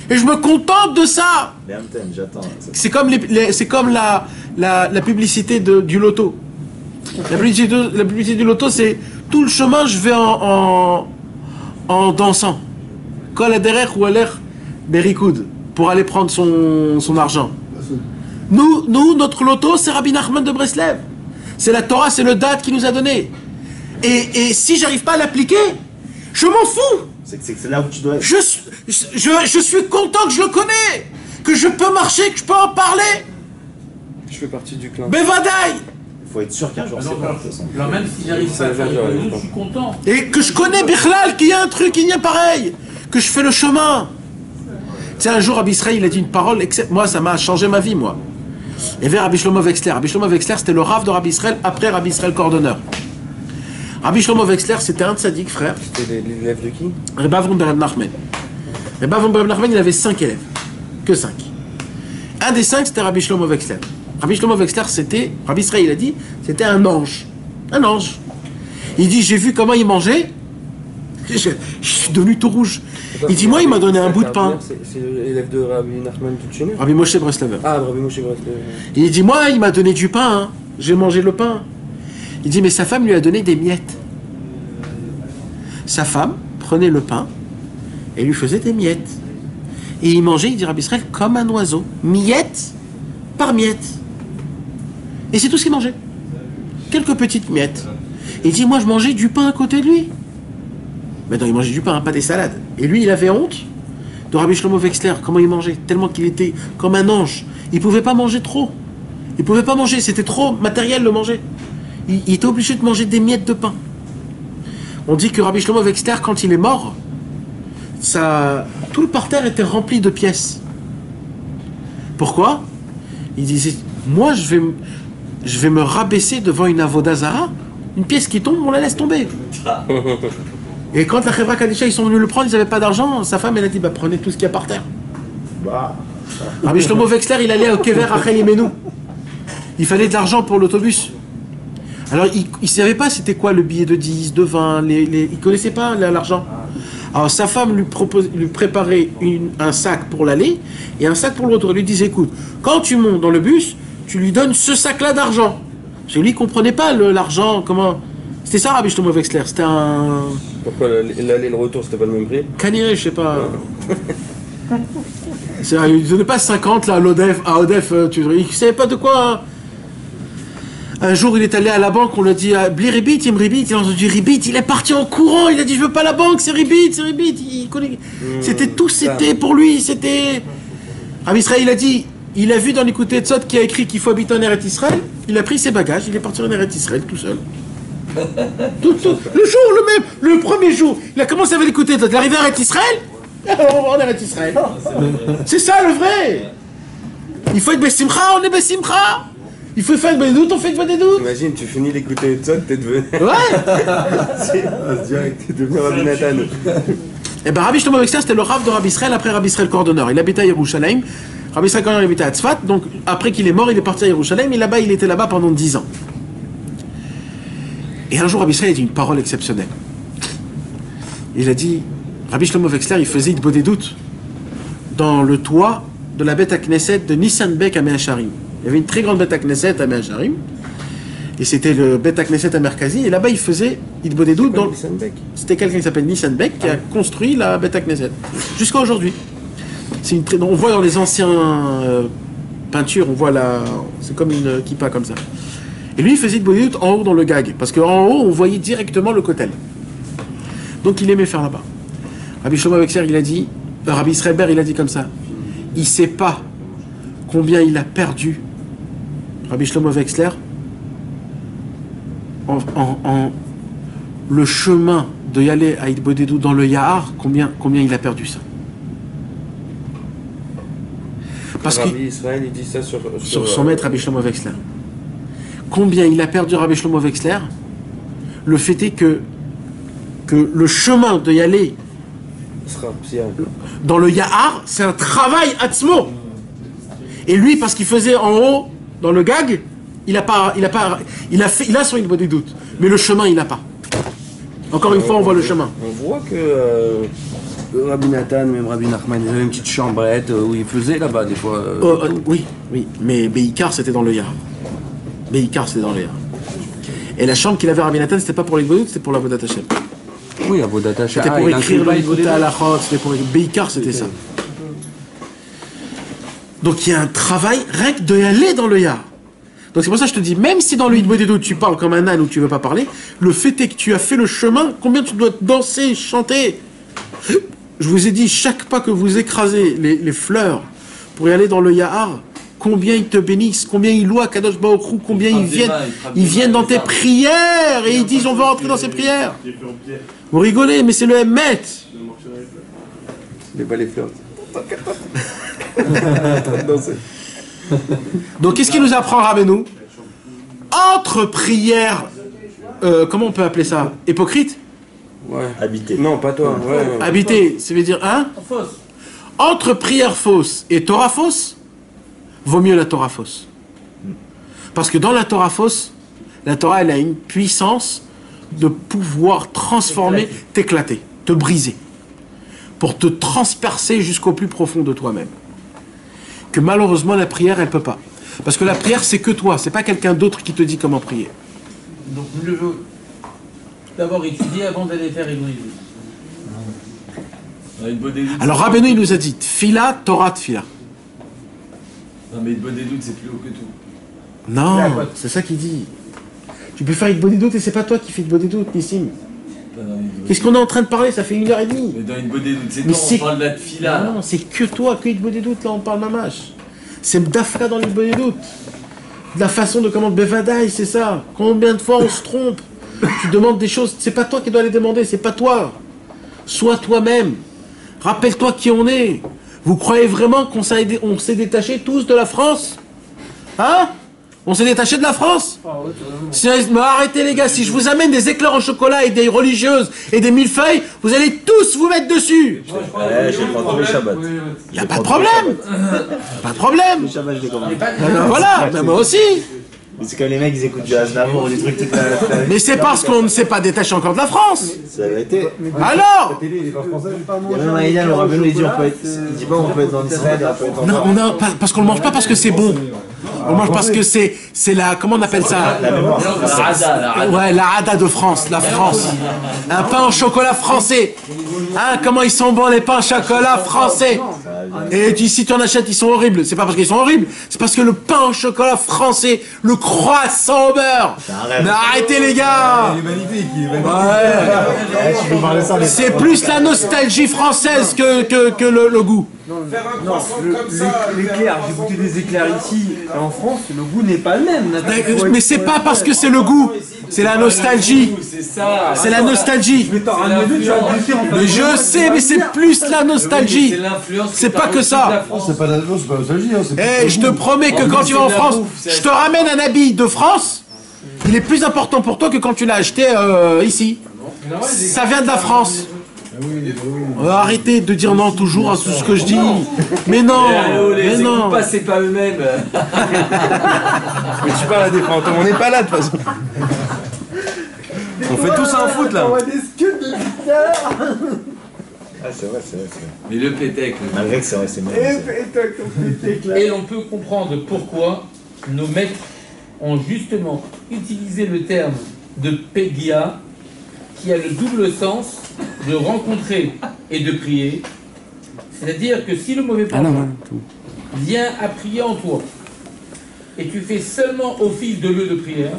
Et je me contente de ça. J'attends. C'est comme la publicité du loto. La publicité du loto, c'est tout le chemin, je vais en dansant. Kol aderech ou aler berikoud, pour aller prendre son argent. Nous, notre loto, c'est Rabbi Nachman de Breslev. C'est la Torah, c'est le date qui nous a donné. Et si j'arrive pas à l'appliquer, je m'en fous. C'est là où tu dois être. Je suis content que je le connais, que je peux marcher, que je peux en parler. Je fais partie du clan. Bevadaï. Il faut être sûr qu'un jour c'est bon, de toute façon. Alors même si j'arrive pas à faire je suis content. Et que je connais Bichlal, qu'il y a un truc, qu'il y a pareil. Que je fais le chemin. sais, un jour, Rabbi Israël, il a dit une parole, moi, ça m'a changé ma vie, moi. Il y avait Rabbi Shlomo Wexler. Rabbi Shlomo Wexler, c'était le Rav de Rabbi Israël après Rabbi Israël Cordonneur. Rabbi Shlomo Wexler, c'était un tzaddik, frère. C'était l'élève de qui? Rebbe Avram Bereb Nachman. Rebbe Avram Bereb Nachman, il avait 5 élèves. Que 5. Un des 5, c'était Rabbi Shlomo Wexler. Rabbi Shlomo Wexler, c'était, Rabbi Israël, il a dit, c'était un ange. Un ange. Il dit, j'ai vu comment il mangeait. Je suis devenu tout rouge. Il dit, moi, il m'a donné un bout de pain. C'est l'élève de Rabbi Nachman Tutchener. Rabbi Moshe Breslever. Ah, Rabbi Moshe Breslever. Il dit, moi, il m'a donné du pain. Hein. J'ai mangé le pain. Il dit, mais sa femme lui a donné des miettes. Sa femme prenait le pain et lui faisait des miettes. Et il mangeait, il dit Rabbi Israël, comme un oiseau. Miette par miette. Et c'est tout ce qu'il mangeait. Quelques petites miettes. Et il dit, moi, je mangeais du pain à côté de lui. Mais non, il mangeait du pain, pas des salades. Et lui, il avait honte de Rabbi Shlomo Wexler, comment il mangeait, tellement qu'il était comme un ange. Il pouvait pas manger trop. Il pouvait pas manger, c'était trop matériel de manger. Il était obligé de manger des miettes de pain. On dit que Rabbi Shlomo Wexler, quand il est mort, tout le parterre était rempli de pièces. Pourquoi? Il disait, moi je vais me rabaisser devant une avoda zara, une pièce qui tombe, on la laisse tomber. Et quand la Chevra Kadisha, ils sont venus le prendre, ils n'avaient pas d'argent, sa femme elle a dit, bah prenez tout ce qu'il y a par terre. Rabbi Shlomo Wexler, il allait au Kever Rachel Imenu. Il fallait de l'argent pour l'autobus. Alors il ne savait pas c'était quoi le billet de 10, de 20, il ne connaissait pas l'argent. Alors sa femme lui préparait un sac pour l'aller et un sac pour le retour. Elle lui disait, écoute, quand tu montes dans le bus, tu lui donnes ce sac-là d'argent. Parce que lui, il ne comprenait pas l'argent, comment... C'était ça, Rabbi Shlomo Wexler, c'était un... Pourquoi l'aller et le retour, c'était pas le même prix? Caniré, je sais pas. Il ne donnait pas 50 là, à Odef, il ne savait pas de quoi... Hein. Un jour, il est allé à la banque, on lui a dit Bli Ribit, il me Ribit, il a entendu Ribit, il est parti en courant, il a dit je veux pas la banque, c'est Ribit, il connaît. C'était tout, c'était pour lui, c'était. Rabbi Israël, il a dit, il a vu dans l'écouté de Tzot qui a écrit qu'il faut habiter en Eretz Israël, il a pris ses bagages, il est parti en Eretz Israël tout seul. Le jour, le premier jour, il a commencé avec l'écouté de Tzot, il est arrivé à Eretz Israël, on va en Eretz Israël. C'est ça le vrai. Il faut être Bessimcha, on est Bessimcha. Il faut faire des doutes, on fait des doutes. Imagine, tu finis d'écouter ça, t'es devenu. Ouais. On se dirait que t'es devenu Rabbi Nathan. Eh ben Rabbi Shlomo Wexler, c'était le Rav de Rabbi Israël après Rabbi Israël Cordonneur. Il habitait à Yerushalayim. Rabbi Israël Cordonneur habitait à Tzfat. Donc après qu'il est mort, il est parti à Yerushalayim. Et là-bas, il était là-bas pendant 10 ans. Et un jour, Rabbi Israël a dit une parole exceptionnelle. Il a dit, Rabbi Shlomo Wexler, il faisait des doutes dans le toit de la Beth Knesset de Nissan Bek à Mea Sharim. Il y avait une très grande Beth Knesset à Mea Sharim. Et c'était le Beth Knesset à Merkazi. Et là-bas, il faisait des doutes dans... C'était quelqu'un qui s'appelle Nissan Bek qui a construit la Beth Knesset. Jusqu'à aujourd'hui. On voit dans les anciens peintures, on voit c'est comme une kippa comme ça. Et lui, il faisait des doutes en haut dans le gag. Parce qu'en haut, on voyait directement le kotel. Donc il aimait faire là-bas. Rabbi Shlomo Wexler, il a dit... Rabbi Israël Ber, il a dit comme ça. Il ne sait pas combien il a perdu, Rabbi Shlomo Wexler, en le chemin de y aller à Idbodedou dans le Yahar, combien il a perdu ça. Parce que Rabbi Israël, il dit ça sur son maître Rabbi Shlomo Wexler. Combien il a perdu Rabbi Shlomo Wexler, le fait est que le chemin de y aller dans le Yahar, c'est un travail atzmo. Et lui, parce qu'il faisait en haut, dans le gag, il a son Idbo des doutes. Mais le chemin, il n'a pas. Encore une fois, on voit le chemin. On voit que Rabbi Nathan, même Rabbi Nachman, ils avaient une petite chambrette où ils faisaient là-bas, des fois. Oui. Mais Beikar, c'était dans le Yahar. Et la chambre qu'il avait à Rabbi Nathan, c'était pas pour l'Idbo des doutes, c'était pour la Vodat Hashem. Oui, la Vodat Hashem. C'était pour écrire le Idbo à la Chod, c'était pour Beikar, c'était ça. Donc il y a un travail rien que de aller dans le Yahar. Donc c'est pour ça que je te dis, même si dans le Idbo des doutes tu parles comme un âne ou tu ne veux pas parler, le fait est que tu as fait le chemin, combien tu dois danser, chanter. Je vous ai dit, chaque pas que vous écrasez les fleurs pour y aller dans le Yahar, combien ils te bénissent, combien ils louent Kadosh Baruch Hu, combien ils viennent dans tes prières et ils disent on va rentrer dans ces prières. Vous rigolez, mais c'est le Emmet. Mais pas les fleurs. Donc qu'est-ce qu'il nous apprend Rabbeinu? Entre prières, comment on peut appeler ça? Hypocrite? Ouais. Habité. Non, pas toi. Ouais. Habité, ça veut dire, hein? Fausse. Entre prière fausse et Torah fausse, vaut mieux la Torah fausse. Parce que dans la Torah fausse, la Torah, elle a une puissance de pouvoir transformer, t'éclater, te briser, pour te transpercer jusqu'au plus profond de toi-même. Que malheureusement, la prière, elle peut pas. Parce que la prière, c'est que toi, c'est pas quelqu'un d'autre qui te dit comment prier. Donc je veux d'abord étudier avant d'aller faire égoïsme. Alors Rabbeinu, il nous a dit, Tfila, Torah, Tfila. Non mais une bonne doute c'est plus haut que tout. Non, c'est ça qu'il dit. Tu peux faire une bonne doute et c'est pas toi qui fais une bonne doute, Nissim. Qu'est-ce qu'on est en train de parler? Ça fait 1h30. Mais dans une bonne doute, c'est toi, on parle de la tfila. Non, c'est que toi, que une bonne doute, là on parle mamash. C'est Mdafka dans les bonnes doutes. De la façon de comment Bevadaï, c'est ça. Combien de fois on se trompe? Tu demandes des choses, c'est pas toi qui dois les demander, c'est pas toi. Sois toi-même. Rappelle-toi qui on est. Vous croyez vraiment qu'on s'est détaché tous de la France? Hein? On s'est détaché de la France? Mais arrêtez les gars, si je vous amène des éclairs en chocolat et des religieuses et des millefeuilles, vous allez tous vous mettre dessus. Je prends tous les Shabbats. Il n'y a pas de problème. Pas de problème. Les Shabbats, je les commande. Voilà, mais moi aussi. Mais c'est comme les mecs, ils écoutent du Aznavour ou des trucs toute la... Mais c'est parce qu'on ne s'est pas détaché encore de la France. C'est la vérité. Alors? Il y a même un Ilan, le Rabbeinu, il dit pas on peut être en Israël et on peut être en... Non, parce qu'on ne mange pas parce que c'est bon. On mange parce que c'est la... Comment on appelle ça? La mémoire. Ouais, la Hada de France, la France. Un pain au chocolat français. Hein, comment ils sont bons les pains au chocolat français. Et si tu en achètes, ils sont horribles. C'est pas parce qu'ils sont horribles, c'est parce que le pain au chocolat français, le croissant au beurre. Mais arrêtez les gars. Il est magnifique, il est magnifique. Ouais. Tu peux parler ça, C'est plus la nostalgie française que le goût. Faire un croissant comme ça. L'éclair, j'ai goûté des éclairs ici. Et en France, le goût n'est pas le même. Mais c'est pas parce que c'est le goût, c'est la nostalgie. C'est ça. C'est la nostalgie. Mais t'en ramener deux, tu vas le goûter en fait. Mais je sais, mais c'est plus la nostalgie. C'est l'influence. C'est pas que ça. C'est pas la nostalgie, hein. Eh, je te promets que quand tu vas en France, je te ramène un habit de France, il est plus important pour toi que quand tu l'as acheté ici. Ça vient de la France. Arrêtez de dire non toujours à tout ce que je dis. Mais non, mais non. Pas, c'est pas eux-mêmes. Mais tu parles à des fantômes, on n'est pas là de toute façon. On fait tous un foot là. Ah, c'est vrai. Mais le pétec. Malgré que c'est vrai, c'est mal. Et on peut comprendre pourquoi nos maîtres ont justement utilisé le terme de Pégia, qui a le double sens de rencontrer et de prier. C'est-à-dire que si le mauvais parfum vient à prier en toi, et tu fais seulement office de lieu de prière,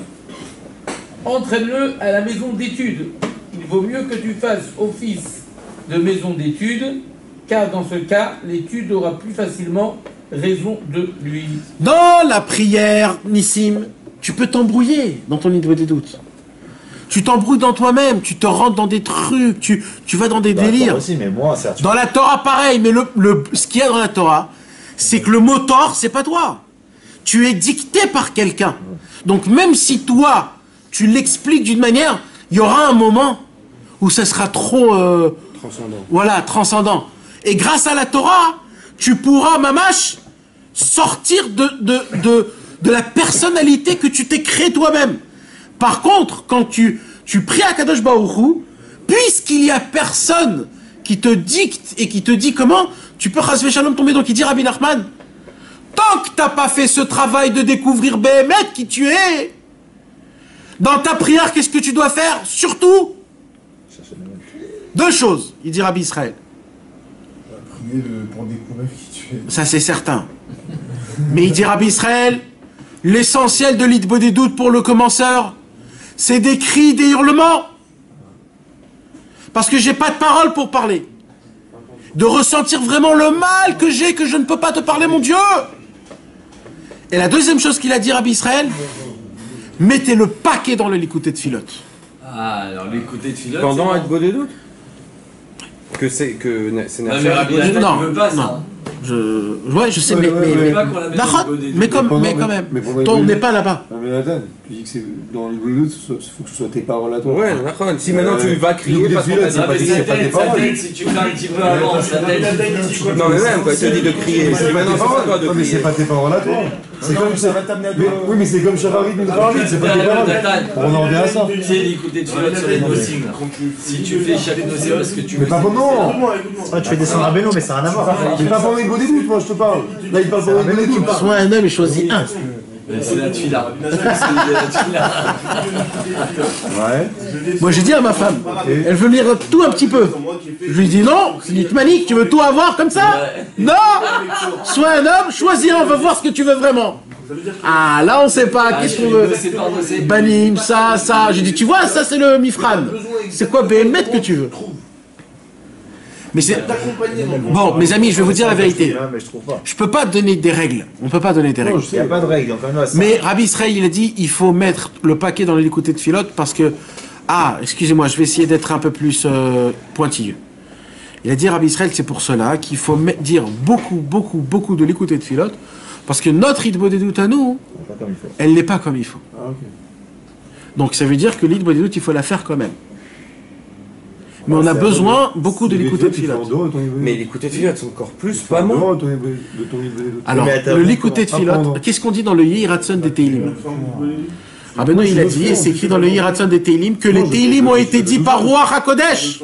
entraîne-le à la maison d'études. Il vaut mieux que tu fasses office de maison d'études, car dans ce cas, l'étude aura plus facilement raison de lui. Dans la prière, Nissim, tu peux t'embrouiller dans ton idée des doutes. Tu t'embrouilles dans toi-même, tu te rentres dans des trucs, tu vas dans des délires. Aussi, mais moi, c'est Dans la Torah, pareil, mais ce qu'il y a dans la Torah, c'est que le moteur, c'est pas toi. Tu es dicté par quelqu'un. Donc même si toi, tu l'expliques d'une manière, il y aura un moment où ça sera trop... Transcendant. Voilà, transcendant. Et grâce à la Torah, tu pourras, mamash, sortir de la personnalité que tu t'es créée toi-même. Par contre, quand tu pries à Kadosh Baruch Hu, puisqu'il y a personne qui te dicte et qui te dit comment, tu peux chas v'shalom tomber. Donc il dit Rabbi Nachman, tant que t'as pas fait ce travail de découvrir Béhémet qui tu es, dans ta prière, qu'est-ce que tu dois faire? Surtout, deux choses, il dit Rabbi Israël. Prier pour découvrir qui tu es. Ça c'est certain. Mais il dit Rabbi Israël, l'essentiel de l'Itbo des doutes pour le commenceur, c'est des cris, des hurlements. Parce que j'ai pas de parole pour parler. De ressentir vraiment le mal que j'ai, que je ne peux pas te parler, mon Dieu. Et la deuxième chose qu'il a dit, Rabbi Israël, mettez le paquet dans le l'écouter de filote. Ah, alors l'écouter de filote. Pendant être beau des doutes. que c'est mais Nacher. Rabbi Nathan, Non, il veut pas ça. non. Ouais, je sais, Il veut pas qu'on la mette D'accord, au niveau des- mais quand même, toi, on n'est pas là-bas. Mais Nathan, tu dis que c'est dans le Bluetooth, il faut que ce soit tes paroles à toi. Ouais, d'accord. Si maintenant tu vas crier parce qu'on t'a dit Ah, pas mais de sa crier, tête, si tu fais un petit peu avant, sa tête. non mais même quand il te dit de crier, c'est maintenant c'est pas toi de Mais c'est crier. pas tes paroles à toi. C'est comme ça. Oui, mais c'est comme Chavari de Minravid, c'est pas tes paroles. On en revient à ça. Tu sais, l'écouter de filote sur les nossing. Si tu fais chaque nossing parce que tu Mais pas pour non. Ouais, tu fais descendre un vélo, mais ça n'a rien à voir. Mais pas pour les beaux débuts, moi je te parle. Là, il parle pour les beaux débuts. Soit un homme et choisit un. C'est la tfila. Ouais. Moi, j'ai dit à ma femme, elle veut lire tout un petit peu. Je lui dis non, c'est du Tmanique, tu veux tout avoir comme ça? Non! Sois un homme, choisis un, on va voir ce que tu veux vraiment. Ah, là, on sait pas, qu'est-ce qu'on veut? Banim, ça. J'ai dit, tu vois, ça, c'est le Mifran. C'est quoi BMet que tu veux? Mais c'est... Bon, mes amis, je vais vous dire la vérité. Mais je trouve pas. Je peux pas donner des règles. On peut pas donner des règles. Il n'y a pas de règle, encore une fois. Mais Rabbi Israël, il a dit, il faut mettre le paquet dans l'écouté de filote parce que... Ah, excusez-moi, je vais essayer d'être un peu plus pointilleux. Il a dit, Rabbi Israël, c'est pour cela qu'il faut dire beaucoup de l'écouté de filote parce que notre Hitbodedut à nous, elle n'est pas comme il faut. Ah, ok. Donc ça veut dire que l'Hitbodedut, il faut la faire quand même. Mais on a besoin beaucoup de l'écouté de filote. Mais l'écouté de filote c'est encore plus pas moi. Alors, le l'écouté de filote, qu'est-ce qu'on dit dans le Yehiratson des Teilim? Ah ben non, il a dit, c'est écrit dans le Yehiratson des Teilim que les Teilim ont été dits par Ruach HaKodesh.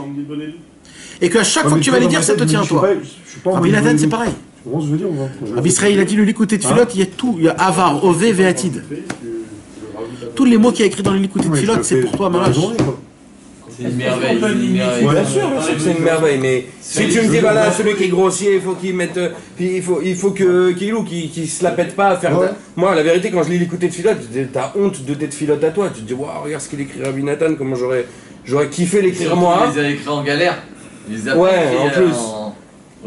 Et qu'à chaque fois que tu vas les dire, ça te tient à toi. Rabbi Nathan, c'est pareil. Rabbi Israël, il a dit le l'écouté de filote, il y a tout. Il y a Avar, Ové, Ve'atid. Tous les mots qu'il y a écrits dans le l'écouté de filote, c'est pour toi, Mamash. C'est une merveille, c'est une merveille. Bien sûr que c'est une merveille, mais si tu me dis, voilà, celui qui est grossier, il faut qu'il mette. Puis il faut qu'il se la pète pas à faire. Moi, la vérité, quand je lis l'écouté de filote, t'as honte de tes filotes à toi. Tu te dis, waouh, regarde ce qu'il écrit Rabbi Nathan, comment j'aurais kiffé l'écrire moi. Il les a écrits en galère. Ouais, en plus.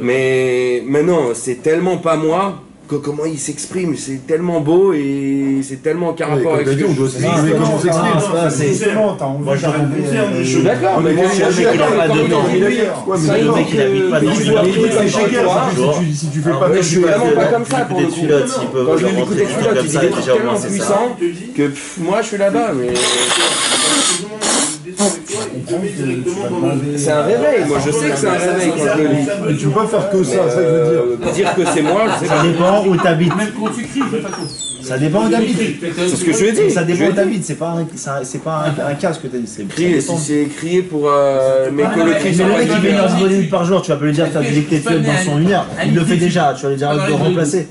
Mais non, c'est tellement pas moi. Comment il s'exprime, c'est tellement beau et c'est tellement en rapport avec ce que on doit s'exprimer comment on s'exprime. Moi, j'ai compris. je suis d'accord, mais moi, le mec, il a pas de temps. Le mec, il habite pas dans une Si tu fais pas je suis vraiment pas comme ça pour le coup. Quand je lis l'écoute de filote, il dit des trucs tellement puissants que moi je suis là-bas, mais... C'est un réveil, moi je sais que c'est un réveil quand je le lis. Mais tu peux pas faire que ça, c'est ça que je veux dire. Dire que c'est moi, je sais Ça pas. dépend où t'habites. Même quand tu cries, c'est pas tout. Ça dépend où t'habites. C'est ce que je lui ai dit. Ça dépend où t'habites, c'est pas un casque que t'as dit. Crier, si c'est crier pour mes colocs. Mais le mec qui fait une heure de minutes par jour, tu vas pas lui dire de faire du dicté de filote dans son 1 heure. Il le fait déjà, tu vas lui dire de remplacer.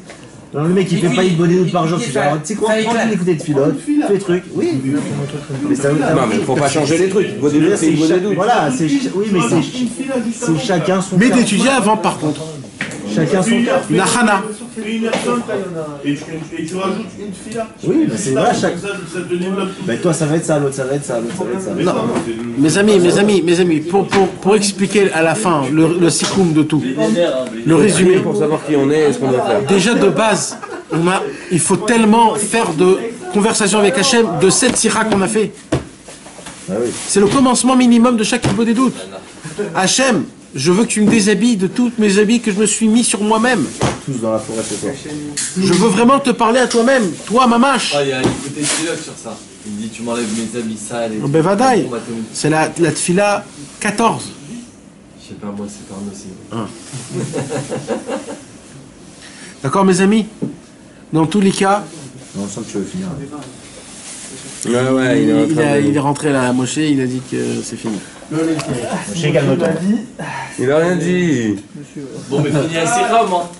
Alors le mec il fait pas une bonne minute par jour, tu fais, tu sais quoi, prends une écoutée de filote, fais le truc, oui. Mais ça, Non mais faut pas changer les trucs. C'est une bonne doute. voilà, c'est oui mais c'est chacun son Mais cas. d'étudier avant, par contre. Chacun son cas. La Hana. Et tu rajoutes une fila. Oui, mais c'est vrai, chaque. Ça te développe. Ben toi ça va être ça, l'autre ça va être ça, l'autre ça va être ça. Non, mes amis, pour expliquer à la fin le sikoum de tout, le résumé, Pour savoir qui on est et ce qu'on doit faire. déjà de base, il faut tellement faire de conversation avec Hachem de cette sira qu'on a fait. C'est le commencement minimum de chaque niveau des doutes. Hachem, je veux que tu me déshabilles de tous mes habits que je me suis mis sur moi-même. Tous dans la forêt ce soir. Je veux vraiment te parler à toi-même, toi, Mamash. Ah, il y a un écouté de filote sur ça. Il me dit, tu m'enlèves mes habits sales. Ben vadaï, c'est la tfila 14. Je sais pas, moi, c'est pas un aussi. D'accord, mes amis? Dans tous les cas, Non, je sens que tu veux finir. Ouais, il est rentré là à Moshe, il a dit que c'est fini. Chez calme-toi. Il a rien dit. Bon, mais finis assez grave, moi.